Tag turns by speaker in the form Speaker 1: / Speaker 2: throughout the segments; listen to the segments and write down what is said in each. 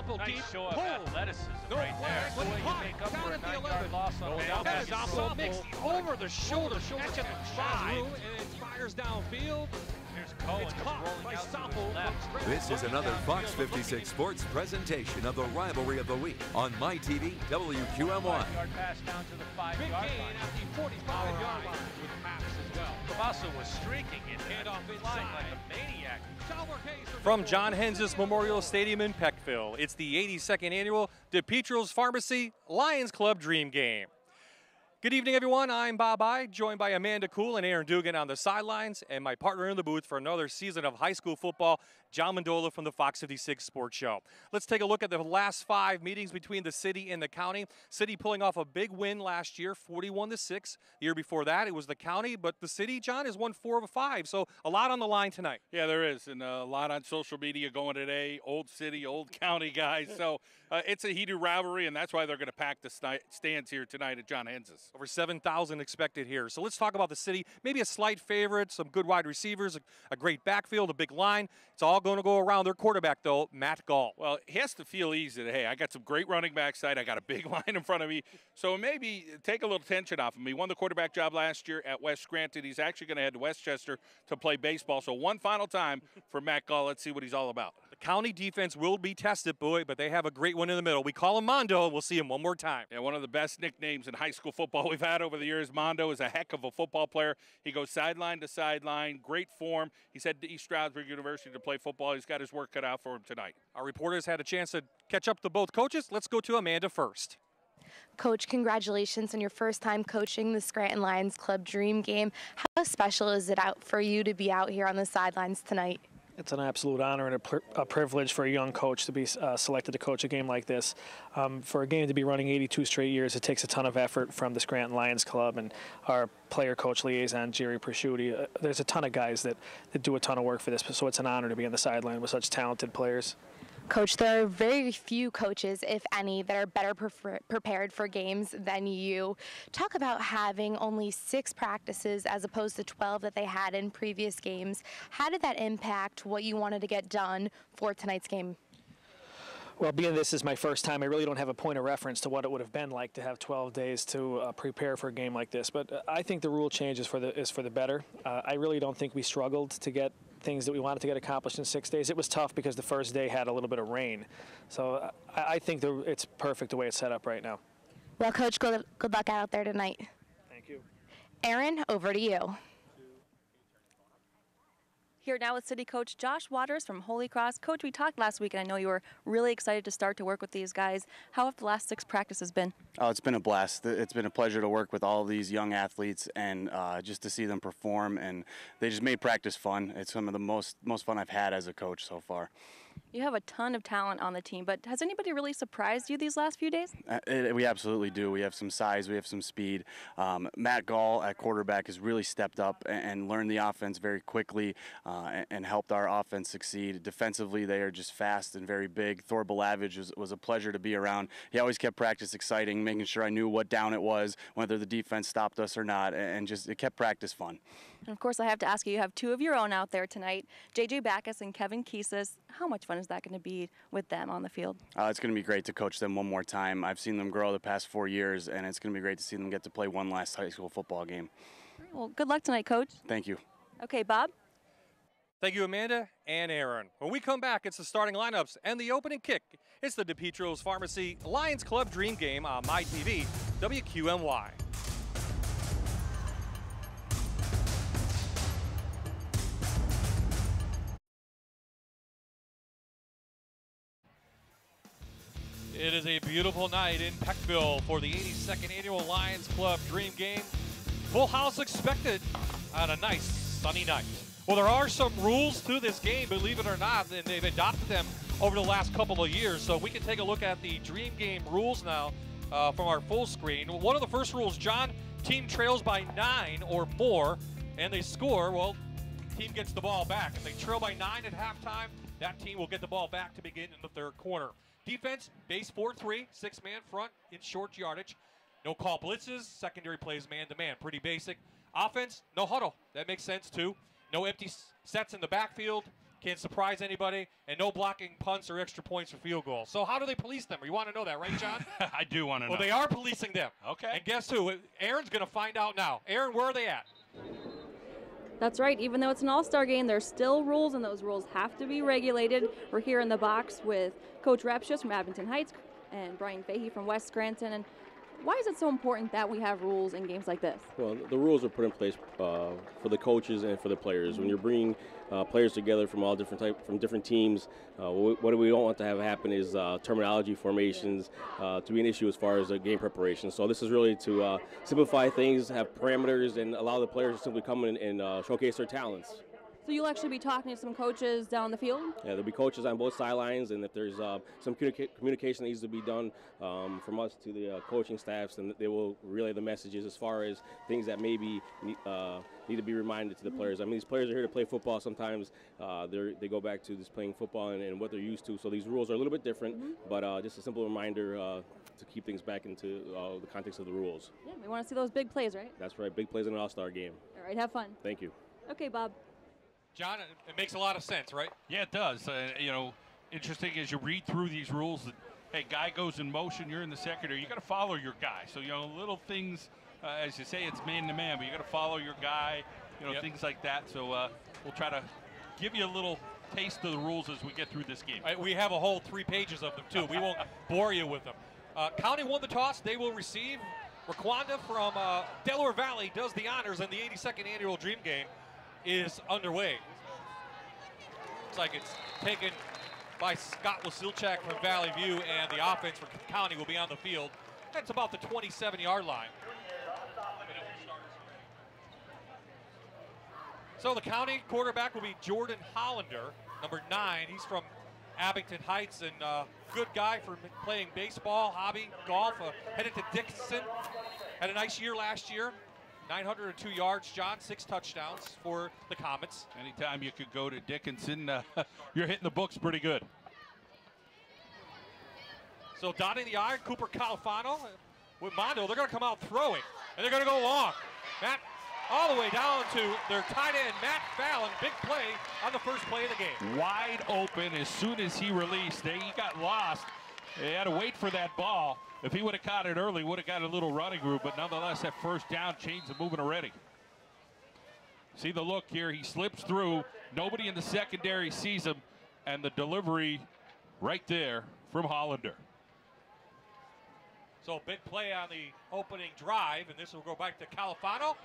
Speaker 1: Sample
Speaker 2: Nice
Speaker 1: deep,
Speaker 2: show of
Speaker 1: pull.
Speaker 2: athleticism
Speaker 1: No
Speaker 2: right there.
Speaker 1: flag,
Speaker 2: That's the way
Speaker 1: caught.
Speaker 2: you make up
Speaker 1: Down
Speaker 2: for a
Speaker 1: at the
Speaker 2: 9-yard
Speaker 1: 11.
Speaker 2: loss on
Speaker 1: No
Speaker 2: that.
Speaker 1: doubt
Speaker 2: That's
Speaker 1: Sample
Speaker 2: Sample.
Speaker 1: makes the over the shoulder catch at the 5. And it fires downfield.
Speaker 2: Here's Cohen.
Speaker 1: It's caught by Sample.
Speaker 3: This is another Fox 56 Sports presentation of the rivalry of the week on MyTV WQM1.
Speaker 2: 5-yard pass down to the 5-yard
Speaker 1: Big
Speaker 2: line.
Speaker 1: gain at the 45-yard line with pass as well.
Speaker 2: Cavasso was streaking in
Speaker 1: Hand off
Speaker 2: flying
Speaker 1: inside.
Speaker 2: like a maniac.
Speaker 4: From John Henzis Memorial Stadium in Peckville, it's the 82nd annual DePietro's Pharmacy Lions Club Dream Game. Good evening, everyone. I'm Bob I, joined by Amanda Kuhl and Aaron Dugan on the sidelines, and my partner in the booth for another season of high school football, John Mendola from the Fox 56 Sports Show. Let's take a look at the last 5 meetings between the city and the county. City pulling off a big win last year, 41-6. The year before that, it was the county, but the city, John, has won 4 of 5, so a lot on the line tonight.
Speaker 5: Yeah, there is, and a lot on social media going today. Old city, old county guys. So it's a heated rivalry, and that's why they're going to pack the stands here tonight at John Henzis.
Speaker 4: Over 7,000 expected here. So let's talk about the city. Maybe a slight favorite, some good wide receivers, a great backfield, a big line. It's all going to go around their quarterback, though, Matt Gall.
Speaker 5: Well, he has to feel easy that, hey, I got some great running back side. I got a big line in front of me. So maybe take a little tension off him. He won the quarterback job last year at West Scranton. He's actually going to head to Westchester to play baseball. So one final time for Matt Gall. Let's see what he's all about.
Speaker 4: The county defense will be tested, boy, but they have a great one in the middle. We call him Mondo, and we'll see him one more time.
Speaker 5: Yeah, one of the best nicknames in high school football we've had over the years. Mondo is a heck of a football player. He goes sideline to sideline, great form. He's headed to East Stroudsburg University to play football. He's got his work cut out for him tonight. Our
Speaker 4: reporters had a chance to catch up to both coaches. Let's go to Amanda first.
Speaker 6: Coach, congratulations on your first time coaching the Scranton Lions Club Dream Game. How special is it out for you to be out here on the sidelines tonight?
Speaker 7: It's an absolute honor and a privilege for a young coach to be selected to coach a game like this. For a game to be running 82 straight years, it takes a ton of effort from the Scranton Lions Club and our player-coach liaison, Jerry Prosciutti. There's a ton of guys that do a ton of work for this, so it's an honor to be on the sideline with such talented players.
Speaker 6: Coach, there are very few coaches, if any, that are better prepared for games than you. Talk about having only 6 practices as opposed to 12 that they had in previous games. How did that impact what you wanted to get done for tonight's game?
Speaker 7: Well, being this is my first time, I really don't have a point of reference to what it would have been like to have 12 days to prepare for a game like this. But I think the rule change is for the better. I really don't think we struggled to get things that we wanted to get accomplished in 6 days. It was tough because the first day had a little bit of rain. So I think it's perfect the way it's set up right now.
Speaker 6: Well, Coach, good luck out there tonight.
Speaker 7: Thank you.
Speaker 6: Aaron, over to you.
Speaker 8: Here now with City Coach Josh Waters from Holy Cross. Coach, we talked last week, and I know you were really excited to start to work with these guys. How have the last 6 practices been?
Speaker 9: Oh, it's been a blast. It's been a pleasure to work with all of these young athletes and just to see them perform. And they just made practice fun. It's some of the most fun I've had as a coach so far.
Speaker 8: You have a ton of talent on the team, but has anybody really surprised you these last few days?
Speaker 9: We absolutely do. We have some size, we have some speed. Matt Gall at quarterback has really stepped up and learned the offense very quickly and helped our offense succeed. Defensively, they are just fast and very big. Thor Balavich was a pleasure to be around. He always kept practice exciting, making sure I knew what down it was, whether the defense stopped us or not, and just it kept practice fun.
Speaker 8: And of course, I have to ask you, you have 2 of your own out there tonight, J.J. Backus and Kevin Kiesis. How much fun is that going to be with them on the field?
Speaker 9: It's going to be great to coach them one more time. I've seen them grow the past 4 years, and it's going to be great to see them get to play one last high school football game.
Speaker 8: Well, good luck tonight, Coach.
Speaker 9: Thank you.
Speaker 8: Okay, Bob?
Speaker 4: Thank you, Amanda and Aaron. When we come back, it's the starting lineups and the opening kick. It's the DePietro's Pharmacy Lions Club Dream Game on MyTV WQMY. It is a beautiful night in Peckville for the 82nd Annual Lions Club Dream Game. Full house expected on a nice sunny night. Well, there are some rules to this game, believe it or not, and they've adopted them over the last couple of years. So we can take a look at the Dream Game rules now from our full screen. One of the first rules, John, team trails by 9 or more, and they score, well, team gets the ball back. If they trail by 9 at halftime, that team will get the ball back to begin in the 3rd quarter. Defense, base 4-3, 6-man front in short yardage. No call blitzes, secondary plays man-to-man, pretty basic. Offense, no huddle. That makes sense too. No empty sets in the backfield. can't surprise anybody, and no blocking punts or extra points or field goals. So how do they police them? You want to know that, right, John?
Speaker 5: I do want to know.
Speaker 4: Well, they are policing them.
Speaker 5: Okay.
Speaker 4: And guess who? Aaron's going to find out now. Aaron, where are they at?
Speaker 8: That's right. Even though it's an all-star game, there's still rules, and those rules have to be regulated. We're here in the box with Coach Repshus from Abington Heights and Brian Fahey from West Scranton. And why is it so important that we have rules in games like this?
Speaker 10: Well, the rules are put in place for the coaches and for the players. When you're bringing players together from all from different teams, what we don't want to have happen is terminology formations to be an issue as far as game preparation. So this is really to simplify things, have parameters, and allow the players to simply come in and showcase their talents.
Speaker 8: So you'll actually be talking to some coaches down the field?
Speaker 10: Yeah, there'll be coaches on both sidelines, and if there's some communication that needs to be done from us to the coaching staffs, then they will relay the messages as far as things that maybe need to be reminded to the players. I mean, these players are here to play football. Sometimes they go back to just playing football and what they're used to. So these rules are a little bit different, but just a simple reminder to keep things back into the context of the rules.
Speaker 8: Yeah, we want to see those big plays, right?
Speaker 10: That's right, big plays in an all-star game.
Speaker 8: All right, have fun.
Speaker 10: Thank you.
Speaker 8: Okay, Bob.
Speaker 4: John, it makes a lot of sense, right?
Speaker 5: Yeah, it does. You know, interesting as you read through these rules that, hey, guy goes in motion, you're in the secondary, you got to follow your guy. So, you know, little things, as you say, it's man-to-man, but you got to follow your guy, you know, things like that. So we'll try to give you a little taste of the rules as we get through this game.
Speaker 4: We have a whole 3 pages of them, too. We won't bore you with them. County won the toss. They will receive. Raquanda from Delaware Valley does the honors, and the 82nd annual Dream Game is underway. Looks like it's taken by Scott Wasilchak from Valley View, and the offense for County will be on the field. That's about the 27-yard line. So the County quarterback will be Jordan Hollander, number 9. He's from Abington Heights, and good guy for playing baseball, hobby, golf, headed to Dickinson. Had a nice year last year. 902 yards, John, 6 touchdowns for the Comets.
Speaker 5: Anytime you could go to Dickinson, you're hitting the books pretty good.
Speaker 4: So dotting the I, Cooper Califano with Mondo. They're going to come out throwing, and they're going to go long. Matt, all the way down to their tight end, Matt Fallon. Big play on the first play of the game.
Speaker 5: Wide open as soon as he released. He got lost. He had to wait for that ball. If he would have caught it early, would have got a little running room, but nonetheless, that first down changed the movement already. See the look here. He slips through. Nobody in the secondary sees him, and the delivery right there from Hollander.
Speaker 4: So big play on the opening drive, and this will go back to Califano.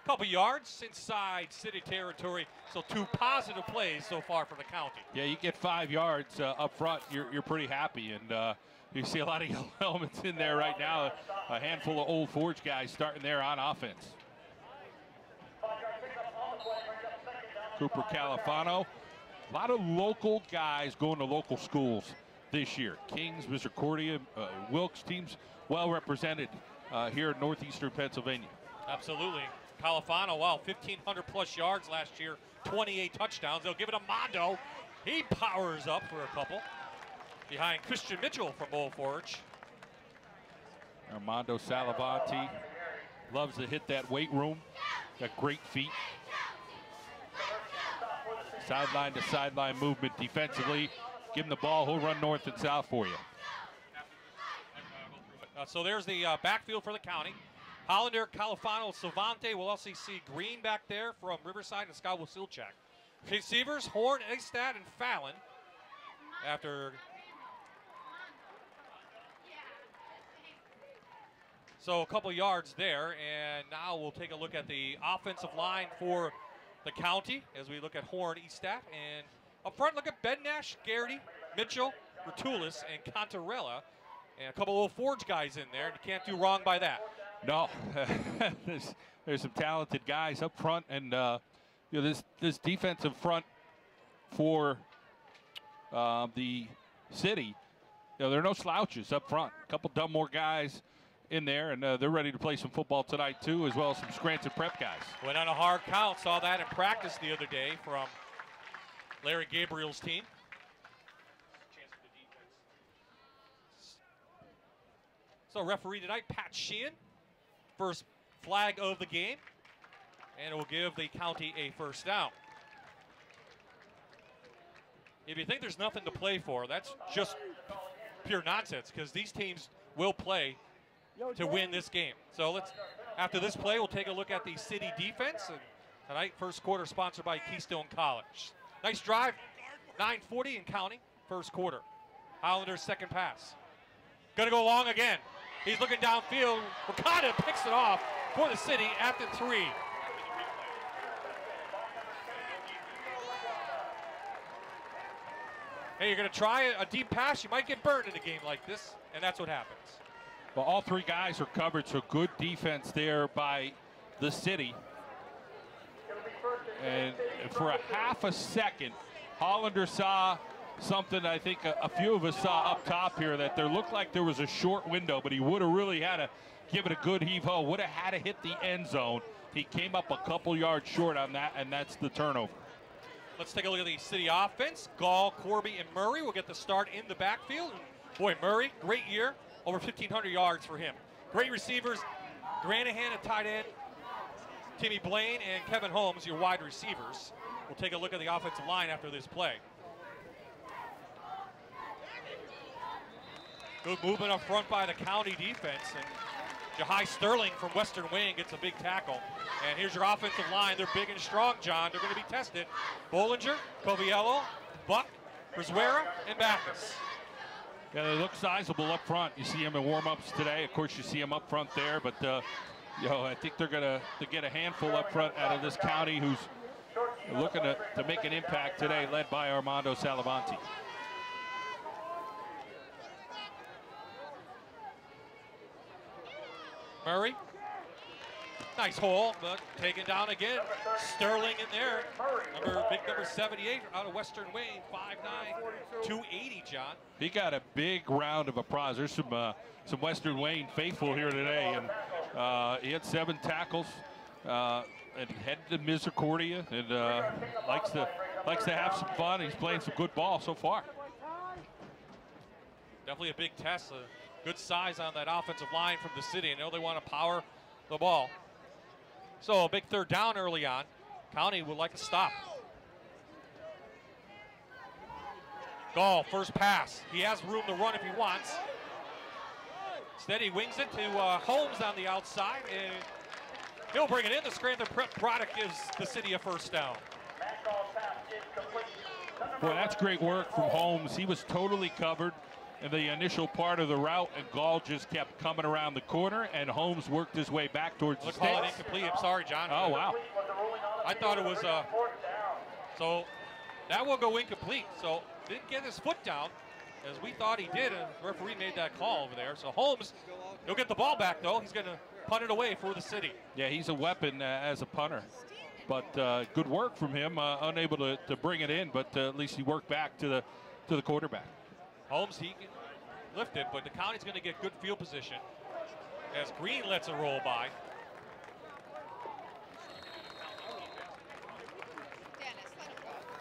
Speaker 4: Couple yards inside city territory. So 2 positive plays so far for the County.
Speaker 5: Yeah, you get 5 yards up front, you're pretty happy. And you see a lot of yellow helmets in there right now. A handful of Old Forge guys starting there on offense. Cooper Califano. A lot of local guys going to local schools this year. Kings, Misericordia, Wilkes teams well represented here in northeastern Pennsylvania.
Speaker 4: Absolutely. Califano, wow, 1,500 plus yards last year, 28 touchdowns. They'll give it to Mondo. He powers up for a couple. Behind Christian Mitchell from Old Forge.
Speaker 5: Armando Salavanti loves to hit that weight room. Got great feet. Sideline to sideline movement defensively. Give him the ball, he'll run north and south for you.
Speaker 4: So there's the backfield for the County. Hollander, Califano, Savante. We'll also see Green back there from Riverside and Scott Wasilchak. Receivers, Horn, Egstad, and Fallon. After. So a couple yards there, and now we'll take a look at the offensive line for the County as we look at Horn, Egstad, and up front, look at Ben Nash, Garrity, Mitchell, Bertulis, and Contarella, and a couple of Forge guys in there. And you can't do wrong by that.
Speaker 5: No, there's some talented guys up front, and you know, this defensive front for the city. You know, there are no slouches up front. A couple Dunmore guys in there, and they're ready to play some football tonight too, as well as some Scranton Prep guys.
Speaker 4: Went on a hard count. Saw that in practice the other day from Larry Gabriel's team. So referee tonight, Pat Sheehan. First flag of the game, and it will give the County a first down. if you think there's nothing to play for, that's just pure nonsense, because these teams will play to win this game. So after this play, we'll take a look at the City defense. And tonight, first quarter sponsored by Keystone College. Nice drive, 9:40 and counting, first quarter. Highlanders second pass. Gonna go long again. He's looking downfield. Wakanda picks it off for the City at the 3. Hey, you're gonna try a deep pass, you might get burned in a game like this, and that's what happens.
Speaker 5: Well, all 3 guys are covered, so good defense there by the City. And for a half a second, Hollander saw something I think a few of us saw up top here, that there looked like there was a short window, but he would have really had to give it a good heave-ho, would have had to hit the end zone. He came up a couple yards short on that, and that's the turnover.
Speaker 4: Let's take a look at the City offense. Gall, Corby, and Murray will get the start in the backfield. And boy, Murray, great year, over 1,500 yards for him. Great receivers, Granahan at tight end, Timmy Blaine and Kevin Holmes, your wide receivers. We'll take a look at the offensive line after this play. Good movement up front by the County defense. And Jahai Sterling from Western Wayne gets a big tackle. And here's your offensive line. They're big and strong, John. They're going to be tested. Bollinger, Coviello, Buck, Brazuera, and Backus.
Speaker 5: Yeah, they look sizable up front. You see them in warm-ups today. Of course, you see them up front there. But, you know, I think they're going to get a handful up front out of this County, who's looking to make an impact today, led by Armando Salavanti.
Speaker 4: Murray, nice hole, but taken down again. Sterling in there, big number 78 out of Western Wayne, 5'9", 280, John.
Speaker 5: He got a big round of applause. There's some Western Wayne faithful here today, and he had 7 tackles and headed to Misericordia, and likes to have some fun. He's playing some good ball so far.
Speaker 4: Definitely a big test. Good size on that offensive line from the City. I know they want to power the ball. So a big third down early on. County would like a stop. Gall, first pass. He has room to run if he wants. Instead, he wings it to Holmes on the outside, and he'll bring it in. The Scranton Prep product gives the City a first down.
Speaker 5: Boy, that's great work from Holmes. He was totally covered in the initial part of the route, and Gall just kept coming around the corner, and Holmes worked his way back towards the sticks.
Speaker 4: Call it incomplete. I'm sorry, John.
Speaker 5: Oh, wow.
Speaker 4: I thought it was so that will go incomplete. So didn't get his foot down as we thought he did, and the referee made that call over there. So Holmes, he'll get the ball back, though. He's going to punt it away for the City.
Speaker 5: Yeah, he's a weapon as a punter. But good work from him, unable to bring it in, but at least he worked back to the quarterback.
Speaker 4: Holmes, he can lift it, but the County's going to get good field position as Green lets it roll by.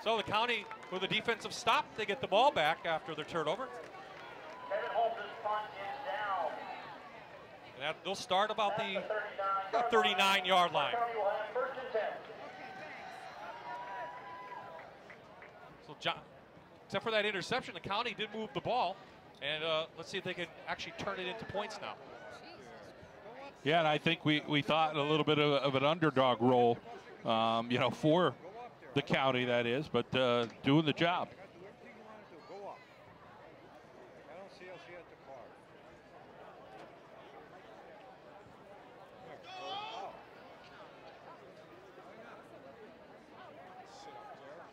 Speaker 4: So the County, with a defensive stop, they get the ball back after their turnover. And they'll start about the 39-yard line. So John, except for that interception, the County did move the ball. And let's see if they can actually turn it into points now.
Speaker 5: Yeah, and I think we thought a little bit of an underdog role, you know, for the County, that is, but doing the job.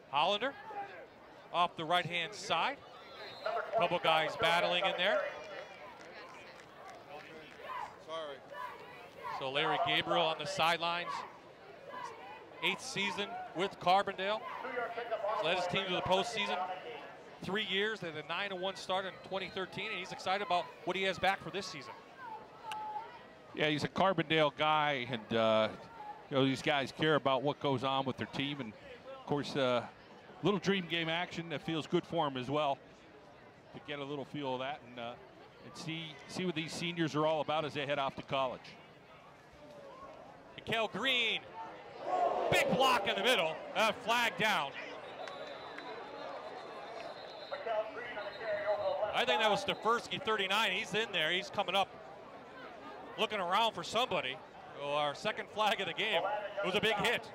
Speaker 4: Hollander off the right-hand side. A couple guys battling in there. So Larry Gabriel on the sidelines. 8th season with Carbondale. Led his team to the postseason 3 years. They had a 9-1 start in 2013, and he's excited about what he has back for this season.
Speaker 5: Yeah, he's a Carbondale guy, and you know, these guys care about what goes on with their team, and of course, little dream game action that feels good for him as well. To get a little feel of that and see what these seniors are all about as they head off to college.
Speaker 4: Mikael Green, big block in the middle, flag down. I think that was Stefersky, 39. He's in there. He's coming up, looking around for somebody. So our second flag of the game. It was a big hit.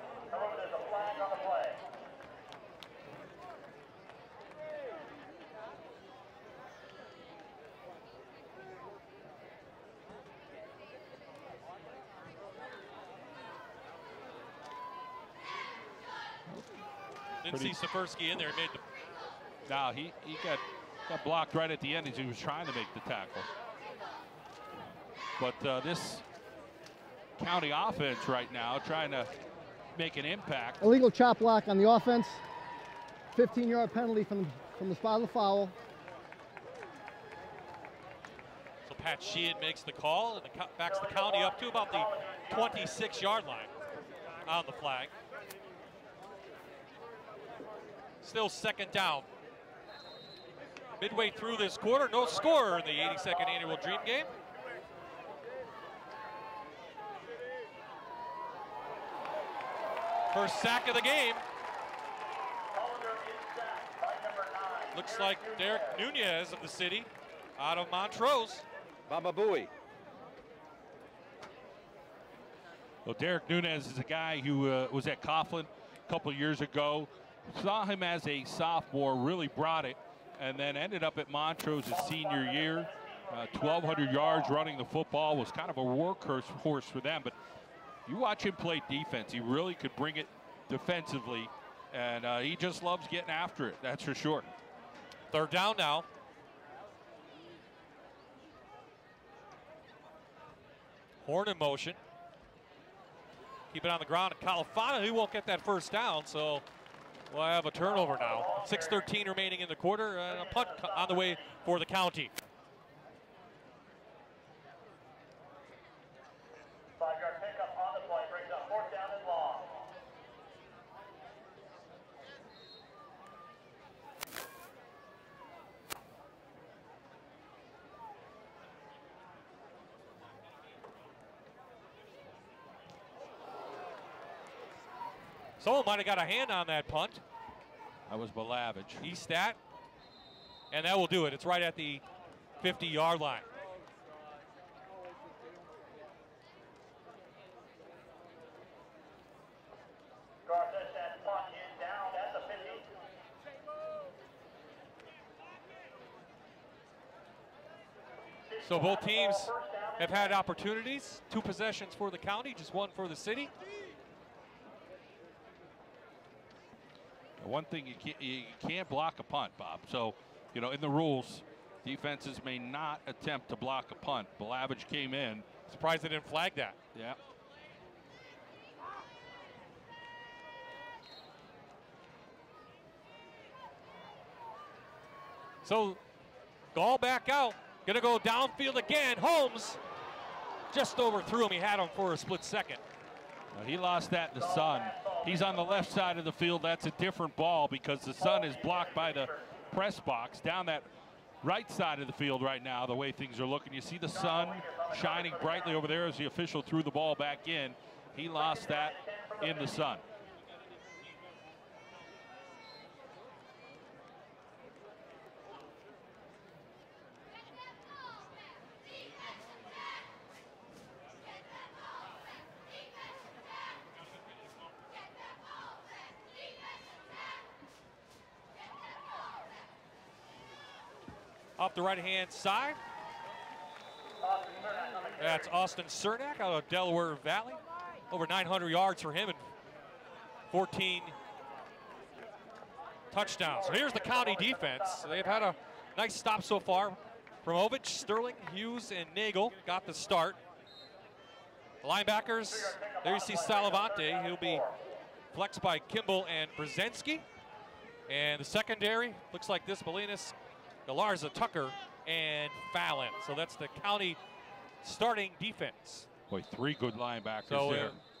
Speaker 4: Didn't see Stefersky in there. He made the.
Speaker 5: No, he got blocked right at the end as he was trying to make the tackle. But this County offense right now trying to make an impact.
Speaker 11: Illegal chop block on the offense. 15-yard penalty from the spot of the foul.
Speaker 4: So Pat Sheehan makes the call and backs the County up to about the 26-yard line on the flag. Still second down. Midway through this quarter, no score in the 82nd annual Dream Game. First sack of the game. Looks like Derek Nunez of the city out of Montrose.
Speaker 12: Baba Booey.
Speaker 5: Well, Derek Nunez is a guy who was at Coughlin a couple of years ago. Saw him as a sophomore, really brought it, and then ended up at Montrose his senior year. 1,200 yards running the football, was kind of a workhorse for them. But you watch him play defense, he really could bring it defensively, and he just loves getting after it, that's for sure.
Speaker 4: Third down now. Horn in motion. Keep it on the ground. Califano, he won't get that first down, so we'll have a turnover now. 6:13 remaining in the quarter, and a punt on the way for the County.
Speaker 13: 5-yard pickup on the play, brings up 4th down and long.
Speaker 4: Someone might have got a hand on that punt.
Speaker 5: That was Balavich.
Speaker 4: Estat. And that will do it. It's right at the 50-yard line.
Speaker 13: Garces punt is down at the 50.
Speaker 4: So both teams have had opportunities. 2 possessions for the County, just 1 for the city.
Speaker 5: One thing, you can't block a punt, Bob. So, you know, in the rules, defenses may not attempt to block a punt. Balavich came in.
Speaker 4: Surprised they didn't flag that.
Speaker 5: Yeah.
Speaker 4: So, Gall back out. Gonna go downfield again. Holmes just overthrew him. He had him for a split second.
Speaker 5: Now, he lost that in the sun. He's on the left side of the field. That's a different ball because the sun is blocked by the press box. Down that right side of the field right now, the way things are looking. You see the sun shining brightly over there as the official threw the ball back in. He lost that in the sun.
Speaker 4: Off the right-hand side. That's Austin Cernak out of Delaware Valley. Over 900 yards for him and 14 touchdowns. So here's the County defense. They've had a nice stop so far. Promovich, Sterling, Hughes, and Nagel got the start. The linebackers, there you see Salavante. He'll be flexed by Kimball and Brzezinski. And the secondary looks like this: Molinas, Galarza, Tucker, and Fallon. So that's the County starting defense.
Speaker 5: Boy, 3 good linebackers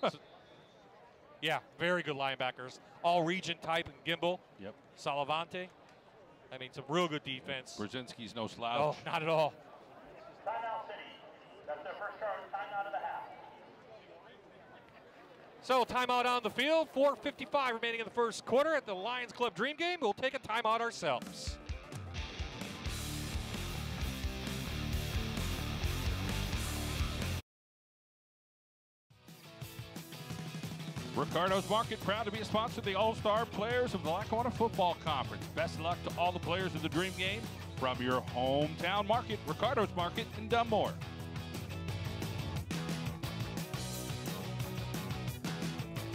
Speaker 5: there.
Speaker 4: Yeah, very good linebackers. All region type and Gimbal.
Speaker 5: Yep.
Speaker 4: Salavante. I mean, some real good defense.
Speaker 5: Brzezinski's no slouch.
Speaker 4: Oh, not at all.
Speaker 13: Timeout City. That's their first charge timeout of the half.
Speaker 4: So timeout on the field. 4:55 remaining in the first quarter at the Lions Club Dream Game. We'll take a timeout ourselves.
Speaker 5: Ricardo's Market, proud to be a sponsor of the All-Star Players of the Lackawanna Football Conference. Best of luck to all the players of the Dream Game from your hometown market, Ricardo's Market in Dunmore.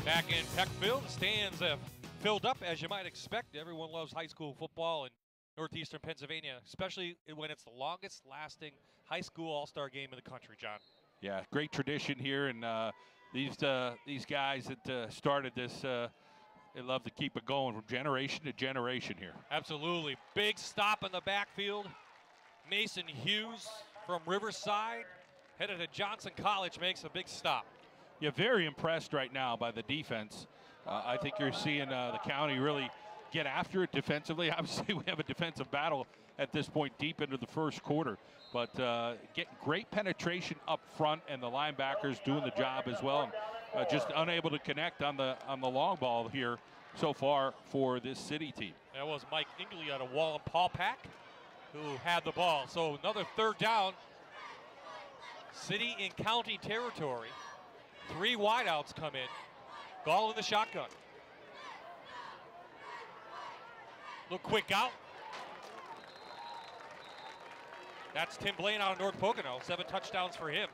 Speaker 4: Back in Peckville, the stands have filled up as you might expect. Everyone loves high school football in northeastern Pennsylvania, especially when it's the longest lasting high school all-star game in the country, John.
Speaker 5: Yeah, great tradition here, and these guys that started this, they love to keep it going from generation to generation here.
Speaker 4: Absolutely. Big stop in the backfield. Mason Hughes from Riverside, headed to Johnson College, makes a big stop.
Speaker 5: Yeah, very impressed right now by the defense. I think you're seeing the county really get after it defensively. Obviously, we have a defensive battle at this point deep into the first quarter. But getting great penetration up front, and the linebackers doing the job as well. Just unable to connect on the long ball here so far for this city team.
Speaker 4: That was Mike Ingley out of Wallenpaupack who had the ball. So another third down. City in county territory. 3 wideouts come in. Gall in the shotgun. Look quick out. That's Tim Blaine out of North Pocono. 7 touchdowns for him.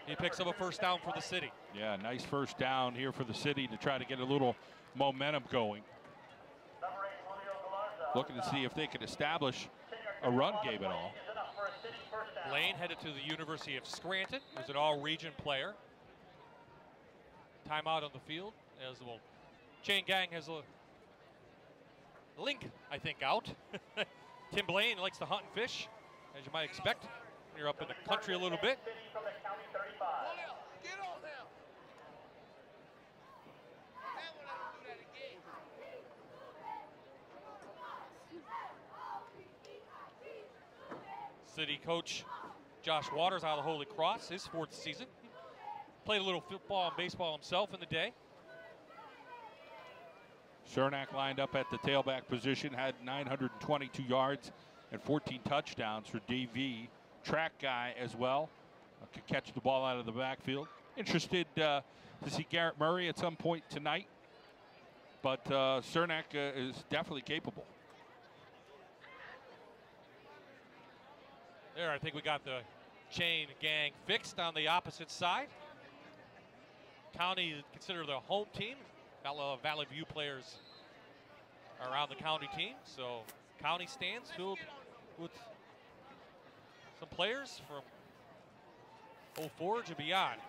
Speaker 4: He picks up a first down for the city.
Speaker 5: Yeah, nice first down here for the city to try to get a little momentum going. Looking to see if they can establish a run game at all.
Speaker 4: Blaine headed to the University of Scranton, who's an all-region player. Timeout on the field as well. Chain Gang has a link, I think, out. Tim Blaine likes to hunt and fish, as you might expect. You're up in the country a little bit. City coach Josh Waters out of Holy Cross, his 4th season. Played a little football and baseball himself in the day.
Speaker 5: Cernak lined up at the tailback position, had 922 yards and 14 touchdowns for DV. Track guy as well. Could catch the ball out of the backfield. Interested to see Garrett Murray at some point tonight. But Cernak is definitely capable.
Speaker 4: There, I think we got the chain gang fixed on the opposite side. County considered the home team. Valley View players are on the county team. So county stands filled with some players from Old Forge and beyond.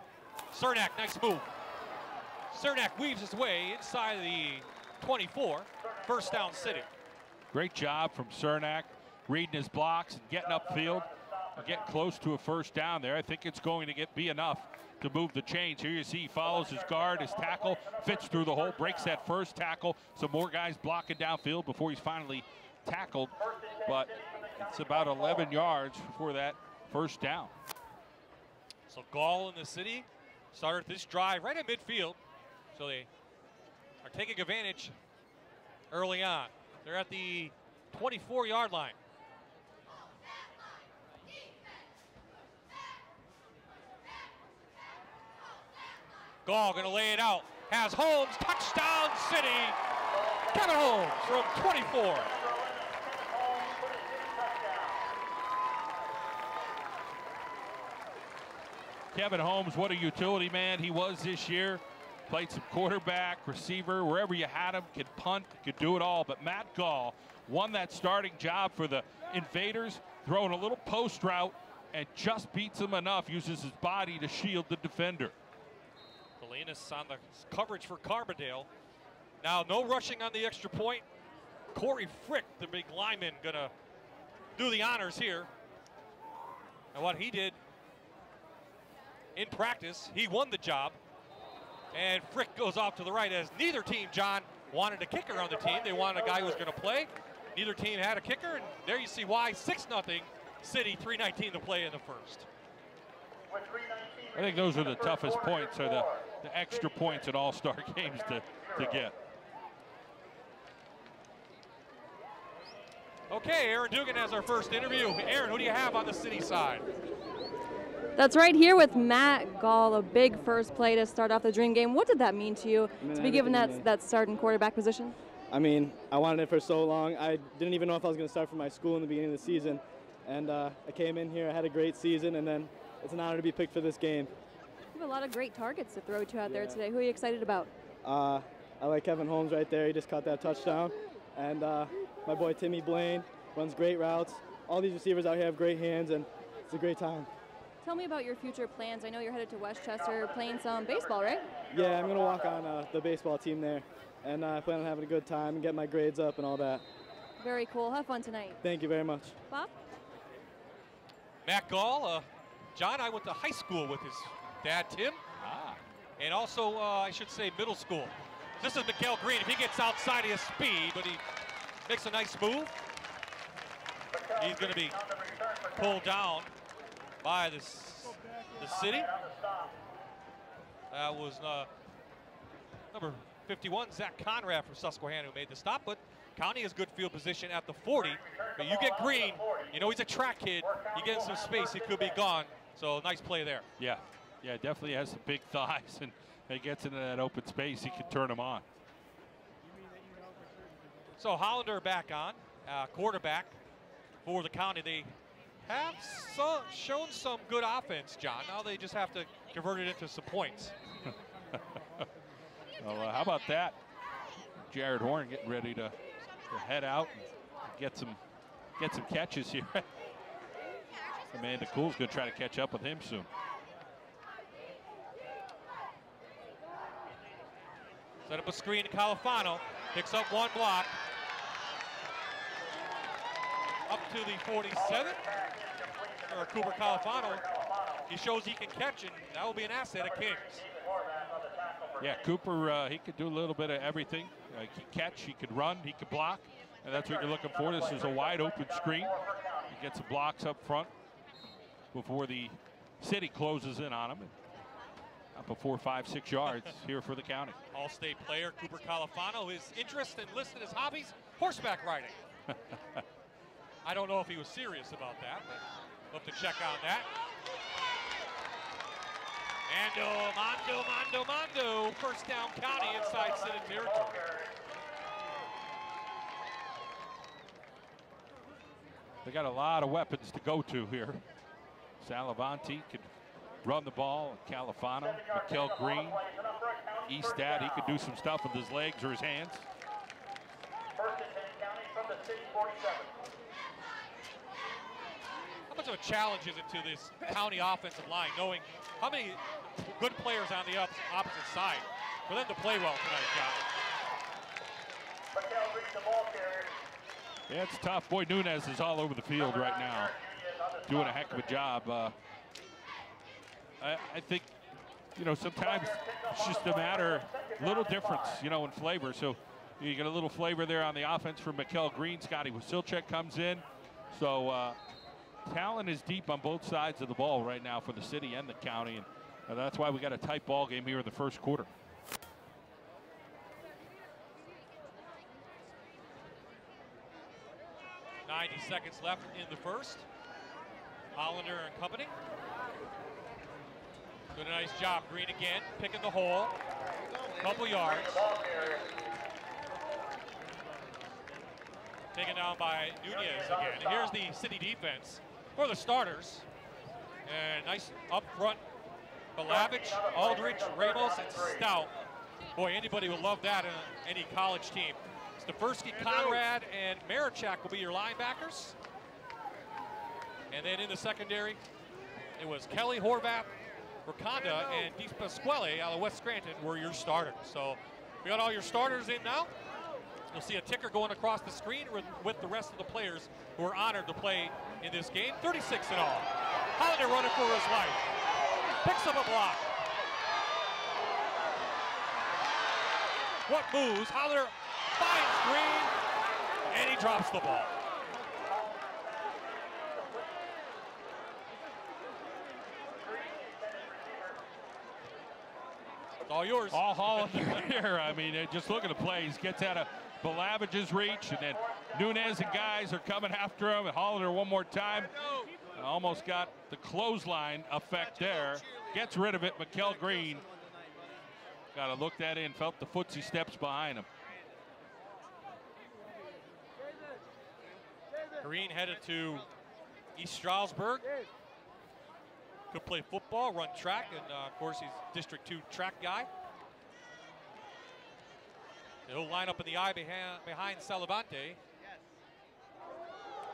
Speaker 4: Cernak, nice move. Cernak weaves his way inside the 24. First down, City.
Speaker 5: Great job from Cernak, reading his blocks and getting upfield. Getting close to a first down there. I think it's going to be enough to move the chains. Here you see he follows his guard, his tackle, fits through the hole, breaks that first tackle. Some more guys blocking downfield before he's finally tackled. But it's about 11 yards for that first down.
Speaker 4: So Gall in the City started this drive right at midfield. So they are taking advantage early on. They're at the 24-yard line. Gall going to lay it out. Has Holmes. Touchdown, City. Kevin Holmes from 24.
Speaker 5: Kevin Holmes, what a utility man he was this year. Played some quarterback, receiver, wherever you had him, could punt, could do it all. But Matt Gall won that starting job for the Invaders, throwing a little post route and just beats him enough, uses his body to shield the defender.
Speaker 4: Salinas on the coverage for Carbondale. Now no rushing on the extra point. Corey Frick, the big lineman, gonna do the honors here. And what he did in practice, he won the job. And Frick goes off to the right, as neither team, John, wanted a kicker on the team. They wanted a guy who was gonna play. Neither team had a kicker, and there you see why. 6-0 City, 3:19 to play in the first.
Speaker 5: I think those are the toughest points, are the extra points at all-star games to get.
Speaker 4: Okay, Aaron Dugan has our first interview. Aaron, who do you have on the City side?
Speaker 8: That's right, here with Matt Gall, a big first play to start off the Dream game. What did that mean to you to be given that starting quarterback position?
Speaker 12: I mean, I wanted it for so long. I didn't even know if I was going to start for my school in the beginning of the season. And I came in here, I had a great season, and then it's an honor to be picked for this game.
Speaker 8: You have a lot of great targets to throw to out there today. Who are you excited about?
Speaker 12: I like Kevin Holmes right there. He just caught that touchdown. And my boy Timmy Blaine runs great routes. All these receivers out here have great hands, and it's a great time.
Speaker 8: Tell me about your future plans. I know you're headed to Westchester playing some baseball, right?
Speaker 12: Yeah, I'm going to walk on the baseball team there. And I plan on having a good time and get my grades up and all that.
Speaker 8: Very cool. Have fun tonight.
Speaker 12: Thank you very much.
Speaker 8: Bob?
Speaker 4: Matt Gall, John, I went to high school with his dad, Tim. And also, I should say, middle school. This is Mikael Green. If he gets outside of his speed, but he makes a nice move, he's going to be pulled down by the city. That was number 51, Zach Conrad from Susquehanna, who made the stop, but County has good field position at the 40. But you get Green, you know he's a track kid. You get him some space, he could be gone. So nice play there.
Speaker 5: Yeah, definitely has some big thighs, and he gets into that open space, he can turn him on.
Speaker 4: So Hollander back on, quarterback for the County. They have shown some good offense, John. Now they just have to convert it into some points.
Speaker 5: Well, how about that? Jared Horn getting ready to head out and get some catches here. Amanda Cool's going to try to catch up with him soon.
Speaker 4: Set up a screen to Califano. Picks up one block. Up to the 47 for Cooper Califano. He shows he can catch, and that will be an asset of Kings.
Speaker 5: Yeah, Cooper, he could do a little bit of everything. He could catch, he could run, he could block, and that's what you're looking for. This is a wide open screen. He gets some blocks up front before the city closes in on him. Up a 4, 5, 6 yards here for the County.
Speaker 4: All-state player Cooper Califano. His interest and listed as hobbies, horseback riding. I don't know if he was serious about that, but we'll have to check on that. Mondo. First down County inside city territory.
Speaker 5: They got a lot of weapons to go to here. Salavanti could run the ball. Califano, Mikael Green, Eastat, he could do some stuff with his legs or his hands.
Speaker 4: How much of a challenge is it to this County offensive line, knowing how many good players on the opposite side for them to play well tonight, John?
Speaker 5: Yeah, it's tough. Boy, Nunez is all over the field right now, doing a heck of a job. I think, you know, sometimes it's just a matter, little difference, you know, in flavor. So you get a little flavor there on the offense from Mikael Green. Scotty Wasilchek comes in. So talent is deep on both sides of the ball right now for the city and the county. And that's why we got a tight ball game here in the first quarter.
Speaker 4: Seconds left in the first. Hollander and company. Doing a nice job. Green again, picking the hole. Couple yards. Taken down by Nunez again. And here's the city defense for the starters. And nice up front. Balavich, Aldrich, Ramos, and Stout. Boy, anybody would love that in any college team. Stefersky, Conrad, and Marichak will be your linebackers. And then in the secondary, it was Kelly, Horvath, Raconda, and DiPasquale out of West Scranton were your starters. So we got all your starters in now. You'll see a ticker going across the screen with the rest of the players who are honored to play in this game. 36 in all. Hollander running for his life. Picks up a block. What moves? Hollander finds Green, and he drops the ball. It's all yours.
Speaker 5: All Hollander here. I mean, just look at the plays. Gets out of Balavich's reach, and then Nunez and guys are coming after him. And Hollander one more time. Almost got the clothesline effect there. Gets rid of it. Mikkel Green got to look that in. Felt the footsie steps behind him.
Speaker 4: Green headed to East Stroudsburg. Could play football, run track, and of course he's District 2 track guy. He'll line up in the eye behind Salavante.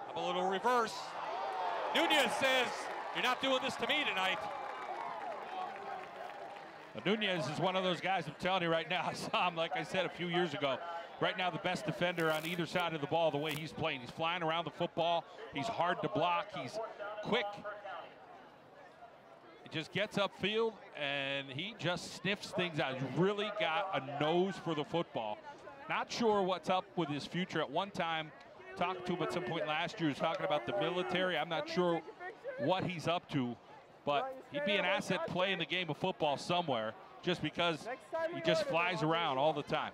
Speaker 4: Have a little reverse. Nunez says, "You're not doing this to me tonight."
Speaker 5: Nunez is one of those guys, I'm telling you right now, I saw him, like I said, a few years ago. Right now, the best defender on either side of the ball, the way he's playing. He's flying around the football. He's hard to block. He's quick. He just gets upfield, and he just sniffs things out. He's really got a nose for the football. Not sure what's up with his future. At one time, talked to him at some point last year, he was talking about the military. I'm not sure what he's up to, but he'd be an asset playing the game of football somewhere just because he just flies around all the time.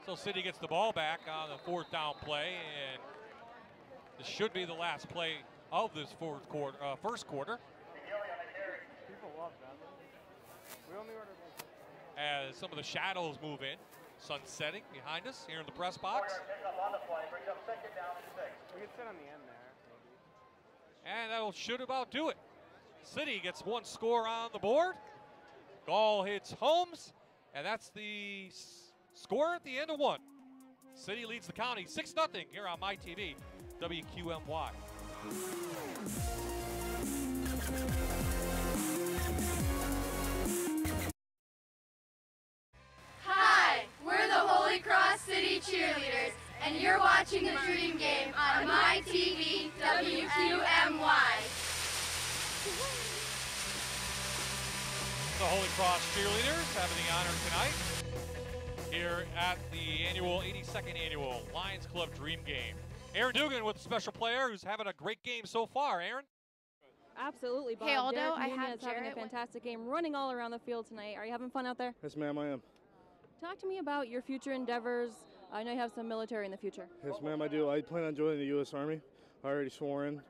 Speaker 4: So City gets the ball back on the 4th down play, and this should be the last play of this first quarter. As some of the shadows move in, sun setting behind us here in the press box.
Speaker 14: We can sit on the end there.
Speaker 4: And that'll should about do it. City gets one score on the board. Gall hits Holmes, and that's the score at the end of one. City leads the county 6-0 here on MyTV, WQMY.
Speaker 15: Hi, we're the Holy Cross City Cheerleaders, and you're watching the Dream Game on MyTV, WQMY.
Speaker 4: The Holy Cross Cheerleaders having the honor tonight here at the 82nd annual Lions Club Dream Game. Aaron Dugan with a special player who's having a great game so far. Aaron?
Speaker 8: Absolutely, Bob.
Speaker 6: Hey, Aldo,
Speaker 8: Derek
Speaker 6: I
Speaker 8: Nunez
Speaker 6: have
Speaker 8: having a
Speaker 6: Jarrett.
Speaker 8: fantastic game, running all around the field tonight. Are you having fun out there?
Speaker 12: Yes, ma'am, I am.
Speaker 8: Talk to me about your future endeavors. I know you have some military in the future.
Speaker 12: Yes, ma'am, I do. I plan on joining the U.S. Army. I already swore in.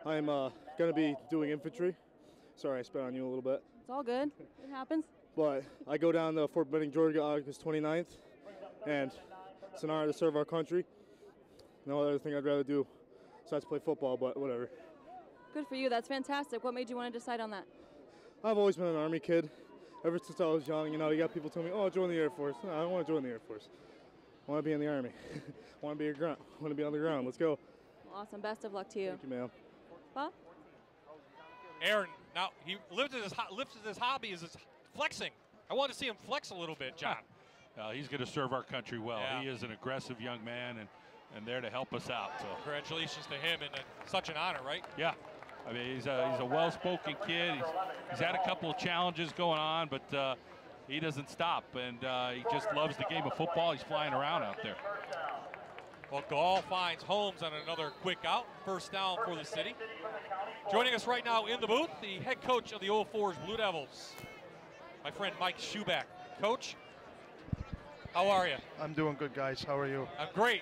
Speaker 12: I'm going to be doing infantry. Sorry, I spat on you a little bit.
Speaker 8: It's all good. It happens.
Speaker 12: But I go down to Fort Benning, Georgia, August 29th, and it's an honor to serve our country. No other thing I'd rather do besides play football, but whatever.
Speaker 8: Good for you. That's fantastic. What made you want to decide on that?
Speaker 12: I've always been an Army kid. Ever since I was young, you know, you got people telling me, oh, join the Air Force. No, I don't want to join the Air Force. I want to be in the Army. I want to be a grunt. I want to be on the ground. Let's go.
Speaker 8: Awesome. Best of luck to you.
Speaker 12: Thank you, ma'am.
Speaker 8: Bob?
Speaker 4: Aaron, now he lifted his hobby is his flexing. I want to see him flex a little bit, John.
Speaker 5: He's going to serve our country well.
Speaker 4: Yeah.
Speaker 5: He is an aggressive young man and there to help us out. So
Speaker 4: Congratulations to him, and such an honor, right?
Speaker 5: yeah, I mean he's a well-spoken kid. He's had a couple of challenges going on, but he doesn't stop, and he just loves the game of football. He's flying around out there.
Speaker 4: Well, Gall finds Holmes on another quick out. First down for the City. Joining us right now in the booth, the head coach of the Old Forge Blue Devils, my friend Mike Schuback. Coach, how are you?
Speaker 16: I'm doing good, guys. How are you?
Speaker 4: I'm great.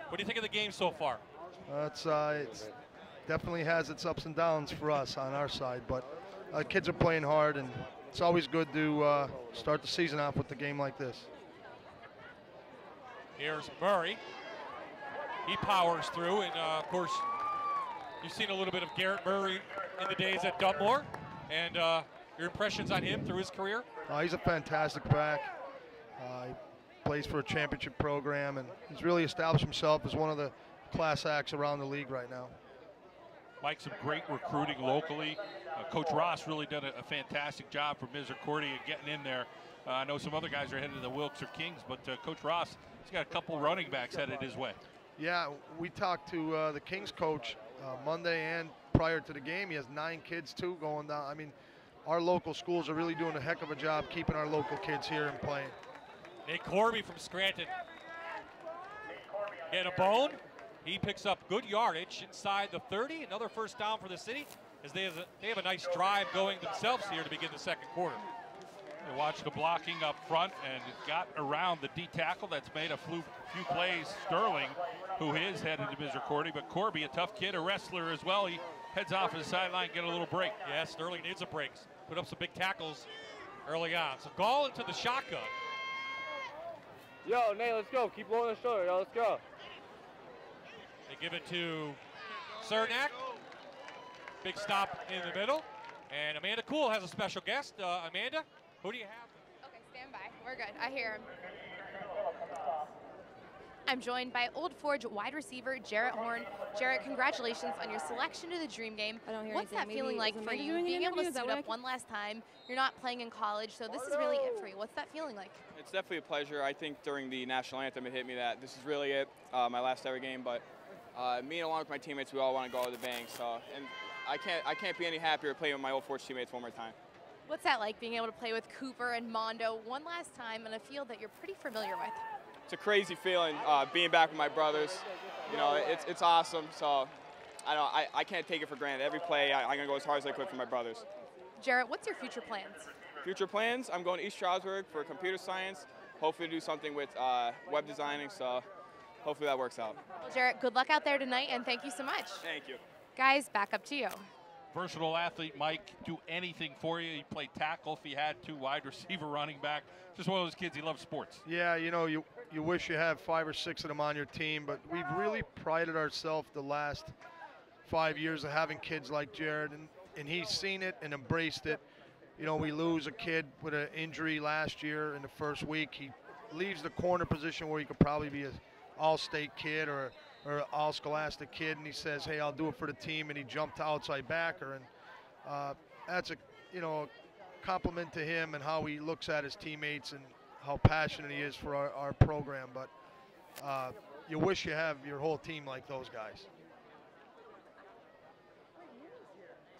Speaker 4: What do you think of the game so far?
Speaker 16: It's definitely has its ups and downs for us on our side, but kids are playing hard, and it's always good to start the season off with a game like this.
Speaker 4: Here's Murray. He powers through, and of course, you've seen a little bit of Garrett Murray in the days at Dunmore, and your impressions on him through his career?
Speaker 16: He's a fantastic back. He plays for a championship program, and he's really established himself as one of the class acts around the league right now.
Speaker 5: Mike, some great recruiting locally. Coach Ross really done a fantastic job for Misericordia getting in there. I know some other guys are headed to the Wilkes or Kings, but Coach Ross, he's got a couple running backs headed his way.
Speaker 16: Yeah, we talked to the Kings coach Monday and prior to the game. He has 9 kids, too, going down. I mean, our local schools are really doing a heck of a job keeping our local kids here and playing.
Speaker 4: Nate Corby from Scranton. Get a bone. He picks up good yardage inside the 30. Another first down for the City as they have a nice drive going themselves here to begin the second quarter.
Speaker 5: watched the blocking up front and got around the D tackle. That's made a few plays. Sterling, who is headed to Misericordia, but Corby, a tough kid, a wrestler as well. He heads off his sideline, get a little break.
Speaker 4: Yeah, Sterling needs a break. Put up some big tackles early on. So Gall into the shotgun.
Speaker 14: Yo, Nate, let's go. Keep blowing the shoulder, yo. Let's go.
Speaker 4: They give it to Cernak. Big stop in the middle. And Amanda Cool has a special guest. Amanda, who do you have?
Speaker 6: Okay, stand by. We're good. I hear him. I'm joined by Old Forge wide receiver Jarrett Horn. Jarrett, congratulations on your selection to the Dream Game.
Speaker 8: I don't hear
Speaker 6: What's
Speaker 8: anything.
Speaker 6: that feeling like for you, being able to
Speaker 8: Is that
Speaker 6: suit
Speaker 8: what I
Speaker 6: up one last time? You're not playing in college, so this is really it for you. What's that feeling like?
Speaker 17: It's definitely a pleasure. I think during the national anthem it hit me that this is really it, my last ever game, but me and along with my teammates, we all want to go to the bank, so, and I can't be any happier playing with my Old Forge teammates one more time.
Speaker 6: What's that like, being able to play with Cooper and Mondo one last time in a field that you're pretty familiar with?
Speaker 17: It's a crazy feeling being back with my brothers. You know, it's awesome, so I can't take it for granted. Every play, I'm going to go as hard as I could for my brothers.
Speaker 6: Jarrett, what's your future plans?
Speaker 17: Future plans, I'm going to East Stroudsburg for computer science, hopefully do something with web designing, so hopefully that works out.
Speaker 6: Well, Jarrett, good luck out there tonight, and thank you so much.
Speaker 17: Thank you.
Speaker 6: Guys, back up to you.
Speaker 5: Versatile athlete, Mike, do anything for you. He played tackle if he had to, wide receiver, running back. Just one of those kids, he loves sports.
Speaker 16: Yeah, you know, you wish you had 5 or 6 of them on your team, but we've really prided ourselves the last 5 years of having kids like Jared, and he's seen it and embraced it. You know, we lose a kid with an injury last year in the first week. He leaves the corner position where he could probably be an all-state kid or all-scholastic kid, and he says, hey, I'll do it for the team, and he jumped to outside backer, and that's a compliment to him and how he looks at his teammates and how passionate he is for our program. But you wish you have your whole team like those guys.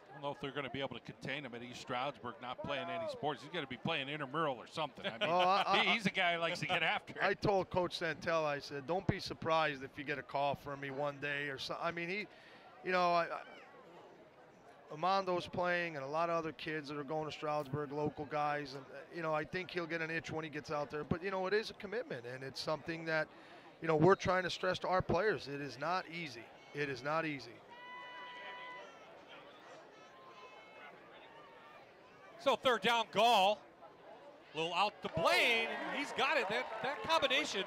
Speaker 5: I don't know if they're going to be able to contain him at East Stroudsburg not playing any sports. He's going to be playing intramural or something. I mean, he's a guy who likes to get after it.
Speaker 16: I told Coach Santel, I said, don't be surprised if you get a call from me one day or something. I mean, Amando's playing and a lot of other kids that are going to Stroudsburg, local guys. And, I think he'll get an itch when he gets out there. But, it is a commitment, and it's something that, we're trying to stress to our players. It is not easy. It is not easy.
Speaker 4: So third down, Gall. A little out to Blaine. He's got it. That combination.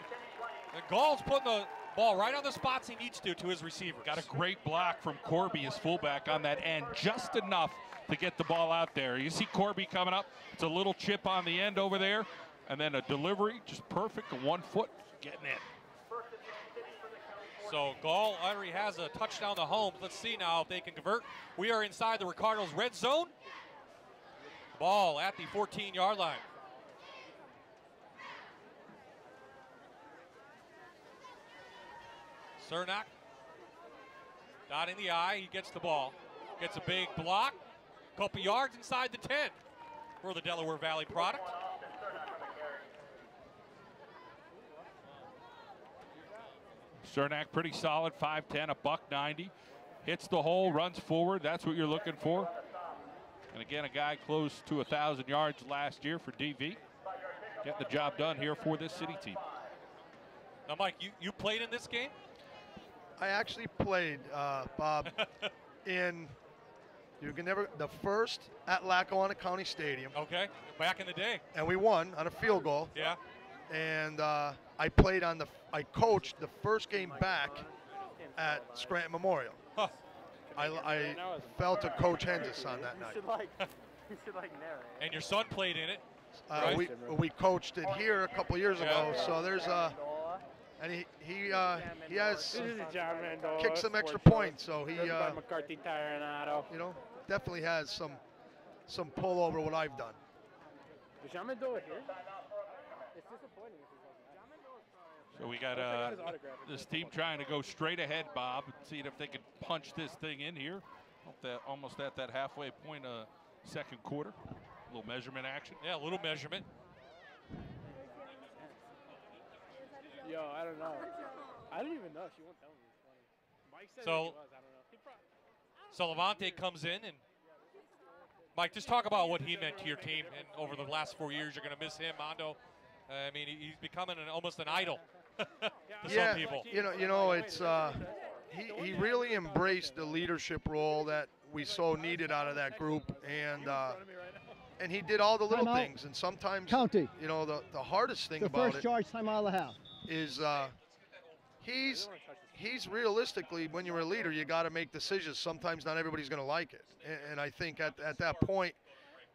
Speaker 4: And Gall's putting the ball right on the spots he needs to his receiver.
Speaker 5: Got a great block from Corby, his fullback, on that end. Just enough to get the ball out there. You see Corby coming up. It's a little chip on the end over there. And then a delivery, just perfect. 1 foot, getting in.
Speaker 4: So Gall already has a touchdown to Holmes. Let's see now if they can convert. We are inside the Ricardo's red zone. Ball at the 14-yard line. Cernak. Dot in the eye. He gets the ball. Gets a big block. Couple yards inside the 10 for the Delaware Valley product.
Speaker 5: Cernak pretty solid, 5'10", $190. Hits the hole, runs forward. That's what you're looking for. And again, a guy close to 1,000 yards last year for DV. Getting the job done here for this city team.
Speaker 4: Now, Mike, you played in this game?
Speaker 16: I actually played, Bob, in the first at Lackawanna County Stadium.
Speaker 4: Okay, back in the day.
Speaker 16: And we won on a field goal.
Speaker 4: Yeah.
Speaker 16: And I coached the first game back at Scranton Memorial.
Speaker 4: Huh.
Speaker 16: I fell to Coach Hendis on that night.
Speaker 14: You should narrate.
Speaker 4: And your son played in it. Right?
Speaker 16: We coached it here a couple years ago, so there's and he has kicked some extra points, so he
Speaker 14: McCarthy Tire and Auto.
Speaker 16: Definitely has some pull over what I've done.
Speaker 14: Does Jamin do it here? It's disappointing.
Speaker 5: So we got this team trying to go straight ahead, Bob, and seeing if they can punch this thing in here. Almost at that halfway point of second quarter. A little measurement action.
Speaker 4: Yeah, a little measurement.
Speaker 14: Yo, I don't know. I don't even know. She won't tell me. It's funny. Mike said
Speaker 4: So,
Speaker 14: it was. I don't know.
Speaker 4: So Levante comes in, and Mike, just talk about what he meant to your team, and over the last 4 years, you're going to miss him, Mondo. I mean, he's becoming almost an idol to some people.
Speaker 16: You know, it's he really embraced the leadership role that we so needed out of that group, and he did all the little things. And sometimes,
Speaker 11: County.
Speaker 16: you know, the hardest thing
Speaker 11: The
Speaker 16: about
Speaker 11: first charge, timeout of the half.
Speaker 16: is he's realistically, when you're a leader, you got to make decisions. Sometimes not everybody's going to like it, and I think at that point,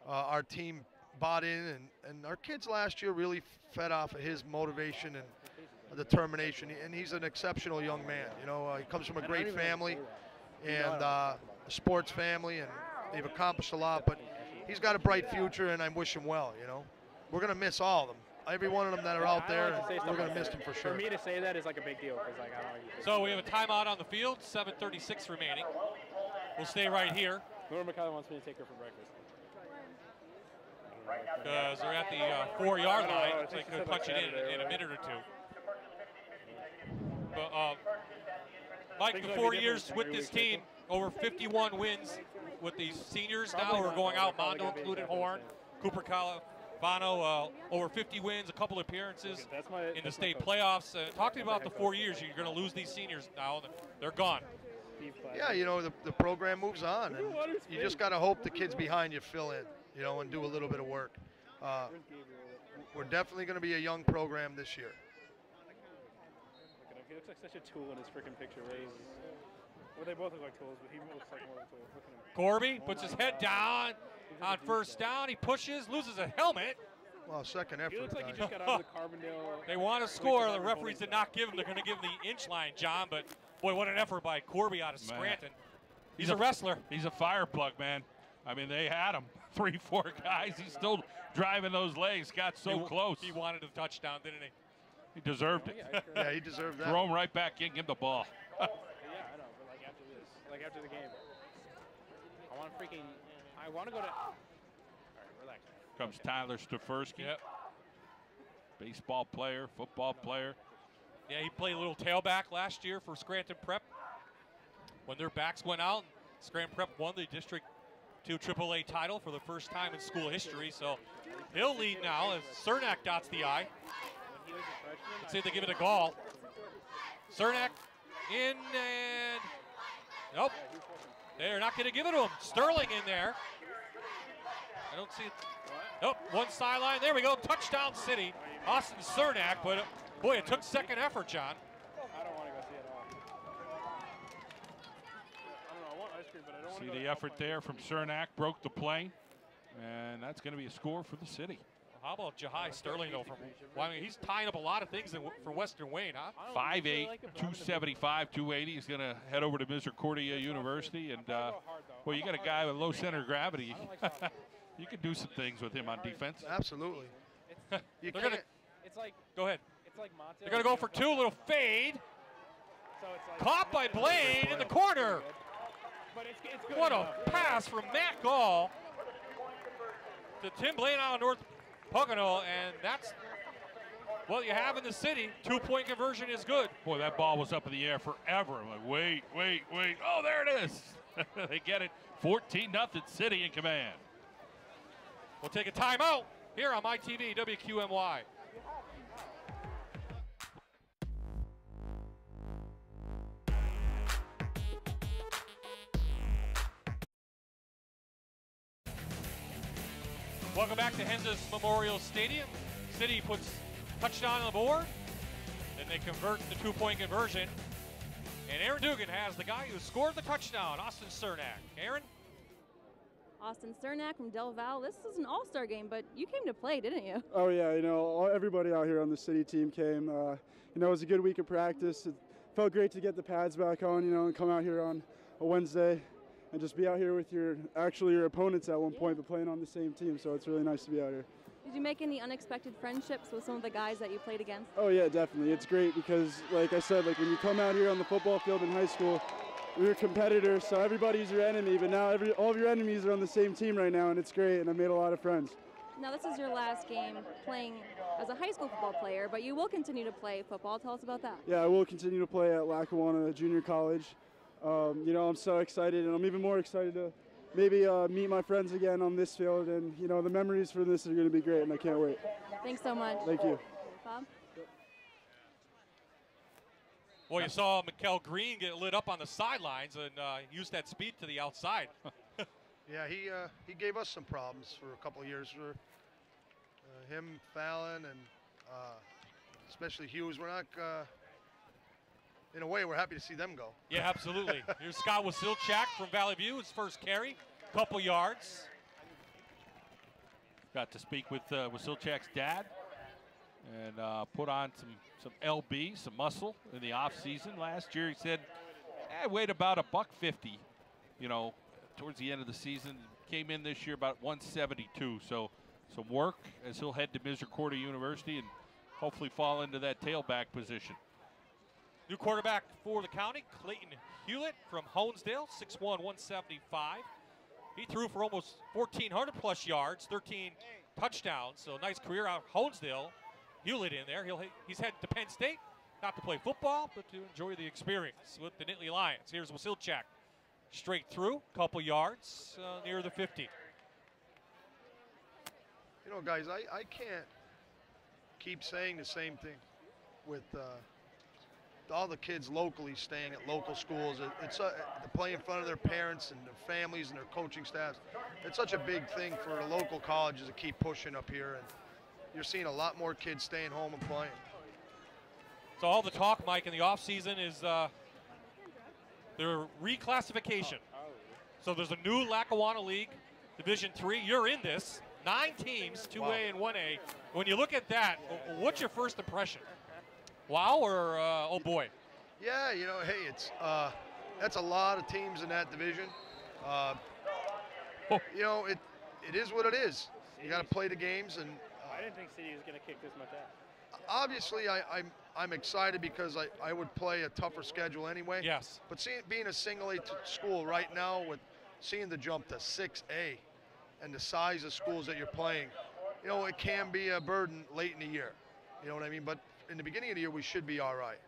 Speaker 16: our team bought in, and our kids last year really fed off of his motivation and determination. And he's an exceptional young man. You know, he comes from a great family and a sports family, and they've accomplished a lot. But he's got a bright future, and I wish him well. You know, we're going to miss all of them. Every one of them that are out there, and we're going to miss them for sure.
Speaker 14: For me to say that is like a big deal, because like I don't know.
Speaker 4: So we have a timeout on the field, 7:36 remaining. We'll stay right here.
Speaker 14: Laura McCullough wants me to take her for breakfast.
Speaker 4: Because they're at the 4-yard line. Looks like they'll punch it in a minute or two. But, Mike, the 4 years with this team, over 51 wins with these seniors now who are going out, Mondo included, Horn, Cooper Califano, over 50 wins, a couple appearances in the state playoffs. Talk to me about the 4 years. You're going to lose these seniors now. They're gone.
Speaker 16: Yeah, you know, the program moves on, and you just got to hope the kids behind you fill in, you know, and do a little bit of work. We're definitely going to be a young program this year.
Speaker 14: He looks like such a tool in his freaking picture. Well, they both look like tools, but he looks like more of a tool. Look at him.
Speaker 4: Corby puts his head down on first down. He pushes, loses a helmet.
Speaker 16: Well, second effort.
Speaker 14: He looks like he just got out of the Carbondale.
Speaker 4: They want to score. The referees did not give him. They're going to give him the inch line, John. But, boy, what an effort by Corby out of Scranton. He's a wrestler.
Speaker 5: He's a fire plug, man. I mean, they had him. 3, 4 guys. He's still driving those legs. Got so close.
Speaker 4: He wanted a touchdown, didn't he?
Speaker 5: He deserved it.
Speaker 16: Yeah, he deserved that.
Speaker 5: Throw him right back in. Give him the ball.
Speaker 14: Yeah, I know. But like after this, like after the game, I want to go to. All right, relax.
Speaker 5: Comes Tyler Stefersky.
Speaker 4: Yep.
Speaker 5: Baseball player, football player.
Speaker 4: Yeah, he played a little tailback last year for Scranton Prep. When their backs went out, Scranton Prep won the District 2 AAA title for the first time in school history. So he'll lead now as Cernak dots the I. Let's see if they give it a Gall. Cernak in and nope. They're not going to give it to him. Sterling in there. I don't see it. Nope, one sideline. There we go. Touchdown City. Austin Cernak, but boy, it took second effort, John.
Speaker 14: I don't want to go see it all. I don't know. I want ice cream, but I don't want to.
Speaker 5: See the effort there from Cernak. Broke the plane. And that's going to be a score for the city.
Speaker 4: How about Jahai Sterling, though? I mean, he's tying up a lot of things for Western Wayne, huh?
Speaker 5: 5'8", 275, 280. He's going to head over to Misericordia University. And, well, you got a guy with low center of gravity. You can do some things with him on defense.
Speaker 16: Absolutely.
Speaker 4: They're gonna,
Speaker 14: it's like,
Speaker 4: go ahead.
Speaker 14: It's like Monte.
Speaker 4: They're going to go for two, little fade.
Speaker 14: So it's like
Speaker 4: Caught by Blaine in the corner.
Speaker 14: But it's good
Speaker 4: What
Speaker 14: enough.
Speaker 4: a pass from Matt Gall to Tim Blaine out of North Pocono, and that's what you have in the city. 2-point conversion is good.
Speaker 5: Boy, that ball was up in the air forever. I'm like, wait. Oh, there it is. They get it. 14-0 City in command.
Speaker 4: We'll take a timeout here on MyTV WQMY. Welcome back to Hensas Memorial Stadium. City puts touchdown on the board. Then they convert the 2-point conversion. And Aaron Dugan has the guy who scored the touchdown, Austin Cernak. Aaron?
Speaker 8: Austin Cernak from Del Val. This is an all-star game, but you came to play, didn't you?
Speaker 18: Oh, yeah. You know, everybody out here on the city team came. You know, it was a good week of practice. It felt great to get the pads back on, you know, and come out here on a Wednesday and just be out here with your opponents at one point, but playing on the same team. So it's really nice to be out here.
Speaker 8: Did you make any unexpected friendships with some of the guys that you played against?
Speaker 18: Oh, yeah, definitely. It's great because, like I said, like when you come out here on the football field in high school, we were competitors, so everybody's your enemy, but now all of your enemies are on the same team right now, and it's great, and I made a lot of friends.
Speaker 8: Now, this is your last game playing as a high school football player, but you will continue to play football. Tell us about that.
Speaker 18: Yeah, I will continue to play at Lackawanna Junior College. You know, I'm so excited, and I'm even more excited to maybe meet my friends again on this field. And, you know, the memories for this are going to be great, and I can't wait.
Speaker 8: Thanks so much.
Speaker 18: Thank you.
Speaker 8: Bob?
Speaker 4: Well, you saw Mikkel Green get lit up on the sidelines and use that speed to the outside.
Speaker 16: Yeah, he gave us some problems for a couple of years. For him, Fallon, and especially Hughes. We're not, in a way, we're happy to see them go.
Speaker 4: Yeah, absolutely. Here's Scott Wasilchak from Valley View, his first carry, couple yards.
Speaker 5: Got to speak with Wasilchak's dad and put on some LB, some muscle in the offseason. Last year he said, I weighed about $150, you know, towards the end of the season. Came in this year about 172. So some work as he'll head to Misericordia University and hopefully fall into that tailback position.
Speaker 4: New quarterback for the county, Clayton Hewlett from Honesdale, 6'1", 175. He threw for almost 1,400 plus yards, 13 touchdowns. So nice career out of Honesdale. Hewlett in there. He's headed to Penn State, not to play football, but to enjoy the experience with the Nittany Lions. Here's Wasilchak. Straight through, couple yards near the 50.
Speaker 16: You know, guys, I can't keep saying the same thing with all the kids locally staying at local schools. It's to play in front of their parents and their families and their coaching staffs. It's such a big thing for the local colleges to keep pushing up here, and you're seeing a lot more kids staying home and playing.
Speaker 4: So all the talk, Mike, in the offseason is their reclassification. So there's a new Lackawanna League, Division III. You're in this. 9 teams, 2A and 1A. When you look at that, what's your first impression? Wow or oh boy?
Speaker 16: Yeah, you know, hey, it's that's a lot of teams in that division. You know, it is what it is. You got to play the games, and
Speaker 14: I didn't think City was going to kick this much ass.
Speaker 16: Obviously, I'm excited because I would play a tougher schedule anyway.
Speaker 4: Yes.
Speaker 16: But being a single A school right now, with seeing the jump to 6A and the size of schools that you're playing, you know, it can be a burden late in the year. You know what I mean? But in the beginning of the year, we should be all right.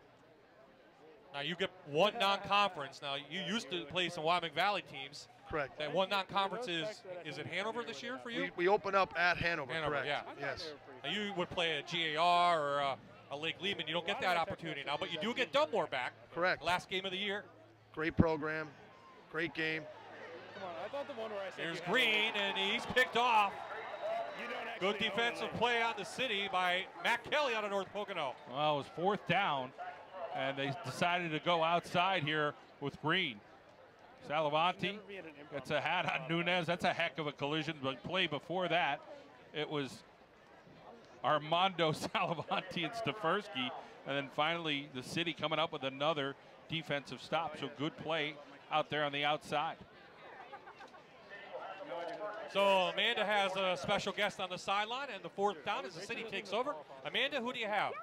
Speaker 4: Now you get one non-conference. Now you used to play some Wyoming Valley teams.
Speaker 16: Correct.
Speaker 4: That one non-conference is it Hanover this year for you?
Speaker 16: We open up at Hanover,
Speaker 4: Hanover,
Speaker 16: correct.
Speaker 4: yeah.
Speaker 16: Yes.
Speaker 4: Now you would play a GAR or a Lake Lehman. You don't get that opportunity now, but you do get Dunmore back.
Speaker 16: Correct.
Speaker 4: Last game of the year.
Speaker 16: Great program, great game.
Speaker 14: Come on, I thought the one where I said
Speaker 4: Here's Green, and he's picked off. Good defensive play on the city by Matt Kelly out of North Pocono.
Speaker 5: Well, it was 4th down, and they decided to go outside here with Green. Salavanti gets a hat on Nunez. That's a heck of a collision. But play before that, it was Armando Salavanti and Stefersky. And then finally, the city coming up with another defensive stop. So good play out there on the outside.
Speaker 4: So Amanda has a special guest on the sideline, and the 4th down as the city takes over. Amanda, who do you have?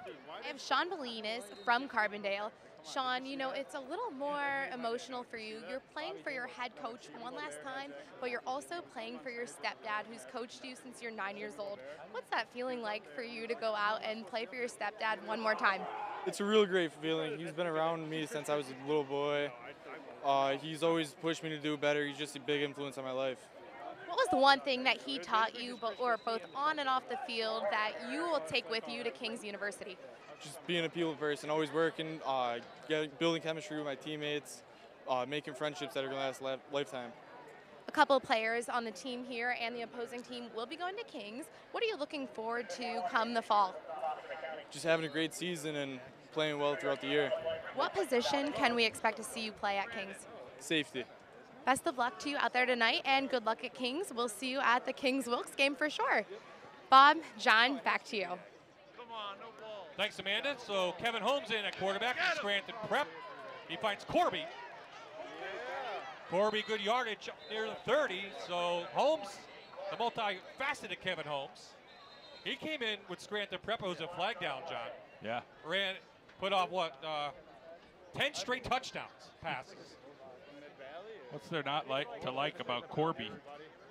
Speaker 6: I have Sean Belinas from Carbondale. Sean, you know, it's a little more emotional for you. You're playing for your head coach one last time, but you're also playing for your stepdad who's coached you since you're 9 years old. What's that feeling like for you to go out and play for your stepdad one more time?
Speaker 19: It's a real great feeling. He's been around me since I was a little boy. He's always pushed me to do better. He's just a big influence on my life.
Speaker 6: What was the one thing that he taught you, both on and off the field, that you will take with you to King's University?
Speaker 19: Just being a people person, always working, building chemistry with my teammates, making friendships that are going to last lifetime.
Speaker 6: A couple of players on the team here and the opposing team will be going to King's. What are you looking forward to come the fall?
Speaker 19: Just having a great season and playing well throughout the year.
Speaker 6: What position can we expect to see you play at King's?
Speaker 19: Safety.
Speaker 6: Best of luck to you out there tonight, and good luck at King's. We'll see you at the Kings-Wilkes game for sure. Bob, John, back to you.
Speaker 4: Thanks, Amanda. So Kevin Holmes in at quarterback for Scranton Prep. He finds Corby. Corby, good yardage near the 30. So Holmes, the multifaceted Kevin Holmes. He came in with Scranton Prep. It was a flag down, John.
Speaker 5: Yeah.
Speaker 4: Put off what, 10 straight touchdowns, passes.
Speaker 5: What's there not to like about Corby?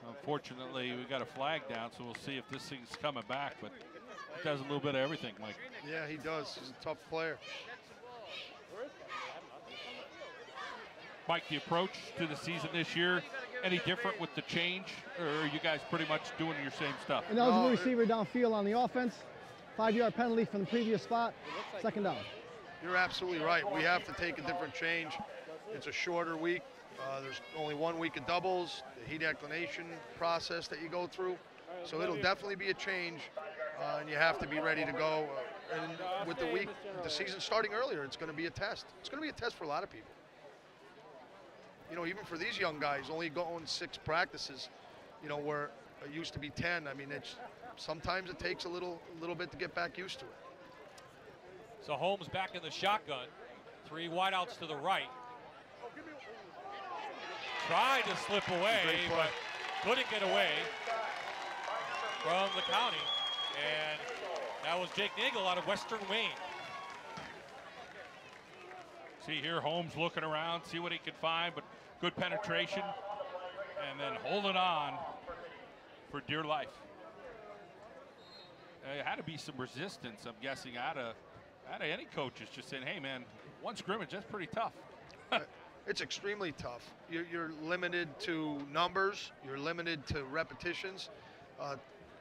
Speaker 5: Unfortunately, we got a flag down, so we'll see if this thing's coming back. But he does a little bit of everything, Mike.
Speaker 16: Yeah, he does. He's a tough player.
Speaker 5: Mike, the approach to the season this year, any different with the change, or are you guys pretty much doing your same stuff?
Speaker 11: An eligible receiver downfield on the offense. 5-yard penalty from the previous spot. Second down.
Speaker 16: You're absolutely right. We have to take a different change. It's a shorter week. There's only 1 week of doubles, the heat declination process that you go through. So it'll definitely be a change, and you have to be ready to go. And with the season starting earlier, it's going to be a test. It's going to be a test for a lot of people. You know, even for these young guys, only going 6 practices, you know, where it used to be 10. I mean, sometimes it takes a little bit to get back used to it.
Speaker 4: So Holmes back in the shotgun. 3 wideouts to the right. Tried to slip away, but couldn't get away from the county. And that was Jake Nagel out of Western Wayne.
Speaker 5: See here, Holmes looking around, see what he can find, but good penetration, and then holding on for dear life. There had to be some resistance, I'm guessing, out of any coaches, just saying, hey, man, 1 scrimmage, that's pretty tough.
Speaker 16: It's extremely tough. You're limited to numbers. You're limited to repetitions.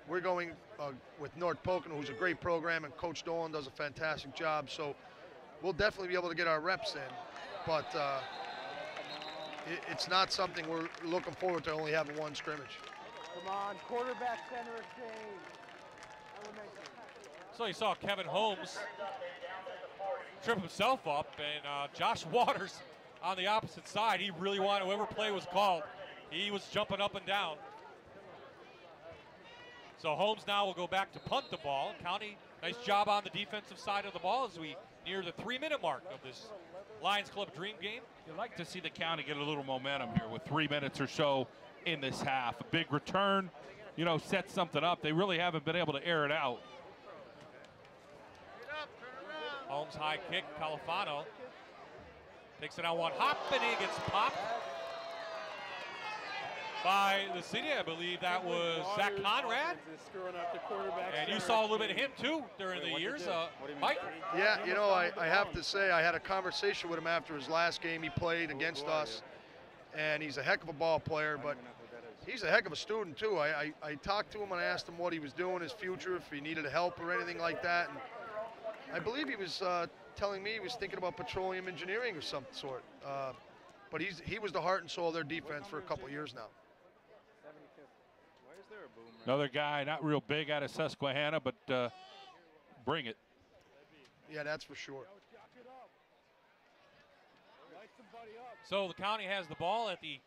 Speaker 16: We're going with North Pocono, who's a great program, and Coach Dolan does a fantastic job. So we'll definitely be able to get our reps in. But it's not something we're looking forward to only having 1 scrimmage.
Speaker 14: Come on, quarterback center exchange.
Speaker 4: So you saw Kevin Holmes trip himself up, and Josh Waters on the opposite side. He really wanted, whoever play was called, he was jumping up and down. So Holmes now will go back to punt the ball. County, nice job on the defensive side of the ball as we near the 3-minute mark of this Lions Club Dream Game.
Speaker 5: You'd like to see the county get a little momentum here with 3 minutes or so in this half. A big return, you know, sets something up. They really haven't been able to air it out.
Speaker 4: Holmes high kick, Califano takes it on 1 hop, and he gets popped by the senior. I believe that was Zach Conrad. And you saw a little bit of him too during the years, Mike.
Speaker 16: Yeah, you know, I have to say I had a conversation with him after his last game he played against us, and he's a heck of a ball player, but he's a heck of a student too. I talked to him and I asked him what he was doing, his future, if he needed help or anything like that. And I believe he was telling me he was thinking about petroleum engineering of some sort. But he was the heart and soul of their defense for a couple of years now.
Speaker 5: Another guy, not real big out of Susquehanna, but bring it.
Speaker 16: Yeah, that's for sure.
Speaker 4: So the county has the ball at the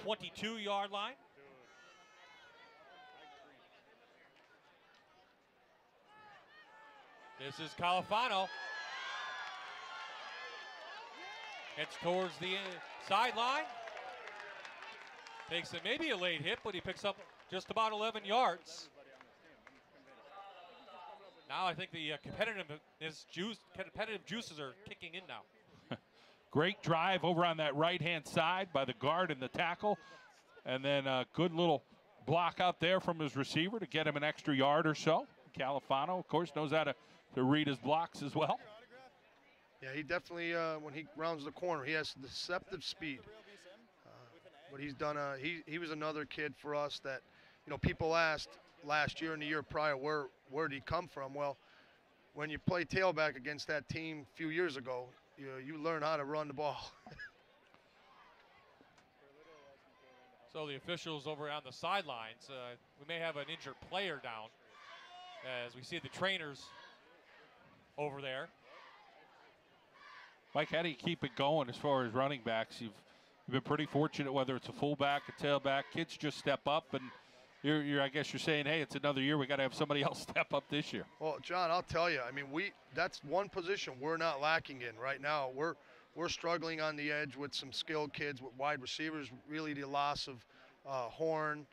Speaker 4: 22-yard line. This is Califano. Heads towards the sideline. Takes maybe a late hit, but he picks up just about 11 yards. Now I think the competitive juices are kicking in now.
Speaker 5: Great drive over on that right-hand side by the guard and the tackle. And then a good little block out there from his receiver to get him an extra yard or so. Califano, of course, knows how to read his blocks as well.
Speaker 16: Yeah, he definitely, when he rounds the corner, he has deceptive speed. What he's done, he was another kid for us that, you know, people asked last year and the year prior, where did he come from? Well, when you play tailback against that team a few years ago, you learn how to run the ball.
Speaker 4: So the officials over on the sidelines, we may have an injured player down as we see the trainers over there.
Speaker 5: Mike, how do you keep it going as far as running backs? You've been pretty fortunate, whether it's a fullback, a tailback. Kids just step up, and I guess you're saying, hey, it's another year. We got to have somebody else step up this year.
Speaker 16: Well, John, I'll tell you. I mean, that's one position we're not lacking in right now. We're struggling on the edge with some skilled kids with wide receivers. Really, the loss of Horn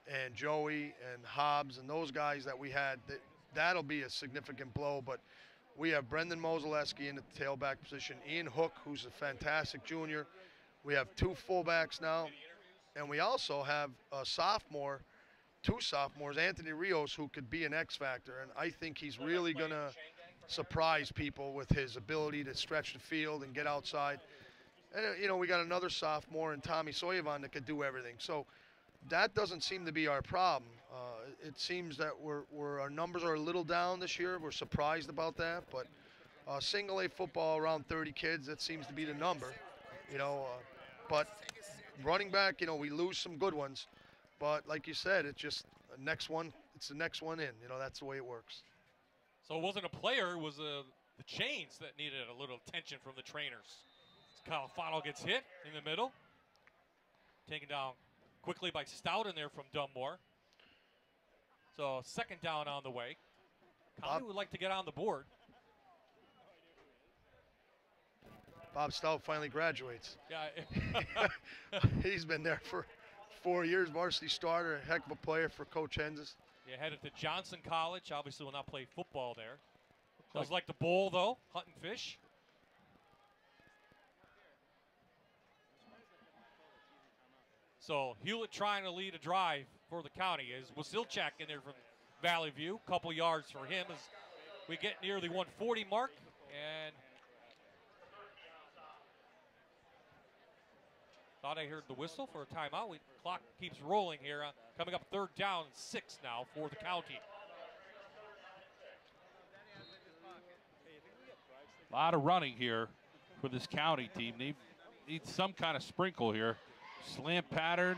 Speaker 16: and Joey and Hobbs and those guys that we had. That'll be a significant blow, but we have Brendan Mozaleski in the tailback position, Ian Hook, who's a fantastic junior. We have 2 fullbacks now, and we also have a sophomore, 2 sophomores, Anthony Rios, who could be an X factor, and I think he's really going to surprise people with his ability to stretch the field and get outside. And, you know, we got another sophomore in Tommy Soyavon that could do everything. So that doesn't seem to be our problem. It seems that our numbers are a little down this year. We're surprised about that. But single A football, around 30 kids, that seems to be the number. You know, but running back, you know, we lose some good ones. But like you said, it's just the next one. It's the next one in. You know, that's the way it works.
Speaker 4: So it wasn't a player, it was the chains that needed a little attention from the trainers. Califano gets hit in the middle. Taken down quickly by Stout in there from Dunmore. So second down on the way. County would like to get on the board.
Speaker 16: Bob Stout finally graduates.
Speaker 4: Yeah.
Speaker 16: He's been there for 4 years, varsity starter, a heck of a player for Coach Henzes.
Speaker 4: Yeah, headed to Johnson College. Obviously will not play football there. Does like the bowl, though, hunt and fish. So Hewlett trying to lead a drive for the county. Is Wasilchak in there from Valley View. Couple yards for him as we get near the 140 mark. And thought I heard the whistle for a timeout. Clock keeps rolling here. Coming up third down, 6 now for the county.
Speaker 5: A lot of running here for this county team. Need some kind of sprinkle here. Slant pattern,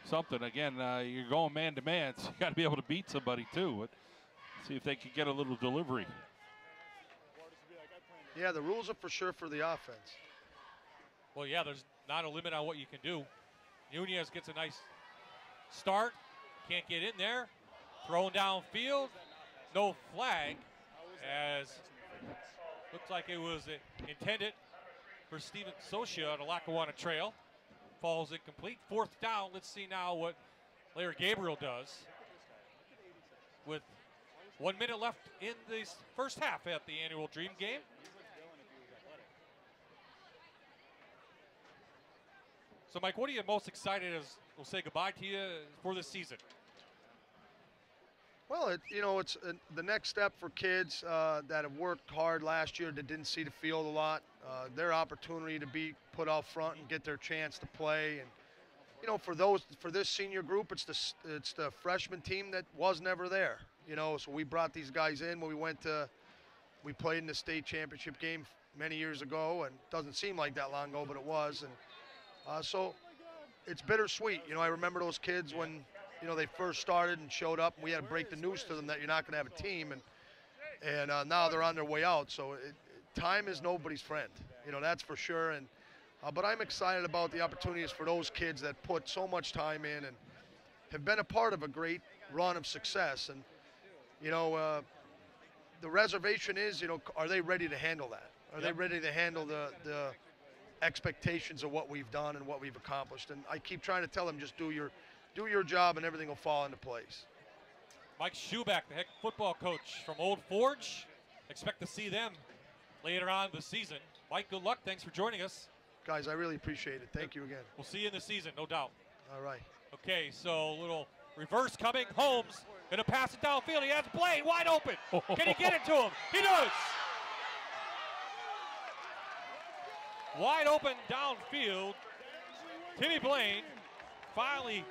Speaker 5: something. Again, you're going man-to-man, so you got to be able to beat somebody too. But see if they can get a little delivery.
Speaker 16: Yeah, the rules are for sure for the offense.
Speaker 4: Well, yeah, there's not a limit on what you can do. Nunez gets a nice start. Can't get in there. Thrown downfield. No flag, as looks like it was intended for Steven Socia on a Lackawanna Trail. Falls incomplete. Fourth down. Let's see now what Larry Gabriel does with 1 minute left in the first half at the annual Dream Game. So, Mike, what are you most excited as we'll say goodbye to you for this season?
Speaker 16: Well, it's the next step for kids that have worked hard last year that didn't see the field a lot. Their opportunity to be put out front and get their chance to play. And, you know, for this senior group, it's the freshman team that was never there. You know, so we brought these guys in when we played in the state championship game many years ago, and it doesn't seem like that long ago, but it was. And so it's bittersweet. You know, I remember those kids when, you know, they first started and showed up, and we had to break the news to them that you're not going to have a team, and now they're on their way out. So time is nobody's friend, you know, that's for sure. And but I'm excited about the opportunities for those kids that put so much time in and have been a part of a great run of success. And you know, the reservation is, you know, are they ready to handle that? Are they ready to handle the expectations of what we've done and what we've accomplished? And I keep trying to tell them, just do your job and everything will fall into place.
Speaker 4: Mike Schuback, the head football coach from Old Forge. Expect to see them later on the season. Mike, good luck. Thanks for joining us.
Speaker 16: Guys, I really appreciate it. Thank you again.
Speaker 4: We'll see you in the season, no doubt.
Speaker 16: All right.
Speaker 4: Okay, so a little reverse coming. Holmes gonna pass it downfield. He has Blaine wide open. Can he get it to him? He does. Wide open downfield. Timmy Blaine finally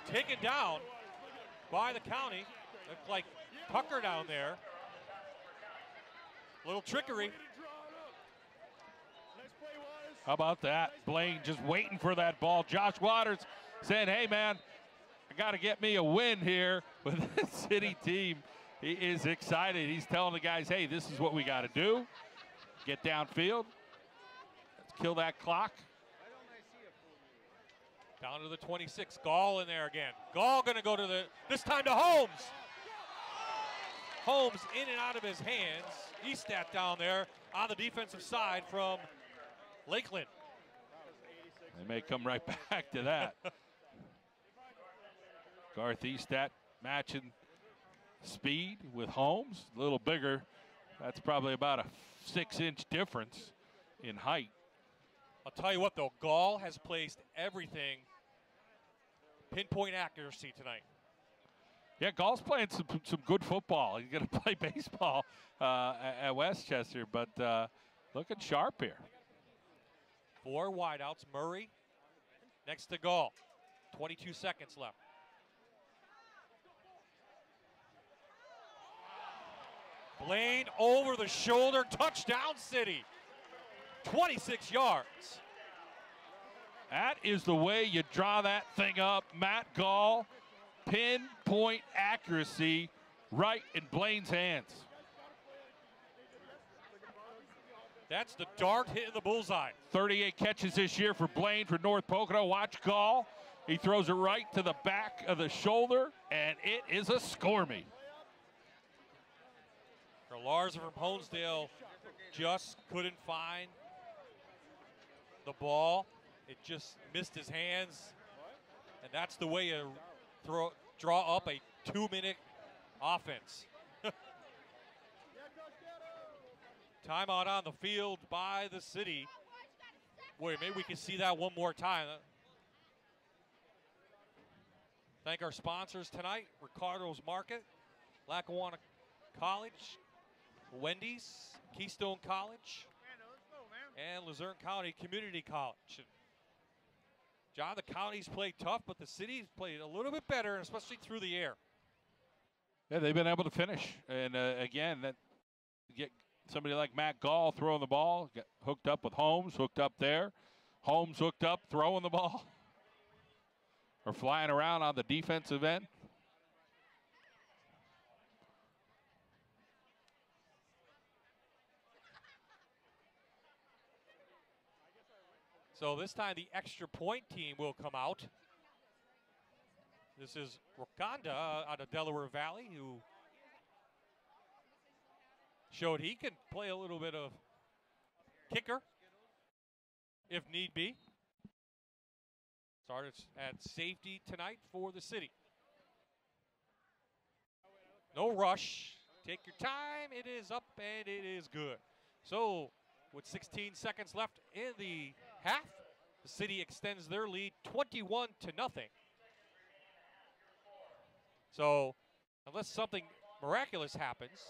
Speaker 4: taken down by the county. Looked like Tucker down there. Little trickery.
Speaker 5: How about that? Blaine just waiting for that ball. Josh Waters saying, hey, man, I got to get me a win here with this city team. He is excited. He's telling the guys, hey, this is what we got to do. Get downfield. Let's kill that clock.
Speaker 4: Down to the 26. Gall in there again. Gall going to go to this time to Holmes. Holmes in and out of his hands. Estat down there on the defensive side from Lakeland.
Speaker 5: They may come right back to that. Garth Estat matching speed with Holmes. A little bigger. That's probably about a 6-inch difference in height.
Speaker 4: I'll tell you what, though. Gall has placed everything pinpoint accuracy tonight.
Speaker 5: Yeah, Gall's playing some good football. He's going to play baseball at Westchester, but looking sharp here.
Speaker 4: 4 wideouts. Murray next to Gall. 22 seconds left. Blaine over the shoulder. Touchdown, City. 26 yards.
Speaker 5: That is the way you draw that thing up. Matt Gall, pinpoint accuracy right in Blaine's hands.
Speaker 4: That's the dart hitting the bullseye.
Speaker 5: 38 catches this year for Blaine for North Pocono. Watch Gall. He throws it right to the back of the shoulder, and it is a scormy.
Speaker 4: Larson from Honesdale just couldn't find the ball. It just missed his hands. And that's the way you draw up a 2-minute offense. Timeout on the field by the City. Boy, maybe we can see that one more time. Thank our sponsors tonight, Ricardo's Market, Lackawanna College, Wendy's, Keystone College, and Luzerne County Community College. John, the counties played tough, but the cities played a little bit better, especially through the air.
Speaker 5: Yeah, they've been able to finish. And again, that get somebody like Matt Gall throwing the ball, get hooked up with Holmes, hooked up there. Holmes hooked up, throwing the ball. Or flying around on the defensive end.
Speaker 4: So this time the extra point team will come out. This is Wakanda out of Delaware Valley, who showed he can play a little bit of kicker if need be. Started at safety tonight for the City. No rush. Take your time. It is up and it is good. So with 16 seconds left in the half, the City extends their lead 21-0. So unless something miraculous happens,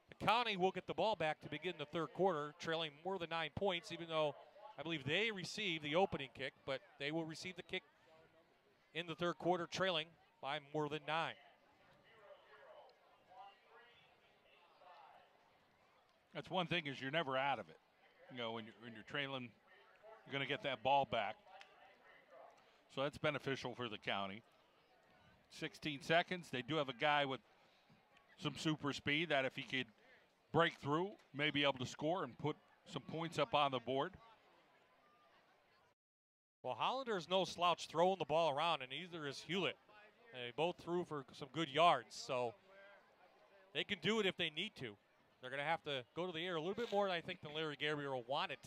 Speaker 4: the County will get the ball back to begin the third quarter, trailing more than 9 points, even though I believe they received the opening kick, but they will receive the kick in the third quarter, trailing by more than 9.
Speaker 5: That's one thing, is you're never out of it. You know, when you're trailing, you're going to get that ball back. So that's beneficial for the County. 16 seconds. They do have a guy with some super speed that if he could break through, may be able to score and put some points up on the board.
Speaker 4: Well, Hollander's no slouch throwing the ball around, and neither is Hewlett. They both threw for some good yards, so they can do it if they need to. They're going to have to go to the air a little bit more, I think, than Larry Gabriel wanted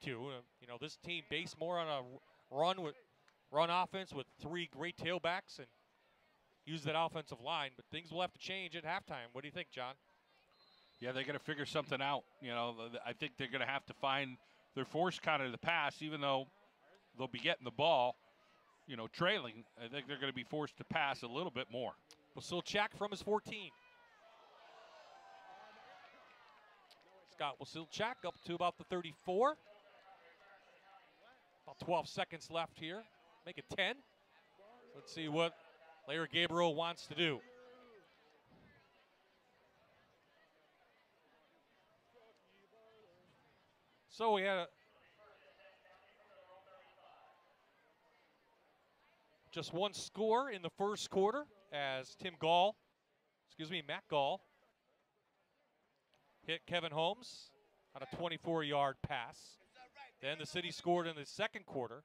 Speaker 4: to. You know, this team based more on a run offense with 3 great tailbacks and use that offensive line, but things will have to change at halftime. What do you think, John?
Speaker 5: Yeah, they're going to figure something out. You know, I think they're going to have to find their force kind of the pass, even though they'll be getting the ball, you know, trailing. I think they're going to be forced to pass a little bit more.
Speaker 4: Wasilchak from his 14. Scott Wasilchak up to about the 34. About 12 seconds left here. Make it 10. Let's see what Larry Gabriel wants to do. So we had just one score in the first quarter as Matt Gall hit Kevin Holmes on a 24-yard pass. Then the City scored in the second quarter.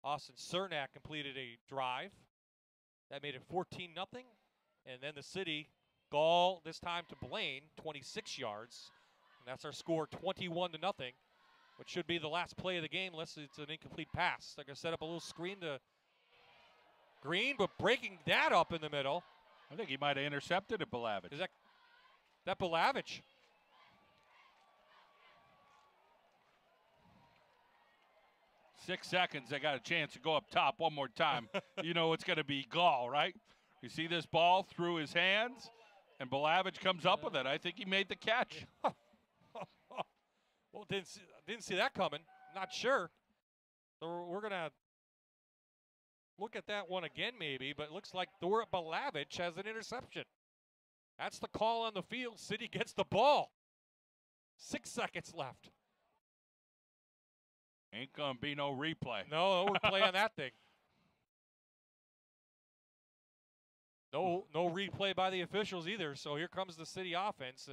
Speaker 4: Austin Cernak completed a drive. That made it 14-0. And then the City, Gall this time to Blaine, 26 yards. And that's our score, 21-0, which should be the last play of the game unless it's an incomplete pass. They're going to set up a little screen to Green, but breaking that up in the middle.
Speaker 5: I think he might have intercepted it, Belavich.
Speaker 4: Is that Belavich?
Speaker 5: Six seconds, they got a chance to go up top one more time. You know it's going to be Gall, right? You see this ball through his hands, and Belavich comes up with it. I think he made the catch.
Speaker 4: Well, didn't see that coming. Not sure. So we're going to look at that one again maybe, but it looks like Dora Balavich has an interception. That's the call on the field. City gets the ball. 6 seconds left.
Speaker 5: Ain't going to be no replay.
Speaker 4: No replay on that thing. No replay by the officials either. So here comes the City offense.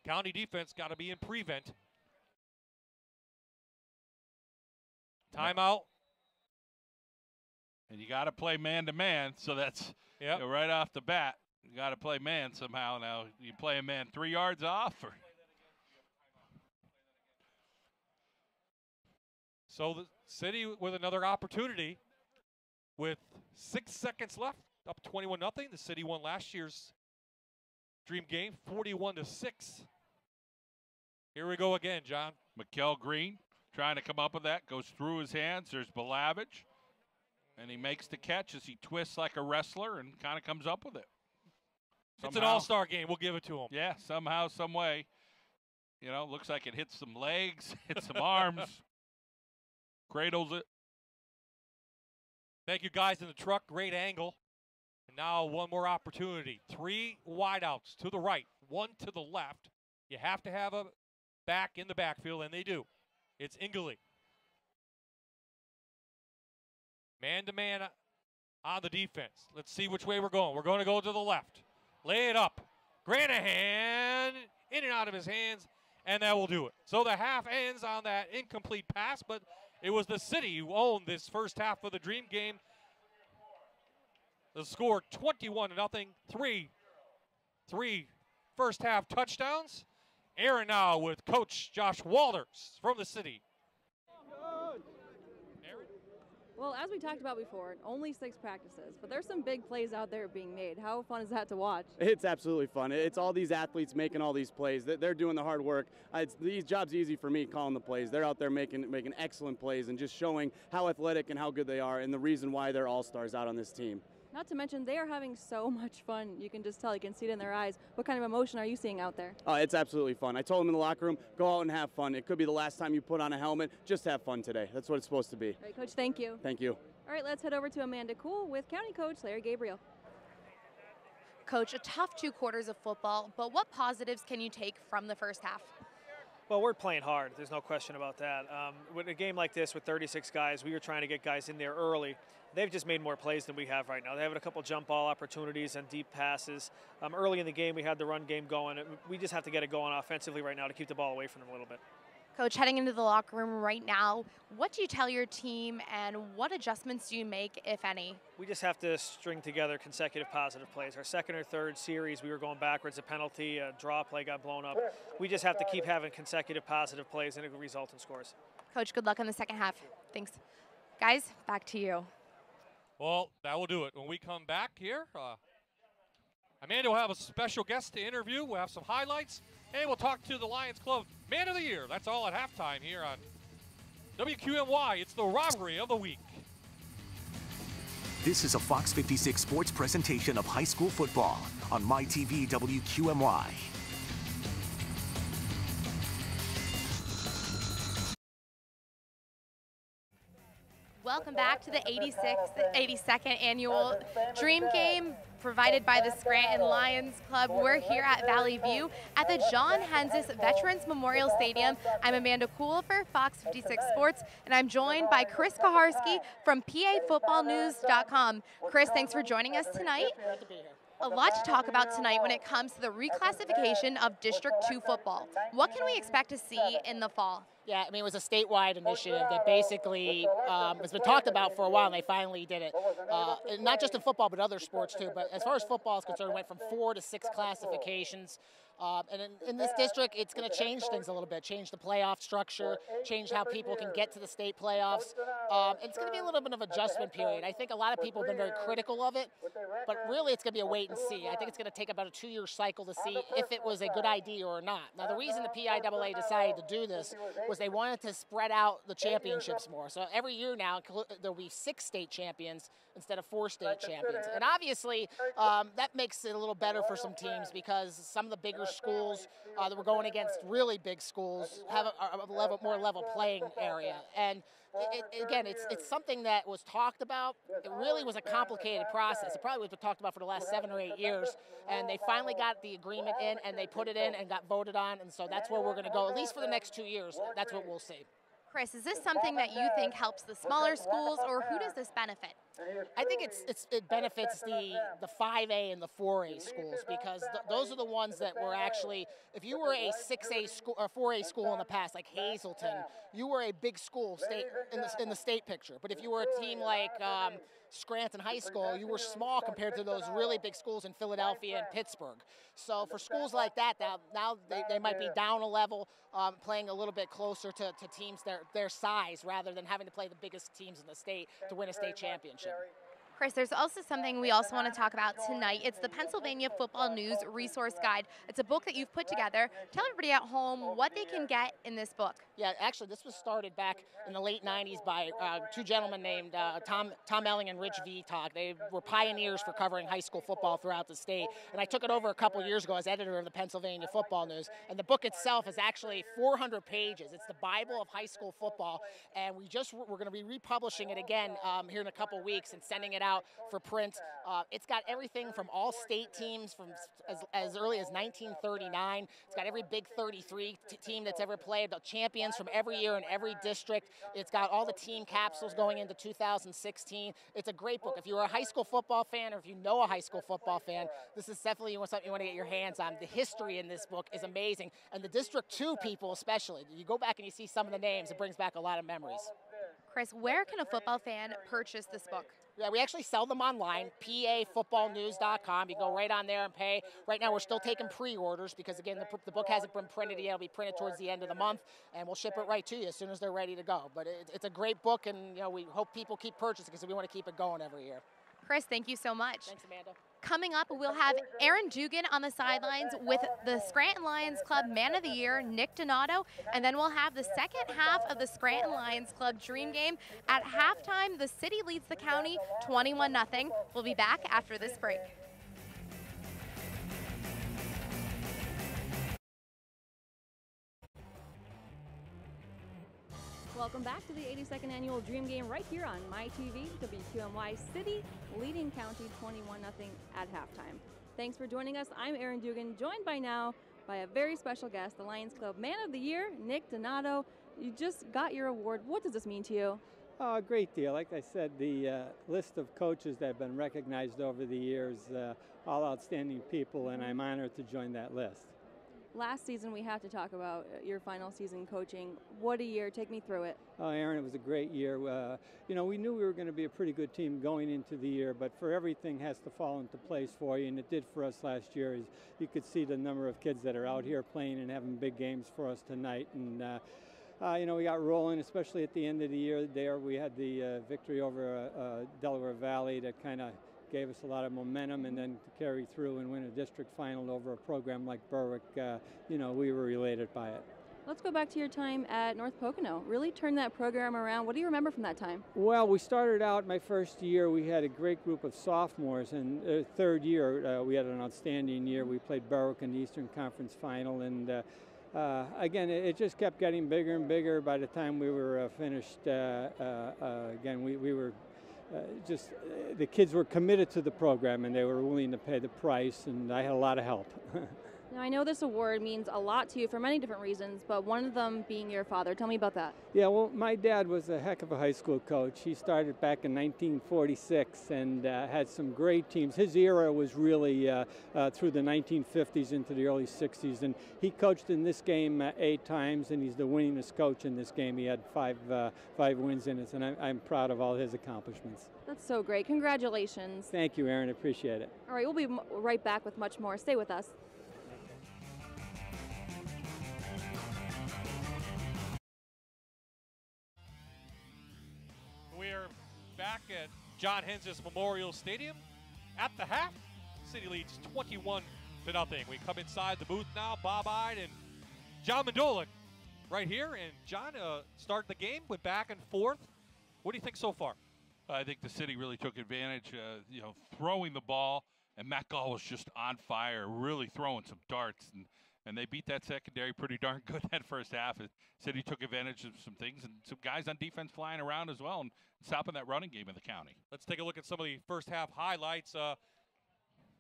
Speaker 4: County defense got to be in prevent. Timeout.
Speaker 5: And you got to play man-to-man, so that's right off the bat. You got to play man somehow. Now, you play a man 3 yards off? Or?
Speaker 4: So the City with another opportunity with 6 seconds left, up 21-0. The City won last year's Dream game, 41-6. Here we go again, John.
Speaker 5: Mikkel Green trying to come up with that, goes through his hands. There's Balavich, and he makes the catch as he twists like a wrestler and kind of comes up with it.
Speaker 4: It's an all-star game. We'll give it to him.
Speaker 5: Yeah, somehow, some way. You know, looks like it hits some legs, hits some arms, cradles it.
Speaker 4: Thank you, guys in the truck. Great angle. And now one more opportunity. 3 wideouts to the right, 1 to the left. You have to have a back in the backfield, and they do. It's Ingley. Man-to-man on the defense. Let's see which way we're going. We're going to go to the left. Lay it up. Granahan in and out of his hands, and that will do it. So the half ends on that incomplete pass, but it was the City who owned this first half of the Dream game. The score 21-0. Three first half touchdowns. Aaron now with Coach Josh Walters from the City.
Speaker 8: Well, as we talked about before, only 6 practices, but there's some big plays out there being made. How fun is that to watch?
Speaker 9: It's absolutely fun. It's all these athletes making all these plays. They're doing the hard work. These jobs easy for me calling the plays. They're out there making excellent plays and just showing how athletic and how good they are and the reason why they're all-stars out on this team.
Speaker 8: Not to mention, they are having so much fun. You can just tell. You can see it in their eyes. What kind of emotion are you seeing out there?
Speaker 9: It's absolutely fun. I told them in the locker room, go out and have fun. It could be the last time you put on a helmet. Just have fun today. That's what it's supposed to be.
Speaker 8: All right, Coach, thank you.
Speaker 9: Thank you.
Speaker 8: All right, let's head over to Amanda Cool with County Coach Larry Gabriel.
Speaker 6: Coach, a tough 2 quarters of football, but what positives can you take from the first half?
Speaker 7: Well, we're playing hard. There's no question about that. With a game like this with 36 guys, we were trying to get guys in there early. They've just made more plays than we have right now. They have a couple jump ball opportunities and deep passes. Early in the game, we had the run game going. We just have to get it going offensively right now to keep the ball away from them a little bit.
Speaker 6: Coach, heading into the locker room right now, what do you tell your team and what adjustments do you make, if any?
Speaker 7: We just have to string together consecutive positive plays. Our second or third series, we were going backwards, a penalty, a draw play got blown up. We just have to keep having consecutive positive plays and it will result in scores.
Speaker 6: Coach, good luck in the second half. Thanks. Guys, back to you.
Speaker 4: Well, that will do it. When we come back here, Amanda will have a special guest to interview. We'll have some highlights, and we'll talk to the Lions Club Man of the Year. That's all at halftime here on WQMY. It's the Robbery of the Week.
Speaker 20: This is a Fox 56 Sports presentation of high school football on MyTV WQMY.
Speaker 6: Welcome back to the 82nd annual Dream Game provided by the Scranton Lions Club. We're here at Valley View at the John Hensis Veterans Memorial Stadium. I'm Amanda Kuhl for Fox 56 Sports, and I'm joined by Chris Kaharski from PAFootballNews.com. Chris, thanks for joining us tonight. A lot to talk about tonight when it comes to the reclassification of District 2 football. What can we expect to see in the fall?
Speaker 21: Yeah, I mean, it was a statewide initiative that basically has been talked about for a while, and they finally did it. Not just in football, but other sports too. But as far as football is concerned, it went from 4 to 6 classifications. And in this district, it's going to change things a little bit, change the playoff structure, change how people can get to the state playoffs. It's going to be a little bit of an adjustment period. I think a lot of people have been very critical of it, but really it's going to be a wait and see. I think it's going to take about a 2-year cycle to see if it was a good idea or not. Now, the reason the PIAA decided to do this was they wanted to spread out the championships more. So every year now there'll be 6 state champions instead of 4 state champions. And obviously that makes it a little better for some teams because some of the bigger schools that were going against really big schools have a more level playing area. And again, it's something that was talked about. It really was a complicated process. It probably was talked about for the last 7 or 8 years, and they finally got the agreement in, and they put it in and got voted on, and so that's where we're going to go, at least for the next 2 years. That's what we'll see.
Speaker 6: Chris, is this something that you think helps the smaller schools, or who does this benefit?
Speaker 21: I think it benefits the 5A and the 4A schools because those are the ones that were actually, if you were a 6A school or 4A school in the past, like Hazleton, you were a big school in the state picture. But if you were a team like Scranton High School, you were small compared to those really big schools in Philadelphia and Pittsburgh. So for schools like that, now they might be down a level, playing a little bit closer to teams their size rather than having to play the biggest teams in the state to win a state championship.
Speaker 6: Chris, there's also something we also want to talk about tonight. It's the Pennsylvania Football News Resource Guide. It's a book that you've put together. Tell everybody at home what they can get in this book.
Speaker 21: Yeah, actually, this was started back in the late 90s by 2 gentlemen named Tom Elling and Rich Vitog. They were pioneers for covering high school football throughout the state. And I took it over a couple years ago as editor of the Pennsylvania Football News. And the book itself is actually 400 pages. It's the Bible of high school football. And we're going to be republishing it again here in a couple weeks and sending it out for print. It's got everything from all state teams from as early as 1939. It's got every Big 33 team that's ever played, the champions from every year in every district. It's got all the team capsules going into 2016. It's a great book. If you're a high school football fan or if you know a high school football fan, this is definitely something you want to get your hands on. The history in this book is amazing. And the District 2 people especially, you go back and you see some of the names, it brings back a lot of memories.
Speaker 6: Chris, where can a football fan purchase this book?
Speaker 21: Yeah, we actually sell them online, pafootballnews.com. You go right on there and pay. Right now we're still taking pre-orders because, again, the book hasn't been printed yet. It'll be printed towards the end of the month, and we'll ship it right to you as soon as they're ready to go. But it's a great book, and we hope people keep purchasing because we want to keep it going every year.
Speaker 6: Chris, thank you so much.
Speaker 21: Thanks, Amanda.
Speaker 6: Coming up, we'll have Aaron Dugan on the sidelines with the Scranton Lions Club Man of the Year, Nick Donato, and then we'll have the second half of the Scranton Lions Club Dream Game. At halftime, the city leads the county 21-0. We'll be back after this break.
Speaker 8: Welcome back to the 82nd Annual Dream Game right here on MyTV, WQMY City, leading county 21-0 at halftime. Thanks for joining us. I'm Aaron Dugan, joined by now by a very special guest, the Lions Club Man of the Year, Nick Donato. You just got your award. What does this mean to you?
Speaker 3: Oh, a great deal. Like I said, the list of coaches that have been recognized over the years, all outstanding people, and I'm honored to join that list.
Speaker 8: Last season, we have to talk about your final season coaching. What a year. Take me through it.
Speaker 3: Oh, Aaron, it was a great year. We knew we were going to be a pretty good team going into the year, but for everything has to fall into place for you, and it did for us last year. As you could see the number of kids that are out here playing and having big games for us tonight. And, we got rolling, especially at the end of the year there. We had the victory over Delaware Valley that kind of gave us a lot of momentum, and then to carry through and win a district final over a program like Berwick, we were elated by it.
Speaker 8: Let's go back to your time at North Pocono. Really turned that program around. What do you remember from that time?
Speaker 3: Well, we started out my first year, we had a great group of sophomores, and third year we had an outstanding year. We played Berwick in the Eastern Conference Final, and again, it just kept getting bigger and bigger. By the time we were finished, again, we were the kids were committed to the program and they were willing to pay the price, and I had a lot of help.
Speaker 8: Now, I know this award means a lot to you for many different reasons, but one of them being your father. Tell me about that.
Speaker 3: Yeah, well, my dad was a heck of a high school coach. He started back in 1946 and had some great teams. His era was really through the 1950s into the early 60s, and he coached in this game 8 times, and he's the winningest coach in this game. He had five wins in it, and I'm proud of all his accomplishments.
Speaker 8: That's so great. Congratulations.
Speaker 3: Thank you, Aaron. Appreciate it.
Speaker 8: All right, we'll be right back with much more. Stay with us.
Speaker 4: We're back at John Hens's Memorial Stadium. At the half, City leads 21-0. We come inside the booth now. Bob Ide and John Mandolin right here. And John started the game, went back and forth. What do you think so far?
Speaker 5: I think the city really took advantage, throwing the ball, and Matt Gall was just on fire, really throwing some darts, and they beat that secondary pretty darn good that first half. The city took advantage of some things, and some guys on defense flying around as well, and stopping that running game in the county.
Speaker 4: Let's take a look at some of the first half highlights.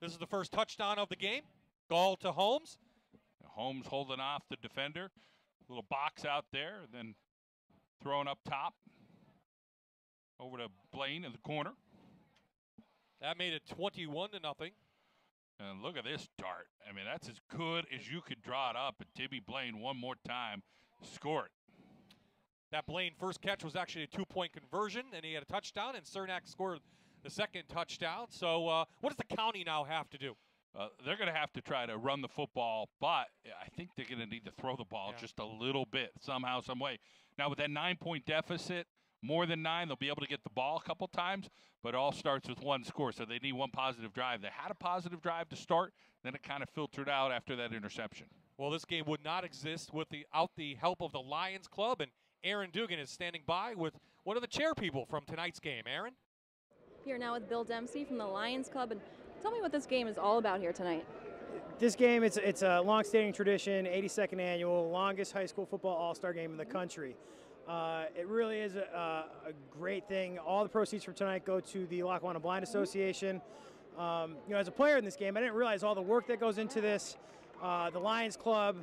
Speaker 4: This is the first touchdown of the game. Gall to Holmes.
Speaker 5: Holmes holding off the defender. Little box out there, and then throwing up top. Over to Blaine in the corner.
Speaker 4: That made it 21-0.
Speaker 5: And look at this dart. I mean, that's as good as you could draw it up. And Timmy Blaine one more time, score it.
Speaker 4: That Blaine first catch was actually a 2-point conversion, and he had a touchdown, and Cernak scored the second touchdown. So what does the county now have to do?
Speaker 5: They're going to have to try to run the football, but I think they're going to need to throw the ball just a little bit, somehow, some way. Now, with that 9-point deficit, more than 9, they'll be able to get the ball a couple times, but it all starts with one score, so they need one positive drive. They had a positive drive to start, then it kind of filtered out after that interception.
Speaker 4: Well, this game would not exist without the help of the Lions Club, and Aaron Dugan is standing by with one of the chair people from tonight's game. Aaron?
Speaker 8: Here now with Bill Dempsey from the Lions Club, and tell me what this game is all about here tonight.
Speaker 1: This game, it's a long-standing tradition, 82nd annual, longest high school football all-star game in the country. It really is a great thing. All the proceeds from tonight go to the Lackawanna Blind Association. As a player in this game, I didn't realize all the work that goes into this. The Lions Club,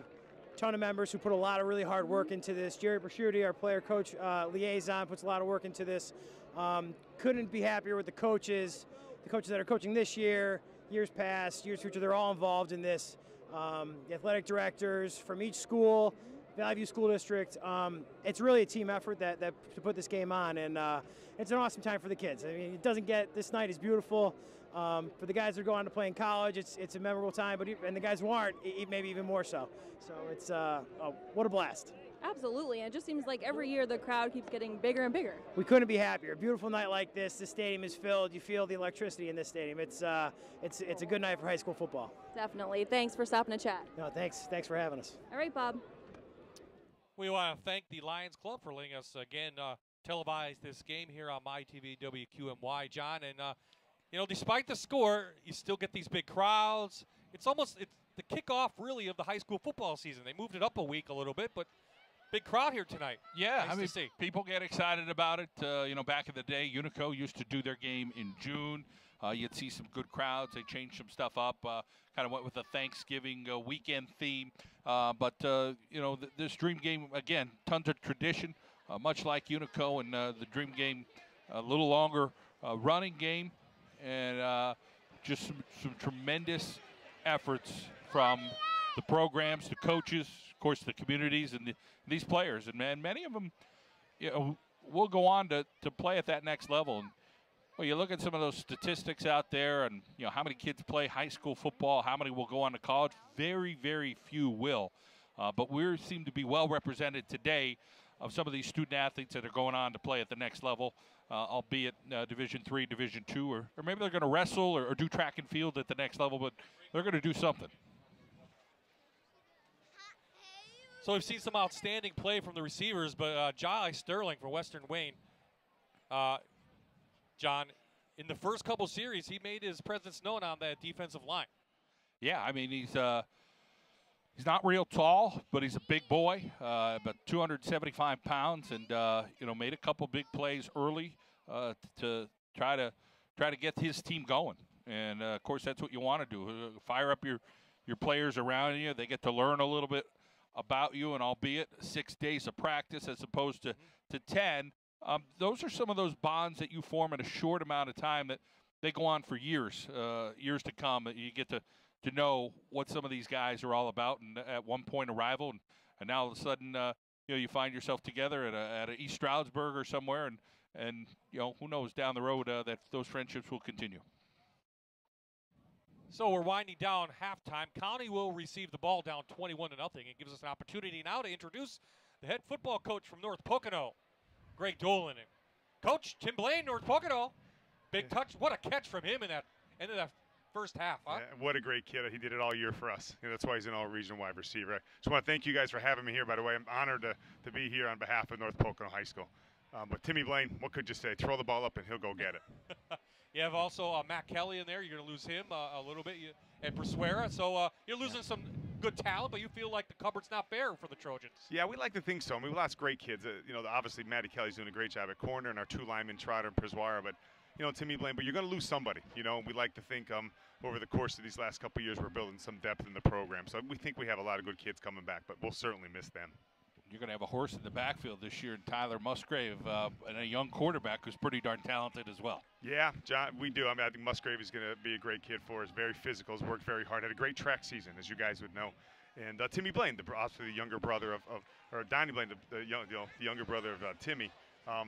Speaker 1: ton of members who put a lot of really hard work into this. Jerry Prosciutti, our player-coach liaison, puts a lot of work into this. Couldn't be happier with the coaches that are coaching this year, years past, years future. They're all involved in this. The athletic directors from each school, Valley View School District. It's really a team effort that to put this game on, and it's an awesome time for the kids. I mean, this night is beautiful. For the guys that are going on to play in college, it's a memorable time, and the guys who aren't, maybe even more so. So it's what a blast.
Speaker 8: Absolutely, and it just seems like every year the crowd keeps getting bigger and bigger.
Speaker 1: We couldn't be happier. A beautiful night like this, the stadium is filled. You feel the electricity in this stadium. It's a good night for high school football.
Speaker 8: Definitely. Thanks for stopping to chat.
Speaker 1: No, thanks for having us.
Speaker 8: All right, Bob.
Speaker 4: We want to thank the Lions Club for letting us again televise this game here on MyTV WQMY, John. And despite the score, you still get these big crowds. It's the kickoff really of the high school football season. They moved it up a week a little bit, but big crowd here tonight.
Speaker 5: Yeah,
Speaker 4: nice to see.
Speaker 5: People get excited about it. Back in the day, Unico used to do their game in June. You'd see some good crowds. They changed some stuff up. Kind of went with a Thanksgiving weekend theme. But this Dream Game, again, tons of tradition, much like Unico and the Dream Game, a little longer running game, and just some tremendous efforts from the programs, the coaches, of course, the communities, and these players. And, man, many of them, will go on to play at that next level. And, well, you look at some of those statistics out there and, how many kids play high school football, how many will go on to college. Very, very few will. But we seem to be well represented today of some of these student athletes that are going on to play at the next level, albeit Division III, Division II, or maybe they're going to wrestle or do track and field at the next level, but they're going to do something.
Speaker 4: So we've seen some outstanding play from the receivers, but Jai Sterling for Western Wayne, John, in the first couple series, he made his presence known on that defensive line.
Speaker 5: Yeah, I mean, he's not real tall, but he's a big boy, about 275 pounds, and made a couple big plays early to try to get his team going. And of course, that's what you want to do: fire up your players around you. They get to learn a little bit about you, and albeit 6 days of practice as opposed to 10. Those are some of those bonds that you form in a short amount of time that they go on for years to come. You get to know what some of these guys are all about, and at one point arrival, and now all of a sudden, you find yourself together at a East Stroudsburg or somewhere, and who knows down the road that those friendships will continue.
Speaker 4: So we're winding down halftime. County will receive the ball down 21-0. It gives us an opportunity now to introduce the head football coach from North Pocono, Greg Dolan. And Coach Tim Blaine, North Pocono, big touch. What a catch from him in that first half, huh?
Speaker 2: Yeah, what a great kid. He did it all year for us. That's why he's an all-region wide receiver. I just want to thank you guys for having me here, by the way. I'm honored to be here on behalf of North Pocono High School. But Timmy Blaine, what could you say? Throw the ball up and he'll go get it.
Speaker 4: You have also Matt Kelly in there. You're going to lose him a little bit. And Persuera. So you're losing some good talent, but you feel like the cupboard's not bare for the Trojans.
Speaker 2: Yeah, we like to think so. I mean, we lost great kids. Obviously, Matty Kelly's doing a great job at corner, and our 2 linemen, Trotter and Persuera. But, Timmy Blaine, but you're going to lose somebody. We like to think over the course of these last couple of years, we're building some depth in the program. So we think we have a lot of good kids coming back, but we'll certainly miss them.
Speaker 5: You're going to have a horse in the backfield this year in Tyler Musgrave and a young quarterback who's pretty darn talented as well.
Speaker 2: Yeah, John, we do. I mean, I think Musgrave is going to be a great kid for us. Very physical, has worked very hard, had a great track season, as you guys would know. And Timmy Blaine, also the younger brother or Donnie Blaine, the younger brother of Timmy,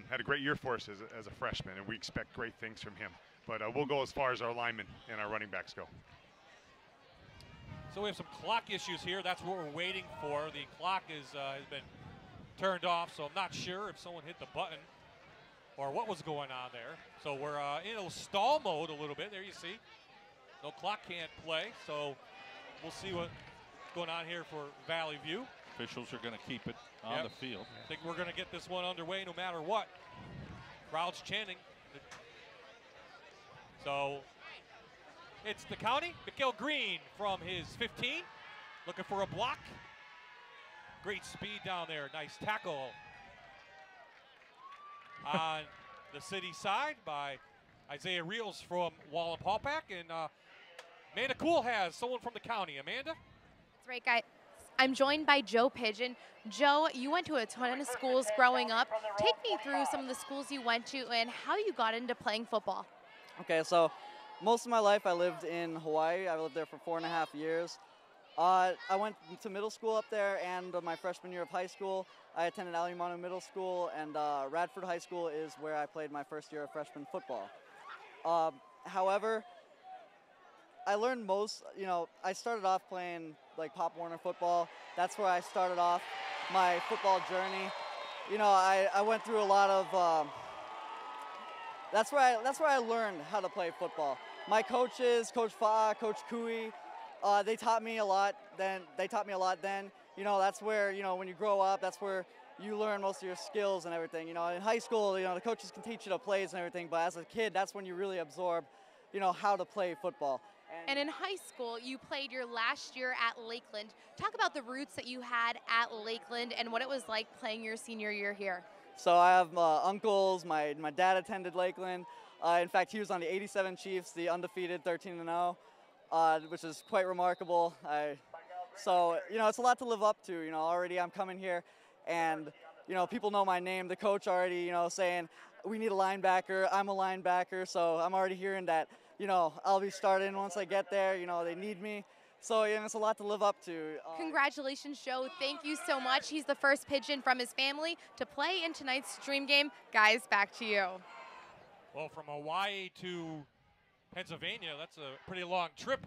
Speaker 2: had a great year for us as a freshman, and we expect great things from him. But we'll go as far as our linemen and our running backs go.
Speaker 4: So we have some clock issues here. That's what we're waiting for. The clock has been turned off, so I'm not sure if someone hit the button or what was going on there. So we're in a stall mode a little bit. There you see. No clock can't play, so we'll see what's going on here for Valley View.
Speaker 5: Officials are going to keep it on the field.
Speaker 4: I think we're going to get this one underway no matter what. Crowd's chanting. So it's the county. Mikael Green from his 15, looking for a block. Great speed down there. Nice tackle on the city side by Isaiah Reels from Wallenpaupack. And Amanda Cool has someone from the county. Amanda?
Speaker 6: That's right, guys. I'm joined by Joe Pigeon. Joe, you went to a ton of schools growing up. Take me through some of the schools you went to and how you got into playing football.
Speaker 22: Okay, so most of my life I lived in Hawaii. I lived there for 4.5 years. I went to middle school up there, and my freshman year of high school, I attended Aliumanu Middle School, and Radford High School is where I played my first year of freshman football. However, I learned most, I started off playing like Pop Warner football. That's where I started off my football journey. I went through a lot of, that's where I learned how to play football. My coaches, Coach Fa'a, Coach Kui, they taught me a lot then. That's where, when you grow up, that's where you learn most of your skills and everything. In high school, the coaches can teach you the plays and everything, but as a kid, that's when you really absorb, how to play football.
Speaker 6: And in high school, you played your last year at Lakeland. Talk about the roots that you had at Lakeland and what it was like playing your senior year here.
Speaker 22: So I have uncles. My dad attended Lakeland. In fact, he was on the 87 Chiefs, the undefeated 13-0, which is quite remarkable. So it's a lot to live up to. Already I'm coming here, and people know my name. The coach already, saying we need a linebacker. I'm a linebacker, so I'm already hearing that. I'll be starting once I get there. They need me. So, it's a lot to live up to.
Speaker 6: Congratulations, Joe. Thank you so much. He's the first Pigeon from his family to play in tonight's Dream Game. Guys, back to you.
Speaker 4: Well, from Hawaii to Pennsylvania, that's a pretty long trip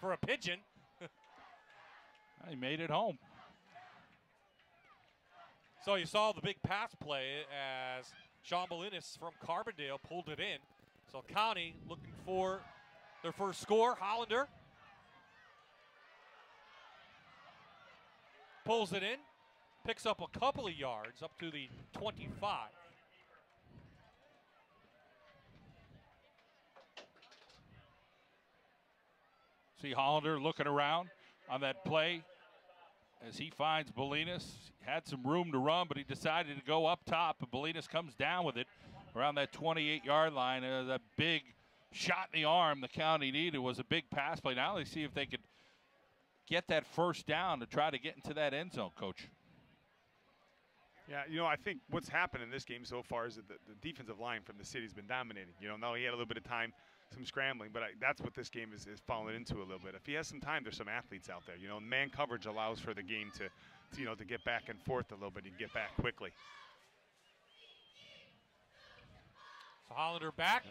Speaker 4: for a Pigeon.
Speaker 5: He made it home.
Speaker 4: So you saw the big pass play as Sean Bolinas from Carbondale pulled it in. So County looking for their first score. Hollander pulls it in, picks up a couple of yards up to the 25.
Speaker 5: See Hollander looking around on that play as he finds Bolinas. Had some room to run, but he decided to go up top, and Bolinas comes down with it around that 28-yard line. That big shot in the arm the County needed was a big pass play. Now they see if they could get that first down to try to get into that end zone, Coach.
Speaker 2: Yeah, I think what's happened in this game so far is that the defensive line from the city's been dominating. Now he had a little bit of time, some scrambling, but that's what this game is falling into a little bit. If he has some time, there's some athletes out there. Man coverage allows for the game to get back and forth a little bit and get back quickly.
Speaker 4: So Hollander back,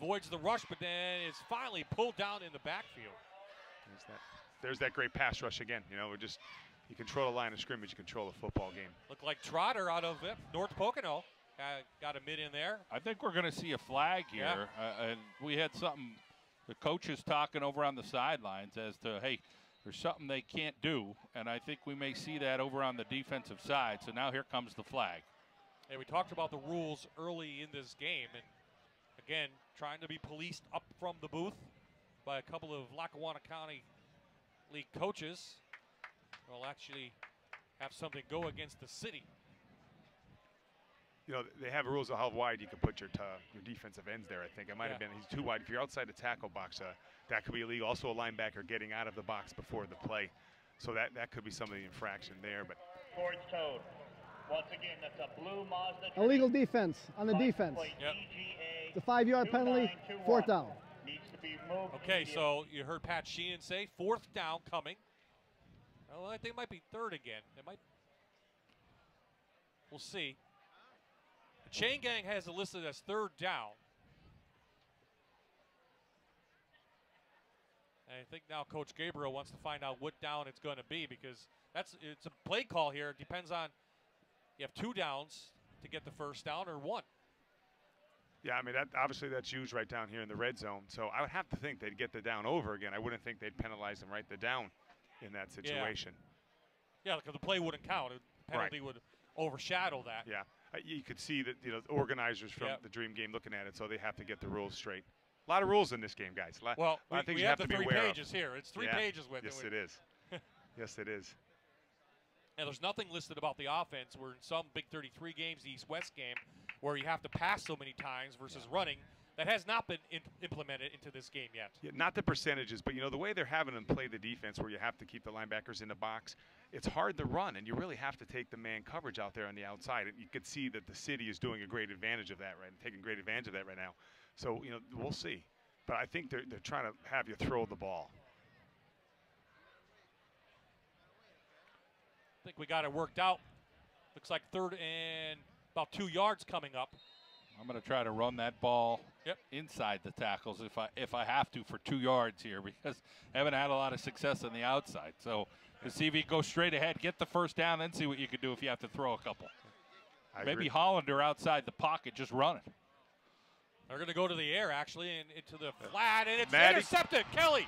Speaker 4: avoids the rush, but then is finally pulled down in the backfield.
Speaker 2: There's that great pass rush again. You control the line of scrimmage, you control the football game.
Speaker 4: Looked like Trotter out of North Pocono. Got a mid in there.
Speaker 5: I think we're going to see a flag here.
Speaker 4: Yeah.
Speaker 5: And we had something the coaches talking over on the sidelines as to, hey, there's something they can't do, and I think we may see that over on the defensive side. So now here comes the flag.
Speaker 4: And we talked about the rules early in this game, and again, trying to be policed up from the booth by a couple of Lackawanna County League coaches. Will actually have something go against the city.
Speaker 2: You know, they have rules of how wide you can put your defensive ends there, I think. It might have been he's too wide. If you're outside the tackle box, that could be illegal. Also a linebacker getting out of the box before the play. So that could be some of the infraction there. But
Speaker 10: Towards Toad. Once again, that's a blue Mazda.
Speaker 11: Illegal defense on the defense.
Speaker 4: Yep.
Speaker 11: It's a 5-yard penalty, 4th down.
Speaker 4: Okay, so you heard Pat Sheehan say 4th down coming. Well, I think it might be 3rd again. It might. We'll see. The chain gang has it listed as 3rd down. And I think now Coach Gabriel wants to find out what down it's going to be, because it's a play call here. It depends on, you have 2 downs to get the 1st down or 1.
Speaker 2: yeah, I mean, obviously that's used right down here in the red zone. So I would have to think they'd get the down over again. I wouldn't think they'd penalize them right the down in that situation.
Speaker 4: Yeah, because the play wouldn't count. A penalty would overshadow that.
Speaker 2: Yeah, you could see that, you know, the organizers from the Dream Game looking at it, so they have to get the rules straight. A lot of rules in this game, guys. A lot of things
Speaker 4: we
Speaker 2: you
Speaker 4: have
Speaker 2: to
Speaker 4: the
Speaker 2: be
Speaker 4: 3
Speaker 2: aware
Speaker 4: pages
Speaker 2: of.
Speaker 4: here. It's 3 pages with
Speaker 2: yes,
Speaker 4: it.
Speaker 2: It is. Yes, it is.
Speaker 4: And there's nothing listed about the offense. We're in some Big 33 games, the East-West game, where you have to pass so many times versus running. That has not been implemented into this game yet.
Speaker 2: Yeah, not the percentages, but, you know, the way they're having them play the defense where you have to keep the linebackers in the box, it's hard to run, and you really have to take the man coverage out there on the outside. And you could see that the city is doing a great advantage of that, right, taking great advantage of that right now. So, you know, we'll see. But I think they're trying to have you throw the ball.
Speaker 4: I think we got it worked out. Looks like 3rd and about 2 yards coming up.
Speaker 5: I'm going to try to run that ball inside the tackles if I have to for 2 yards here, because I haven't had a lot of success on the outside. So to see if you go straight ahead, get the 1st down, then see what you can do if you have to throw a couple.
Speaker 2: I
Speaker 5: Maybe
Speaker 2: agree.
Speaker 5: Hollander outside the pocket, just run it.
Speaker 4: They're going to go to the air, actually, and into the flat, and it's
Speaker 2: Maddie.
Speaker 4: intercepted. Kelly,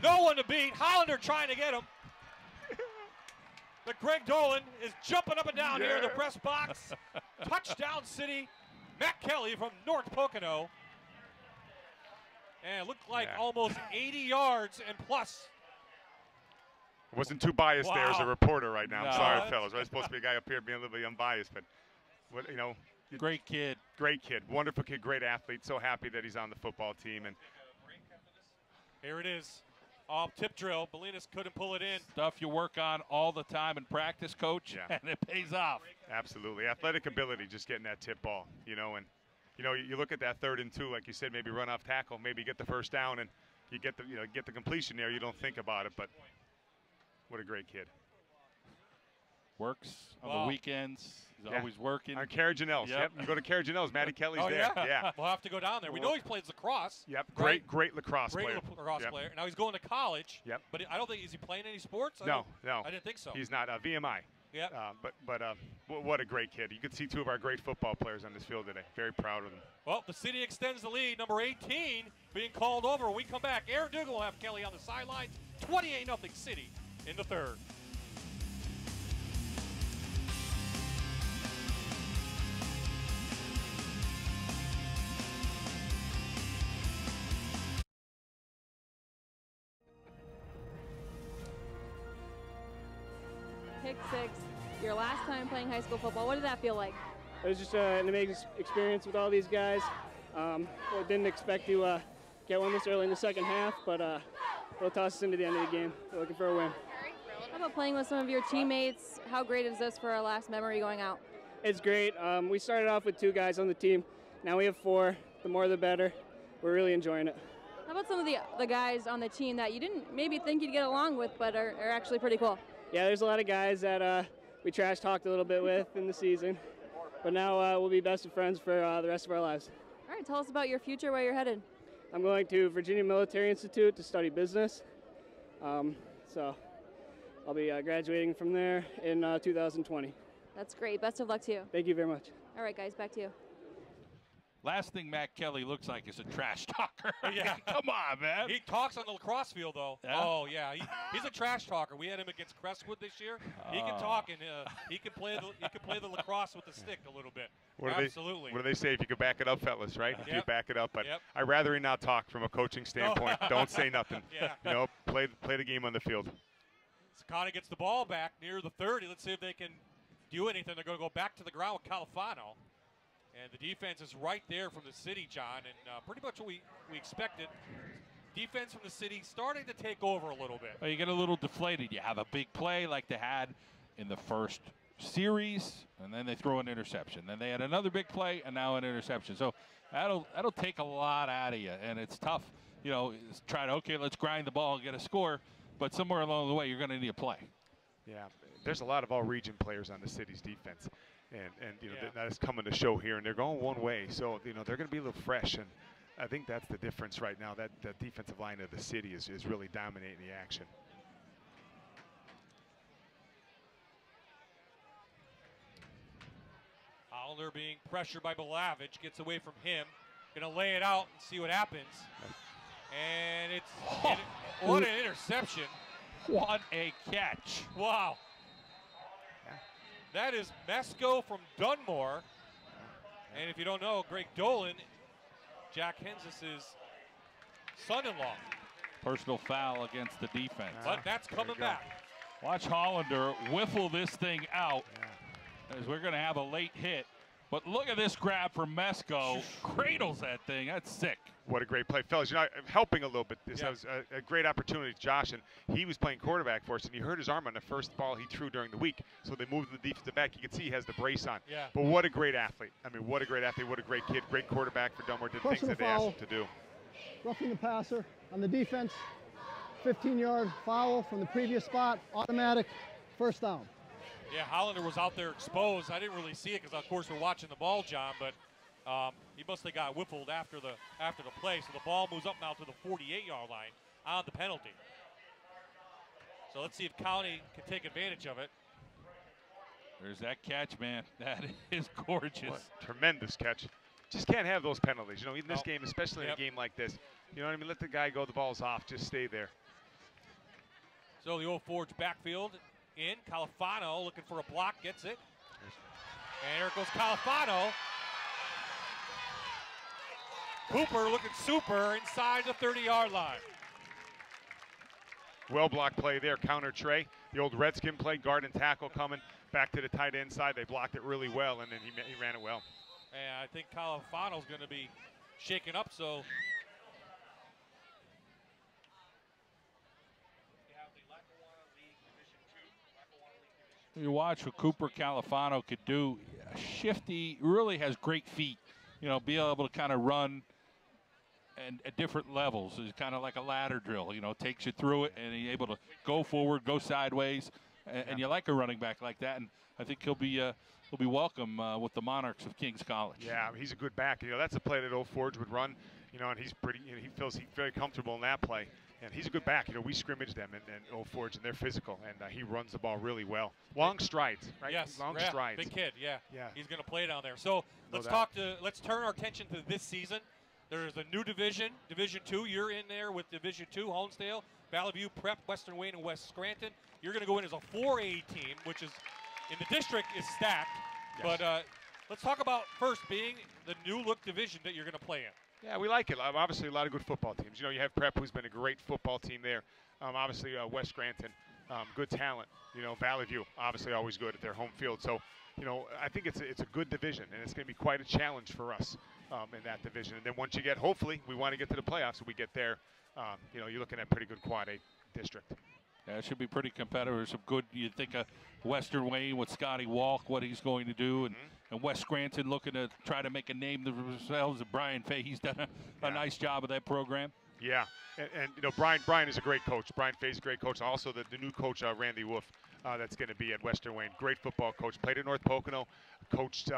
Speaker 4: no one to beat. Hollander trying to get him. But Greg Dolan is jumping up and down here in the press box. Touchdown City. Matt Kelly from North Pocono. And it looked like almost 80 yards and plus.
Speaker 2: I wasn't too biased there as a reporter right now. I'm
Speaker 5: No.
Speaker 2: sorry, fellas. I was supposed to be a guy up here being a little bit unbiased, but, you know.
Speaker 5: Great kid.
Speaker 2: Great kid. Wonderful kid. Great athlete. So happy that he's on the football team. And
Speaker 4: Here it is. Off tip drill. Bolinas couldn't pull it in.
Speaker 5: Stuff you work on all the time in practice, Coach, and it pays off.
Speaker 2: Absolutely. Athletic ability, just getting that tip ball, you know. And, you know, you look at that 3rd and 2, like you said, maybe run off tackle, maybe get the 1st down, and you get the completion there. You don't think about it, but what a great kid.
Speaker 5: Works on the weekends. He's always working.
Speaker 2: On Carriganells. Yep. You go to Carriganells. Matty Kelly's there. Yeah.
Speaker 4: We'll have to go down there. We know he plays lacrosse.
Speaker 2: Yep.
Speaker 4: Right?
Speaker 2: Great lacrosse player.
Speaker 4: Great lacrosse
Speaker 2: Yep.
Speaker 4: player. Now he's going to college.
Speaker 2: Yep.
Speaker 4: But I don't think, is he playing any sports?
Speaker 2: No.
Speaker 4: I didn't think so.
Speaker 2: He's not. VMI.
Speaker 4: Yep.
Speaker 2: But what a great kid. You could see 2 of our great football players on this field today. Very proud of them.
Speaker 4: Well, the city extends the lead. Number 18 being called over. When we come back, Aaron Dougal will have Kelly on the sidelines. 28-0 City in the 3rd.
Speaker 8: Pick 6. Your last time playing high school football, what did that feel like?
Speaker 13: It was just an amazing experience with all these guys. I didn't expect to get one this early in the second half, but they'll toss us into the end of the game. We're looking for a win.
Speaker 8: How about playing with some of your teammates? How great is this for our last memory going out?
Speaker 13: It's great. We started off with 2 guys on the team. Now we have 4. The more the better. We're really enjoying it.
Speaker 8: How about some of the guys on the team that you didn't maybe think you'd get along with, but are actually pretty cool?
Speaker 13: Yeah, there's a lot of guys that we trash talked a little bit with in the season, but now we'll be best of friends for the rest of our lives.
Speaker 8: All right, tell us about your future, where you're headed.
Speaker 13: I'm going to Virginia Military Institute to study business, so I'll be graduating from there in 2020.
Speaker 8: That's great. Best of luck to you.
Speaker 13: Thank you very much.
Speaker 8: All right, guys, back to you.
Speaker 5: Last thing Matt Kelly looks like is a trash talker.
Speaker 4: Yeah.
Speaker 5: Come on, man.
Speaker 4: He talks on the lacrosse field, though.
Speaker 5: Yeah?
Speaker 4: Oh, yeah. He's a trash talker. We had him against Crestwood this year. He can talk, and he can play the lacrosse with the stick a little bit. Absolutely.
Speaker 2: What do they say? If you could back it up, fellas, right? If you
Speaker 4: Yep.
Speaker 2: back it up. But
Speaker 4: Yep.
Speaker 2: I'd rather he not talk from a coaching standpoint. Don't say nothing.
Speaker 4: Yeah.
Speaker 2: You know, play the game on the field.
Speaker 4: Sakana gets the ball back near the 30. Let's see if they can do anything. They're going to go back to the ground with Califano. And the defense is right there from the city, John, and pretty much what we expected. Defense from the city starting to take over a little bit.
Speaker 5: Well, you get a little deflated. You have a big play like they had in the first series, and then they throw an interception. Then they had another big play, and now an interception. So that'll take a lot out of you, and it's tough. You know, try to, okay, let's grind the ball and get a score, but somewhere along the way, you're going to need a play.
Speaker 2: Yeah, there's a lot of all-region players on the city's defense. And you know, that is coming to show here, and they're going one way. So, you know, they're going to be a little fresh, and I think that's the difference right now. That defensive line of the city is really dominating the action.
Speaker 4: Hollander being pressured by Belavich, gets away from him. Going to lay it out and see what happens. And it's what an interception.
Speaker 5: What a catch.
Speaker 4: Wow. That is Mesco from Dunmore. And if you don't know, Greg Dolan, Jack Hensis's son-in-law.
Speaker 5: Personal foul against the defense.
Speaker 4: But that's coming back.
Speaker 5: Watch Hollander whiffle this thing out as we're going to have a late hit. But look at this grab from Mesco. Cradles that thing. That's sick.
Speaker 2: What a great play. Fellas, you know, I'm helping a little bit. This was a great opportunity. Josh, and he was playing quarterback for us, and he hurt his arm on the first ball he threw during the week. So they moved the defensive back. You can see he has the brace on.
Speaker 4: Yeah.
Speaker 2: But what a great athlete. I mean, what a great athlete. What a great kid. Great quarterback for Dunmore. Did things that they asked him to do.
Speaker 11: Roughing the passer on the defense. 15-yard foul from the previous spot. Automatic first down.
Speaker 4: Yeah, Hollander was out there exposed. I didn't really see it because, of course, we're watching the ball, John, but he must have got whiffled after the play. So the ball moves up now to the 48-yard line on the penalty. So let's see if County can take advantage of it.
Speaker 5: There's that catch, man. That is gorgeous.
Speaker 2: What a tremendous catch. Just can't have those penalties. You know, in this game, especially in a game like this. You know what I mean? Let the guy go. The ball's off. Just stay there.
Speaker 4: So the Old Forge backfield in. Califano looking for a block. Gets it. And here goes Califano. Cooper looking super inside the 30-yard line.
Speaker 2: Well blocked play there. Counter Trey. The old Redskin play. Guard and tackle coming back to the tight end side. They blocked it really well, and then he ran it well.
Speaker 4: And I think Califano's going to be shaken up, so.
Speaker 5: You watch what Cooper Califano could do. Shifty, really has great feet. You know, be able to kind of run and at different levels. It's kind of like a ladder drill. You know, takes you through it, and he's able to go forward, go sideways, and you like a running back like that. And I think he'll be welcome with the Monarchs of King's College.
Speaker 2: Yeah, he's a good back. You know, that's a play that Old Forge would run. You know, and he's pretty. You know, he feels very comfortable in that play. And he's a good back. You know, we scrimmage them and Old Forge, and they're physical, and he runs the ball really well. Long strides, right?
Speaker 4: Yes,
Speaker 2: long strides.
Speaker 4: Big kid, yeah.
Speaker 2: Yeah.
Speaker 4: He's going to play down there. So let's turn our attention to this season. There's a new division, Division II. You're in there with Division II, Honesdale, Valley View, Prep, Western Wayne, and West Scranton. You're going to go in as a 4A team, which is in the district is stacked.
Speaker 2: Yes.
Speaker 4: But let's talk about first being the new look division that you're going to play in.
Speaker 2: Yeah, we like it. Obviously, a lot of good football teams. You know, you have Prep, who's been a great football team there. Obviously, West Scranton, good talent. You know, Valley View, obviously always good at their home field. So, you know, I think it's a good division, and it's going to be quite a challenge for us in that division. And then once you get, hopefully, we want to get to the playoffs, so we get there. You know, you're looking at pretty good Quad A district.
Speaker 5: Yeah, it should be pretty competitive. Some good, you think of Western Wayne with Scotty Walk, what he's going to do, and West Scranton looking to try to make a name for themselves. And Brian Fahey's done a nice job of that program.
Speaker 2: Yeah, and you know, Brian is a great coach. Brian Fahey's a great coach. Also, the new coach, Randy Wolf, that's going to be at Western Wayne. Great football coach. Played at North Pocono, coached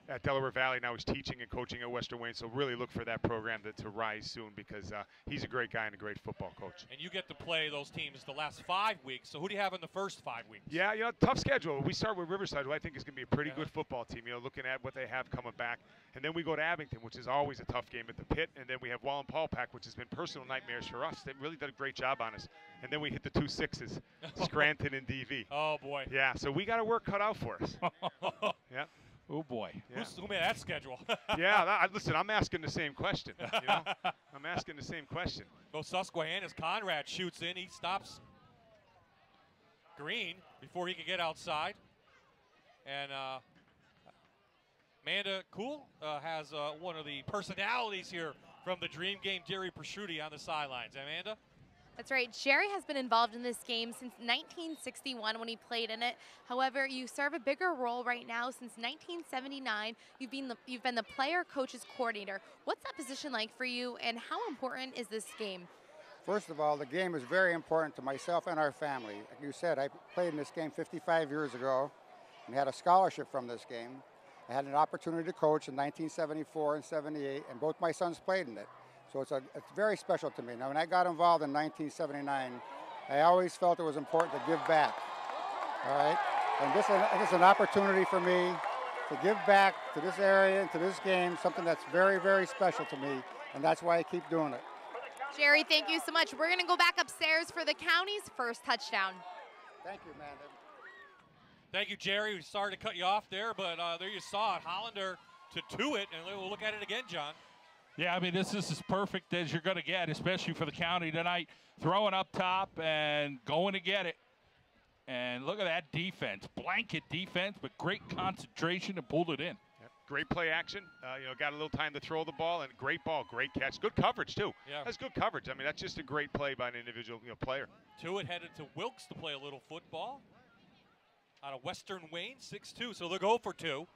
Speaker 2: at Delaware Valley. Now he's teaching and coaching at Western Wayne. So really look for that program to rise soon, because he's a great guy and a great football coach.
Speaker 4: And you get to play those teams the last 5 weeks. So who do you have in the first 5 weeks?
Speaker 2: Yeah, tough schedule. We start with Riverside, who I think is going to be a pretty good football team, looking at what they have coming back. And then we go to Abington, which is always a tough game at the Pit. And then we have Wallenpaupack, which has been personal nightmares for us. They really did a great job on us. And then we hit the 2 6s, Scranton and DV.
Speaker 4: Oh, boy.
Speaker 2: Yeah, so we got our work cut out for us. Yeah.
Speaker 5: Oh, boy.
Speaker 2: Yeah.
Speaker 4: Who made that schedule?
Speaker 2: Yeah, listen, I'm asking the same question. I'm asking the same question.
Speaker 4: Both Susquehanna's Conrad shoots in. He stops Green before he can get outside. And Amanda Kuhl has one of the personalities here from the Dream Game, Jerry Prosciutti, on the sidelines. Amanda?
Speaker 6: That's right. Jerry has been involved in this game since 1961 when he played in it. However, you serve a bigger role right now. Since 1979, you've been the player coaches coordinator. What's that position like for you, and how important is this game?
Speaker 12: First of all, the game is very important to myself and our family. Like you said, I played in this game 55 years ago and had a scholarship from this game. I had an opportunity to coach in 1974 and 78, and both my sons played in it. So it's very special to me. Now, when I got involved in 1979, I always felt it was important to give back. All right? And this is an opportunity for me to give back to this area and to this game, something that's very, very special to me, and that's why I keep doing it.
Speaker 6: Jerry, thank you so much. We're going to go back upstairs for the county's first touchdown.
Speaker 12: Thank you, Amanda.
Speaker 4: Thank you, Jerry. Sorry to cut you off there, but there you saw it. Hollander to it, and we'll look at it again, John.
Speaker 5: Yeah, I mean, this is as perfect as you're going to get, especially for the county tonight. Throwing up top and going to get it. And look at that defense. Blanket defense, but great concentration and pulled it in.
Speaker 2: Yep. Great play action. Got a little time to throw the ball, and great ball, great catch. Good coverage, too.
Speaker 4: Yeah.
Speaker 2: That's good coverage. I mean, that's just a great play by an individual player.
Speaker 4: Tuitt headed to Wilkes to play a little football. Out of Western Wayne, 6'2", so they'll go for 2.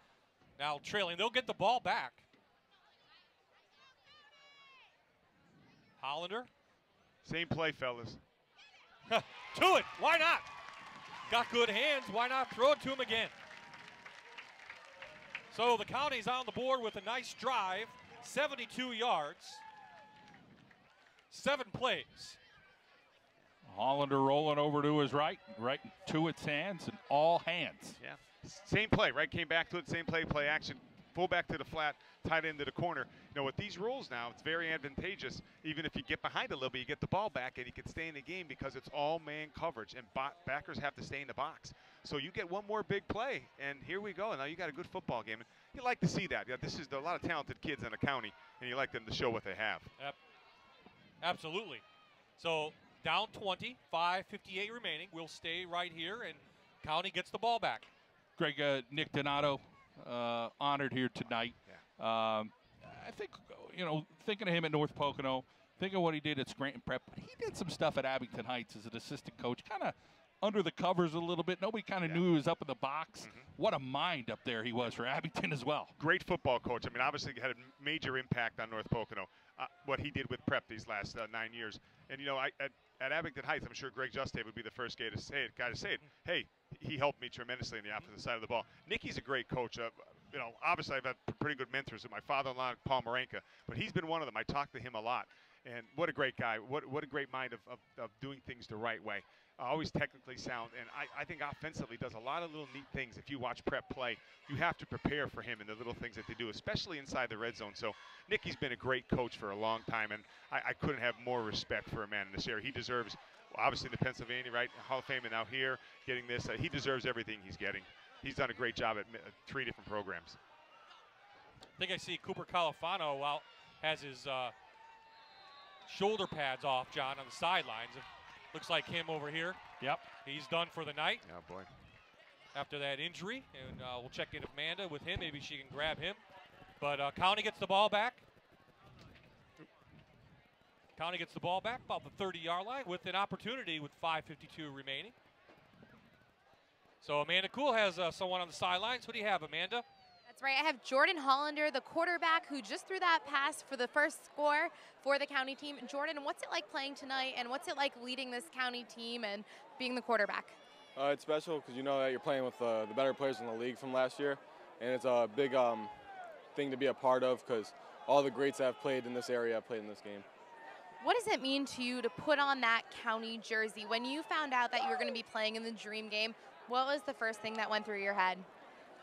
Speaker 4: Now trailing. They'll get the ball back. Hollander.
Speaker 2: Same play, fellas.
Speaker 4: To it. Why not? Got good hands. Why not throw it to him again? So the county's on the board with a nice drive. 72 yards. 7 plays.
Speaker 5: Hollander rolling over to his right to its hands and all hands.
Speaker 2: Yeah. Same play, right? Came back to it. Same play action. Full back to the flat, tight end to the corner. With these rules now, it's very advantageous. Even if you get behind a little bit, you get the ball back and you can stay in the game because it's all man coverage and backers have to stay in the box. So you get one more big play, and here we go. Now you got a good football game. And you like to see that. Yeah, this is a lot of talented kids in the county, and you like them to show what they have.
Speaker 4: Yep. Absolutely. So down 20, 5:58 remaining. We'll stay right here, and county gets the ball back.
Speaker 5: Greg, Nick Donato. Honored here tonight.
Speaker 2: Yeah.
Speaker 5: I think, thinking of him at North Pocono, thinking of what he did at Scranton Prep, but he did some stuff at Abington Heights as an assistant coach, kind of under the covers a little bit. Nobody kind of knew he was up in the box.
Speaker 2: Mm-hmm.
Speaker 5: What a mind up there he was for Abington as well.
Speaker 2: Great football coach. I mean, obviously he had a major impact on North Pocono, what he did with Prep these last 9 years. And, at Abington Heights, I'm sure Greg Justave would be the first guy to say it. Hey, he helped me tremendously on the opposite side of the ball. Nicky's a great coach. Obviously I've had pretty good mentors with my father-in-law, Paul Marenka, but he's been one of them. I talk to him a lot. And what a great guy. What a great mind of doing things the right way. Always technically sound. And I think offensively does a lot of little neat things. If you watch Prep play, you have to prepare for him and the little things that they do, especially inside the red zone. So Nicky's been a great coach for a long time, and I couldn't have more respect for a man in this area. He deserves, obviously, the Pennsylvania, right, Hall of Fame, and now here getting this. He deserves everything he's getting. He's done a great job at 3 different programs.
Speaker 4: I think I see Cooper Califano has his shoulder pads off, John, on the sidelines. Looks like him over here.
Speaker 5: Yep.
Speaker 4: He's done for the night.
Speaker 2: Oh, boy.
Speaker 4: After that injury. And we'll check in with Amanda with him. Maybe she can grab him. But County gets the ball back. County gets the ball back about the 30-yard line with an opportunity with 5:52 remaining. So Amanda Kuhl has someone on the sidelines. Who do you have, Amanda?
Speaker 6: That's right. I have Jordan Hollander, the quarterback, who just threw that pass for the first score for the county team. Jordan, what's it like playing tonight, and what's it like leading this county team and being the quarterback?
Speaker 15: It's special because you know that you're playing with the better players in the league from last year. and it's a big thing to be a part of because all the greats that have played in this area have played in this game.
Speaker 6: What does it mean to you to put on that county jersey? When you found out that you were going to be playing in the Dream Game, what was the first thing that went through your head?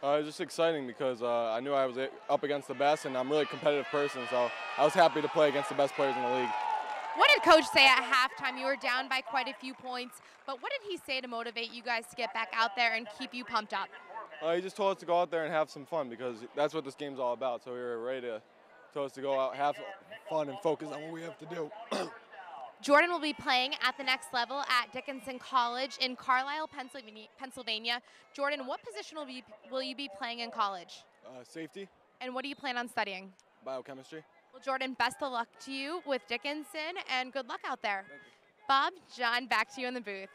Speaker 15: It was just exciting because I knew I was up against the best, and I'm a really competitive person, so I was happy to play against the best players in the league.
Speaker 6: What did Coach say at halftime? You were down by quite a few points, but what did he say to motivate you guys to get back out there and keep you pumped up?
Speaker 15: He just told us to go out there and have some fun because that's what this game's all about. So we were ready to tell us to go out, have fun, and focus on what we have to do.
Speaker 6: Jordan will be playing at the next level at Dickinson College in Carlisle, Pennsylvania. Jordan, what position will you be playing in college?
Speaker 15: Safety.
Speaker 6: And what do you plan on studying?
Speaker 15: Biochemistry.
Speaker 6: Well, Jordan, best of luck to you with Dickinson, and good luck out there. Bob, John, back to you in the booth.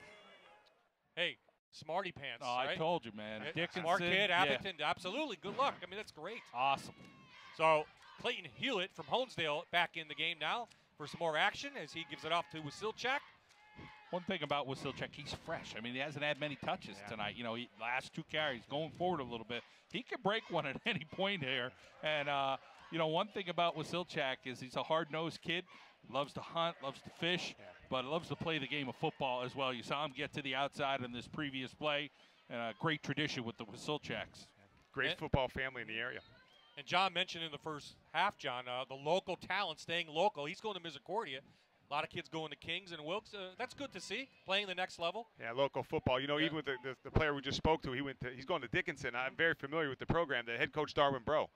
Speaker 4: Hey, smarty pants.
Speaker 5: Oh,
Speaker 4: right?
Speaker 5: I told you, man. Dickinson.
Speaker 4: Smart kid,
Speaker 5: yeah.
Speaker 4: Abington, absolutely. Good luck. I mean, that's great.
Speaker 5: Awesome.
Speaker 4: So Clayton Hewlett from Honesdale back in the game now for some more action as he gives it off to Wasilchak.
Speaker 5: One thing about Wasilchak, he's fresh. I mean, he hasn't had many touches tonight. You know, last 2 carries, going forward a little bit. He could break one at any point here. And, you know, one thing about Wasilchak is he's a hard-nosed kid, loves to hunt, loves to fish, but loves to play the game of football as well. You saw him get to the outside in this previous play. Great tradition with the Wasilchaks.
Speaker 2: Great football family in the area.
Speaker 4: And John mentioned in the first half, John, the local talent staying local. He's going to Misericordia. A lot of kids going to Kings and Wilkes. That's good to see, playing the next level.
Speaker 2: Yeah, local football. You know, even with the player we just spoke to, he's going to Dickinson. I'm very familiar with the program. The head coach, Darwin Bro,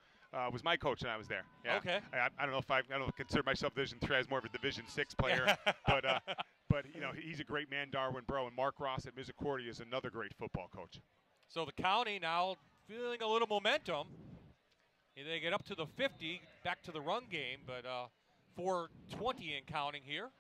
Speaker 2: was my coach when I was there. Yeah.
Speaker 4: Okay.
Speaker 2: I don't know if I don't consider myself Division 3. I was more of a Division 6 player. but you know, he's a great man, Darwin Bro. And Mark Ross at Misericordia is another great football coach.
Speaker 4: So the county now feeling a little momentum. They get up to the 50, back to the run game, but 4:20 and counting here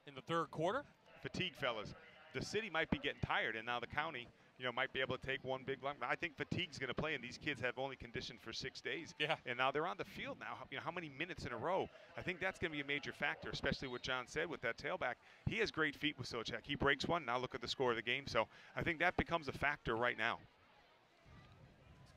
Speaker 4: in the third quarter.
Speaker 2: Fatigue, fellas. The city might be getting tired, and now the county, you know, might be able to take one big run. I think fatigue's going to play, and these kids have only conditioned for 6 days.
Speaker 4: Yeah.
Speaker 2: And now they're on the field now. You know, how many minutes in a row? I think that's going to be a major factor, especially what John said with that tailback. He has great feet with Wasilchak. He breaks one. Now look at the score of the game. So I think that becomes a factor right now.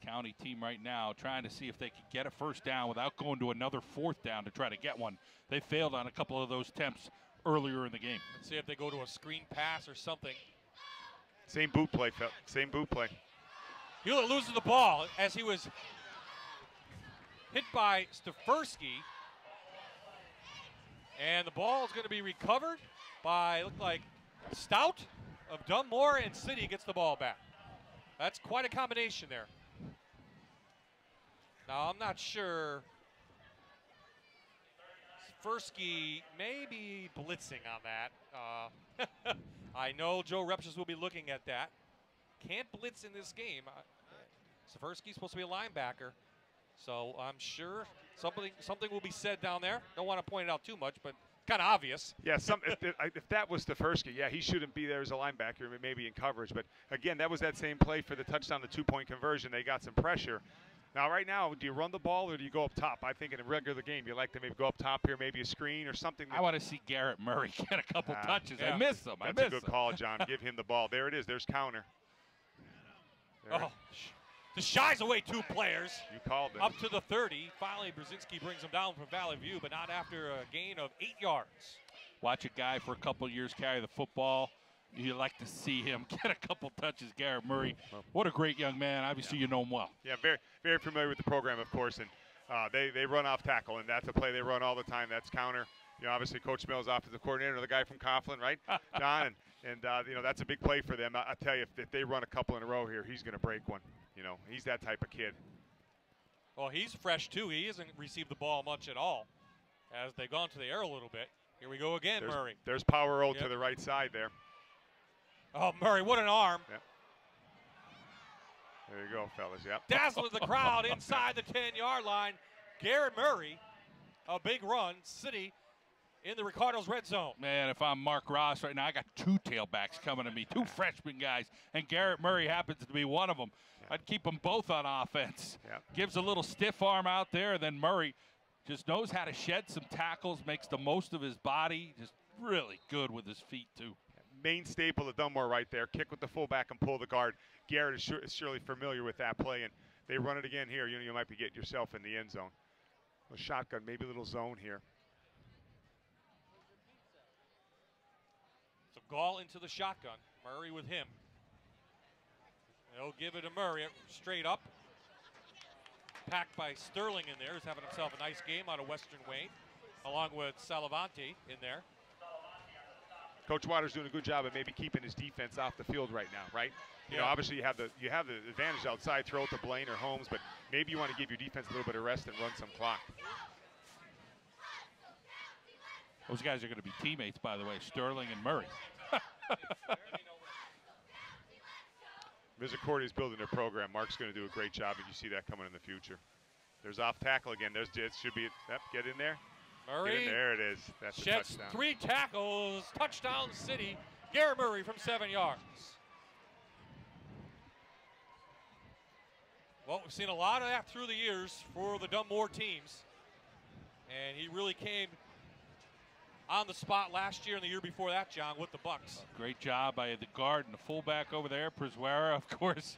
Speaker 5: County team right now trying to see if they could get a first down without going to another 4th down to try to get one. They failed on a couple of those attempts earlier in the game.
Speaker 4: Let's see if they go to a screen pass or something.
Speaker 2: Same boot play, same boot play.
Speaker 4: Hewlett loses the ball as he was hit by Stefersky. And the ball is going to be recovered by, look like, Stout of Dunmore, and City gets the ball back. That's quite a combination there. Now, I'm not sure. Stefersky may be blitzing on that. I know Joe Repchus will be looking at that. Can't blitz in this game. Stefersky's supposed to be a linebacker, so I'm sure something will be said down there. Don't want to point it out too much, but kind of obvious.
Speaker 2: Yeah, if that was Stefersky, yeah, he shouldn't be there as a linebacker, maybe in coverage. But again, that was that same play for the touchdown, the 2-point conversion. They got some pressure. Now, right now, do you run the ball or do you go up top? I think in a regular game, you like to maybe go up top here, maybe a screen or something.
Speaker 5: I want to see Garrett Murray get a couple touches.
Speaker 2: Yeah.
Speaker 5: I miss him.
Speaker 2: That's a good call, John. Give him the ball. There it is. There's counter. There.
Speaker 4: Oh, just shies away 2 players.
Speaker 2: You called it.
Speaker 4: Up to the 30. Finally, Brzezinski brings him down from Valley View, but not after a gain of 8 yards.
Speaker 5: Watch a guy for a couple of years carry the football. You like to see him get a couple touches, Garrett Murray. What a great young man. Obviously, you know him well.
Speaker 2: Yeah, very, very familiar with the program, of course. And they run off tackle, and that's a play they run all the time. That's counter. You know, obviously, Coach Mills, offensive coordinator, the guy from Coughlin, right, John? And you know, that's a big play for them. I tell you, if they run a couple in a row here, he's going to break one. You know, he's that type of kid.
Speaker 4: Well, he's fresh, too. He hasn't received the ball much at all as they've gone to the air a little bit. Here we go again, Murray.
Speaker 2: There's power roll to the right side there.
Speaker 4: Oh, Murray, what an arm.
Speaker 2: Yep. There you go, fellas. Yep.
Speaker 4: Dazzling the crowd inside the 10-yard line. Garrett Murray, a big run. City in the Ricardo's red zone.
Speaker 5: Man, if I'm Mark Ross right now, I got 2 tailbacks coming to me, 2 freshman guys, and Garrett Murray happens to be one of them. Yeah. I'd keep them both on offense. Yeah. Gives a little stiff arm out there, and then Murray just knows how to shed some tackles, makes the most of his body. Just really good with his feet, too.
Speaker 2: Main staple of Dunmore right there. Kick with the fullback and pull the guard. Garrett is surely familiar with that play. And they run it again here, you might be getting yourself in the end zone. A shotgun, maybe a little zone here.
Speaker 4: So Gall into the shotgun. Murray with him. They'll give it to Murray straight up. Packed by Sterling in there. He's having himself a nice game out of Western Wayne, along with Salavante in there.
Speaker 2: Coach Waters doing a good job of maybe keeping his defense off the field right now, right? You know, obviously you have the advantage outside, throw it to Blaine or Holmes, but maybe you want to give your defense a little bit of rest and run some clock.
Speaker 5: Those guys are going to be teammates, by the way, Sterling and Murray.
Speaker 2: Misericordia is building their program. Mark's going to do a great job, and you see that coming in the future. There's off tackle again. There's it should be. Yep, get in there.
Speaker 4: Murray.
Speaker 2: Get in there. It is. That's a
Speaker 4: Sheds
Speaker 2: touchdown.
Speaker 4: 3 tackles. Touchdown City. Garrett Murray from 7 yards. Well, we've seen a lot of that through the years for the Dunmore teams. And he really came on the spot last year and the year before that, John, with the Bucks.
Speaker 5: Great job by the guard and the fullback over there, Priswara. Of course,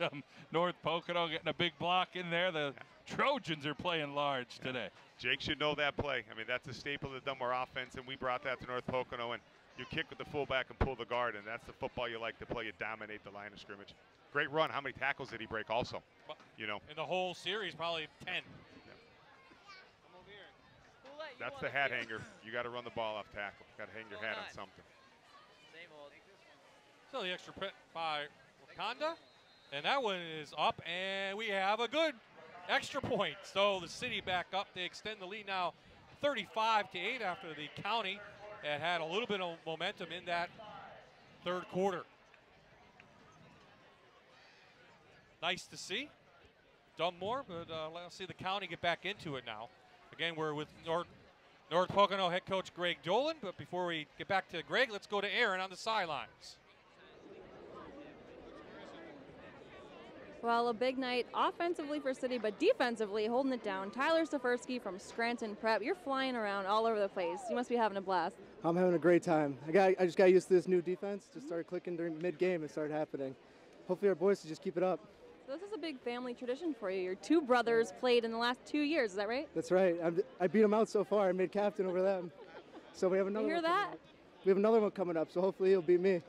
Speaker 5: North Pocono getting a big block in there. The Trojans are playing large today.
Speaker 2: Jake should know that play. I mean, that's a staple of the Dunmore offense, and we brought that to North Pocono. And you kick with the fullback and pull the guard, and that's the football you like to play. You dominate the line of scrimmage. Great run. How many tackles did he break also? You know.
Speaker 4: In the whole series, probably 10.
Speaker 2: That's the hat hanger. You got to run the ball off tackle. Got to hang your hat on something.
Speaker 4: So the extra pit by Wakanda. And that one is up, and we have a good extra point. So the City back up. They extend the lead now 35-8 after the County had a little bit of momentum in that third quarter. Nice to see Dunmore, but let's see the County get back into it now. Again, we're with North Pocono head coach Greg Dolan, but before we get back to Greg, let's go to Aaron on the sidelines.
Speaker 8: Well, a big night offensively for City, but defensively holding it down. Tyler Safersky from Scranton Prep. You're flying around all over the place. You must be having a blast.
Speaker 17: I'm having a great time. I just got used to this new defense. Just started clicking during mid-game. It started happening. Hopefully our boys will just keep it up.
Speaker 8: So this is a big family tradition for you. Your 2 brothers played in the last 2 years. Is that right?
Speaker 17: That's right. I beat them out so far. I made captain over them. So we have another.
Speaker 8: You hear
Speaker 17: one
Speaker 8: that?
Speaker 17: We have another one coming up. So hopefully he'll beat me.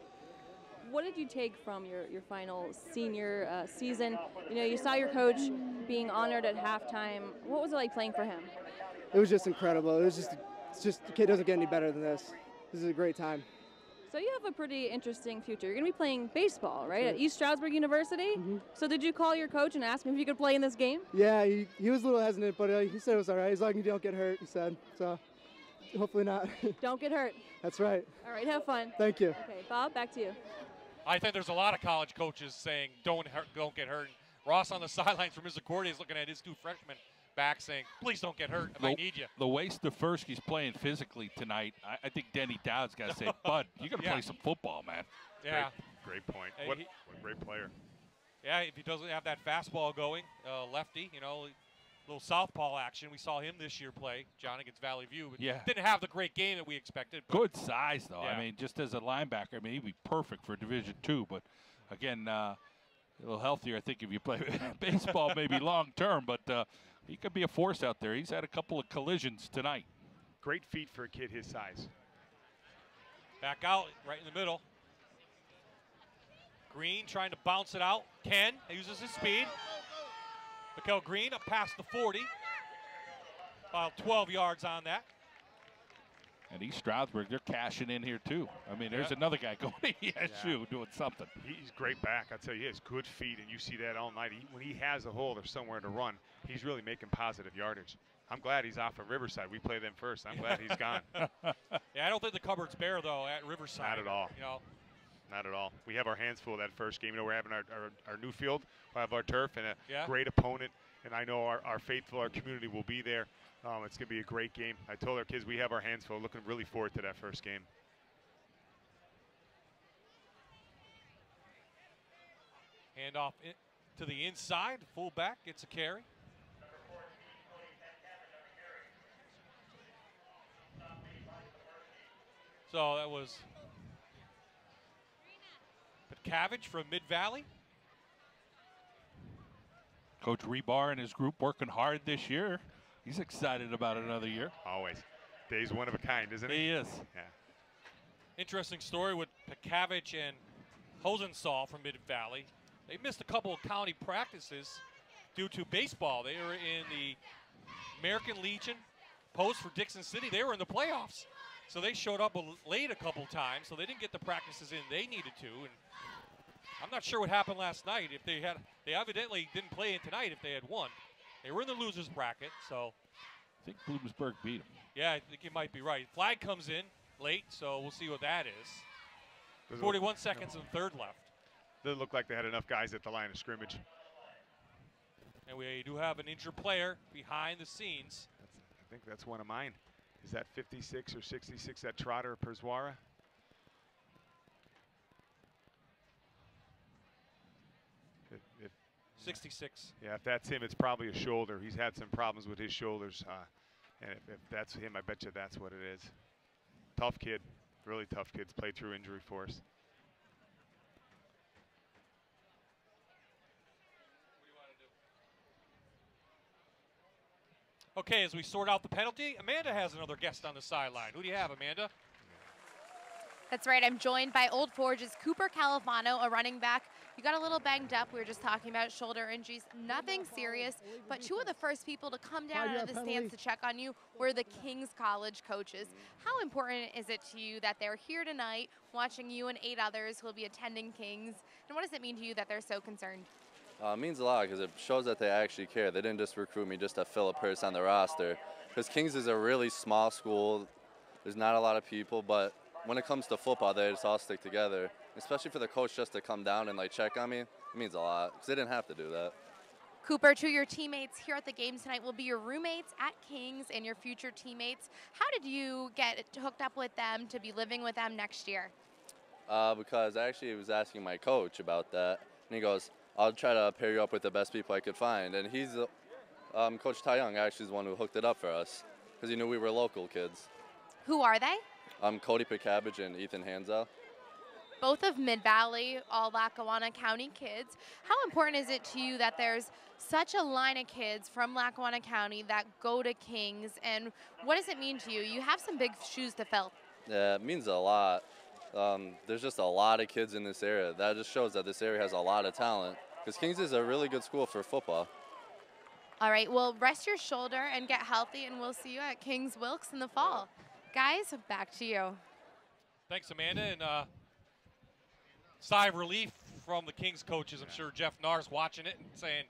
Speaker 8: What did you take from your final senior season? You know, you saw your coach being honored at halftime. What was it like playing for him?
Speaker 17: It was just incredible. It's just the kid doesn't get any better than this. This is a great time.
Speaker 8: So you have a pretty interesting future. You're going to be playing baseball, right, at East Stroudsburg University? Mm-hmm. So did you call your coach and ask him if you could play in this game?
Speaker 17: Yeah, he was a little hesitant, but he said it was all right as long as you don't get hurt, he said. So hopefully not.
Speaker 8: Don't get hurt.
Speaker 17: That's right.
Speaker 8: All right, have fun.
Speaker 17: Thank you.
Speaker 8: Okay, Bob, back to you.
Speaker 4: I think there's a lot of college coaches saying don't get hurt. Ross on the sidelines from Misericordia is looking at his 2 freshmen back saying, please don't get hurt if I need you.
Speaker 5: The way Stefersky's playing physically tonight, I think Denny Dowd's got to say, bud, you got to play some football, man.
Speaker 4: Yeah.
Speaker 2: Great point. What a great player.
Speaker 4: Yeah, if he doesn't have that fastball going, lefty, you know, little southpaw action. We saw him this year play, John, against Valley View. But didn't have the great game that we expected.
Speaker 5: Good size, though.
Speaker 4: Yeah.
Speaker 5: I mean, just as a linebacker, I mean, he'd be perfect for Division II. But, again, a little healthier, I think, if you play baseball maybe long term. But he could be a force out there. He's had a couple of collisions tonight.
Speaker 2: Great feet for a kid his size.
Speaker 4: Back out, right in the middle. Green trying to bounce it out. Ken uses his speed. Mikel Green up past the 40. About 12 yards on that.
Speaker 5: And East Stroudsburg, they're cashing in here, too. I mean, there's another guy going to ESU doing something.
Speaker 2: He's great back. I tell you, he has good feet, and you see that all night. When he has a hole or somewhere to run, he's really making positive yardage. I'm glad he's off of Riverside. We play them first. I'm glad he's gone.
Speaker 4: Yeah, I don't think the cupboard's bare, though, at Riverside.
Speaker 2: Not at all.
Speaker 4: You know.
Speaker 2: Not at all. We have our hands full that first game. You know, we're having our new field. We'll have our turf and a great opponent. And I know our faithful, our community will be there. It's going to be a great game. I told our kids we have our hands full. Looking really forward to that first game.
Speaker 4: Hand off to the inside. Fullback gets a carry. So that was Petkavage from Mid-Valley.
Speaker 5: Coach Rebar and his group working hard this year. He's excited about another year.
Speaker 2: Always. Dave's one of a kind, isn't he?
Speaker 5: He is.
Speaker 2: Yeah.
Speaker 4: Interesting story with Pekavich and Hosensaw from Mid-Valley. They missed a couple of county practices due to baseball. They were in the American Legion post for Dixon City. They were in the playoffs. So they showed up late a couple times, so they didn't get the practices in they needed to. And I'm not sure what happened last night. If they evidently didn't play in tonight if they had won. They were in the losers bracket, so.
Speaker 5: I think Bloomsburg beat them.
Speaker 4: Yeah, I think you might be right. Flag comes in late, so we'll see what that is. 41 seconds and third left.
Speaker 2: Doesn't look like they had enough guys at the line of scrimmage.
Speaker 4: And we do have an injured player behind the scenes.
Speaker 2: I think that's one of mine. Is that 56 or 66, that Trotter Perzwara?
Speaker 4: 66.
Speaker 2: Yeah, if that's him, it's probably a shoulder. He's had some problems with his shoulders. And if that's him, I bet you that's what it is. Tough kid, really tough kid. Played through injury for us.
Speaker 4: Okay, as we sort out the penalty, Amanda has another guest on the sideline. Who do you have, Amanda?
Speaker 6: That's right. I'm joined by Old Forge's Cooper Califano, a running back. You got a little banged up. We were just talking about shoulder injuries. Nothing serious, but two of the first people to come down out of the stands to check on you were the Kings College coaches. How important is it to you that they're here tonight watching you and 8 others who will be attending Kings? And what does it mean to you that they're so concerned?
Speaker 18: It means a lot because it shows that they actually care. They didn't just recruit me just to fill a purse on the roster. Because Kings is a really small school. There's not a lot of people, but when it comes to football, they just all stick together. Especially for the coach just to come down and check on me, it means a lot because they didn't have to do that.
Speaker 6: Cooper, two of your teammates here at the game tonight will be your roommates at Kings and your future teammates. How did you get hooked up with them to be living with them next year?
Speaker 18: Because I actually was asking my coach about that, and he goes, I'll try to pair you up with the best people I could find. And he's, Coach Ty Young actually is the one who hooked it up for us because he knew we were local kids.
Speaker 6: Who are they?
Speaker 18: Cody Pekavich and Ethan Hanzel.
Speaker 6: Both of Mid-Valley, all Lackawanna County kids. How important is it to you that there's such a line of kids from Lackawanna County that go to Kings, and what does it mean to you? You have some big shoes to fill.
Speaker 18: Yeah, it means a lot. There's just a lot of kids in this area. That just shows that this area has a lot of talent because Kings is a really good school for football.
Speaker 6: All right, well, rest your shoulder and get healthy, and we'll see you at Kings Wilkes in the fall. Guys, back to you.
Speaker 4: Thanks, Amanda. And sigh of relief from the Kings coaches. I'm sure Jeff Nars watching it and saying,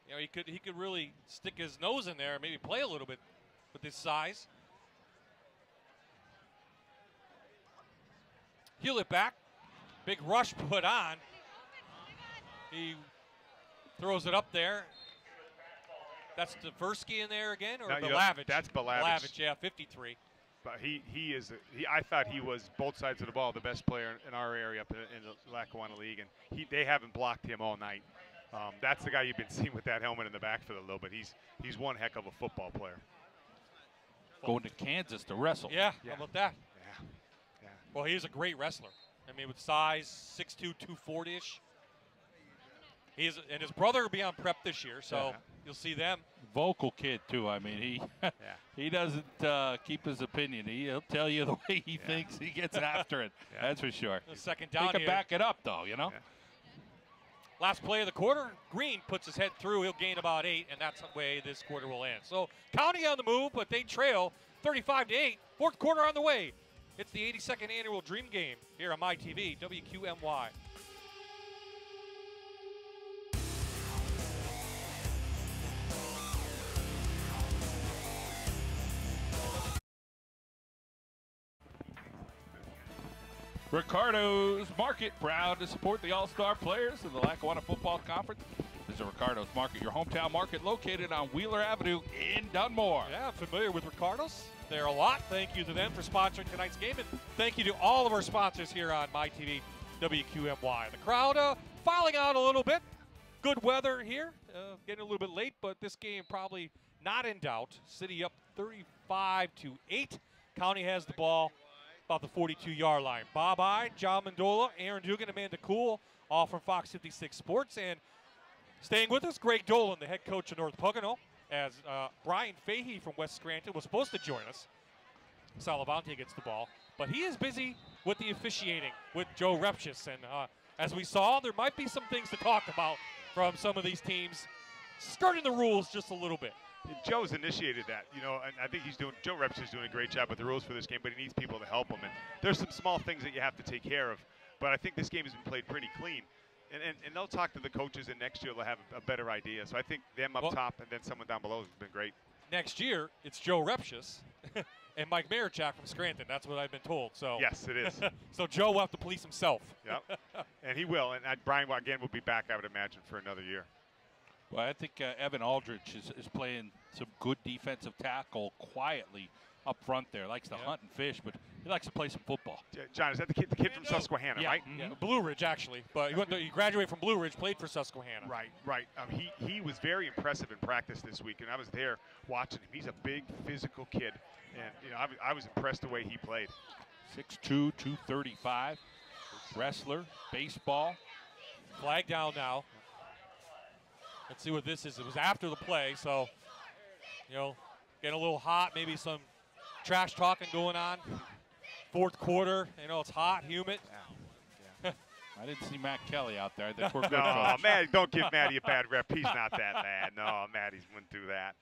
Speaker 4: you know, he could really stick his nose in there and maybe play a little bit with his size. Heel it back. Big rush put on. He throws it up there. That's Tversky in there again, or Belavich?
Speaker 2: That's Belavich.
Speaker 4: Belavich, yeah, 53.
Speaker 2: But he is. I thought he was both sides of the ball the best player in our area up in the Lackawanna League, and they haven't blocked him all night. That's the guy you've been seeing with that helmet in the backfield a little bit. He's one heck of a football player.
Speaker 5: Going to Kansas to wrestle.
Speaker 4: Yeah, how about that? Yeah. Well, he's a great wrestler. I mean, with size, 6'2", 240-ish. And his brother will be on prep this year, so you'll see them.
Speaker 5: Vocal kid too. I mean, he doesn't keep his opinion. He'll tell you the way he thinks. He gets after it. That's for sure.
Speaker 4: The second down
Speaker 5: he can back it up though, you know.
Speaker 4: Last play of the quarter, Green puts his head through. He'll gain about 8, and that's the way this quarter will end. So County on the move, but they trail 35-8. Fourth quarter on the way. It's the 82nd annual Dream Game here on MyTV, WQMY.
Speaker 5: Ricardo's Market, proud to support the All-Star players in the Lackawanna Football Conference. Visit Ricardo's Market, your hometown market located on Wheeler Avenue in Dunmore.
Speaker 4: Yeah, I'm familiar with Ricardo's. They're a lot. Thank you to them for sponsoring tonight's game, and thank you to all of our sponsors here on MyTV WQMY. The crowd filing out a little bit. Good weather here, getting a little bit late, but this game probably not in doubt. City up 35-8. County has the ball about the 42-yard line. Bob I, John Mandola, Aaron Dugan, Amanda Cool, all from Fox 56 Sports. And Staying with us, Greg Dolan, the head coach of North Pocono, as Brian Fahey from West Scranton was supposed to join us. Salavante gets the ball, but he is busy with the officiating with Joe Repchus. And as we saw, there might be some things to talk about from some of these teams skirting the rules just a little bit.
Speaker 2: Joe's initiated that, you know, and I think Joe Repchus is doing a great job with the rules for this game, but he needs people to help him. And there's some small things that you have to take care of, but I think this game has been played pretty clean. And they'll talk to the coaches, and next year they'll have a better idea. So I think them up top and then someone down below has been great.
Speaker 4: Next year, it's Joe Repchus and Mike Marichak from Scranton. That's what I've been told. So
Speaker 2: yes, it is.
Speaker 4: So Joe will have to police himself.
Speaker 2: Yep, and he will. And Brian, again, will be back, I would imagine, for another year.
Speaker 5: Well, I think Evan Aldrich is playing some good defensive tackle quietly up front there. Likes to hunt and fish, but he likes to play some football.
Speaker 2: John, is that the kid from Susquehanna, right?
Speaker 4: Yeah, Blue Ridge, actually. But he graduated from Blue Ridge, played for Susquehanna.
Speaker 2: Right. He was very impressive in practice this week, and I was there watching him. He's a big, physical kid, and you know I was impressed the way he played.
Speaker 5: 6'2", 235, wrestler, baseball.
Speaker 4: Flag down now. Let's see what this is. It was after the play, so, you know, getting a little hot, maybe some trash talking going on. Fourth quarter, you know, it's hot, humid.
Speaker 5: Yeah. I didn't see Matt Kelly out there. I think we're good.
Speaker 2: No, Matt, don't give Matty a bad rep. He's not that bad. No, Matty wouldn't do that.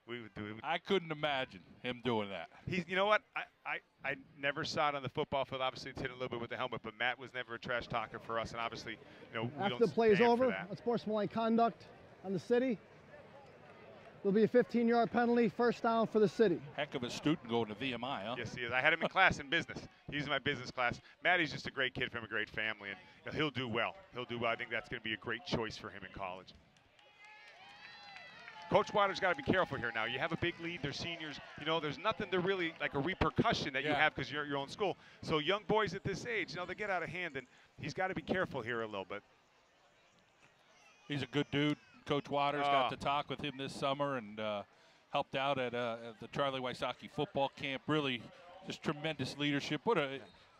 Speaker 2: We would do it.
Speaker 5: I couldn't imagine him doing that.
Speaker 2: You know what? I never saw it on the football field. Obviously, it's hit a little bit with the helmet, but Matt was never a trash talker for us, and obviously, you know, we
Speaker 11: after
Speaker 2: don't
Speaker 11: the play is
Speaker 2: stand for
Speaker 11: over,
Speaker 2: that.
Speaker 11: unsportsmanlike conduct on the city. There'll be a 15-yard penalty, first down for the city.
Speaker 5: Heck of a student going to VMI, huh?
Speaker 2: Yes, he is. I had him in class in business. He's in my business class. Matty's just a great kid from a great family, and you know, he'll do well. He'll do well. I think that's going to be a great choice for him in college. Coach Waters got to be careful here now. You have a big lead. They're seniors. You know, there's nothing to really like a repercussion that you have because you're at your own school. So young boys at this age, you know, they get out of hand, and he's got to be careful here a little bit.
Speaker 5: He's a good dude. Coach Waters got to talk with him this summer and helped out at the Charlie Wysocki football camp. Really, just tremendous leadership.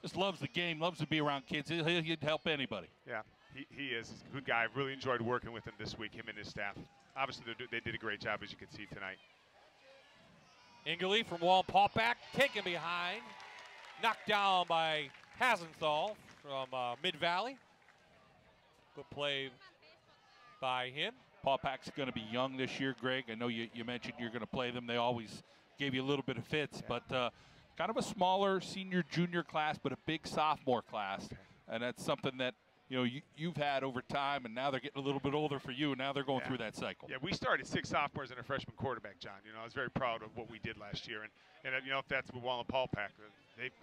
Speaker 5: Just loves the game, loves to be around kids. He'd help anybody.
Speaker 2: Yeah, he is. He's a good guy. I've really enjoyed working with him this week, him and his staff. Obviously, they did a great job, as you can see tonight.
Speaker 4: Ingerly from Wallenpaupack, taken behind. Knocked down by Hasenthal from Mid-Valley. Good play by him.
Speaker 5: Paupack's going to be young this year, Greg. I know you mentioned you're going to play them. They always gave you a little bit of fits, but kind of a smaller senior-junior class, but a big sophomore class. And that's something that, you know, you've had over time, and now they're getting a little bit older for you, and now they're going through that cycle.
Speaker 2: Yeah, we started 6 sophomores and a freshman quarterback, John. You know, I was very proud of what we did last year. And you know, if that's with Wallenpaupack,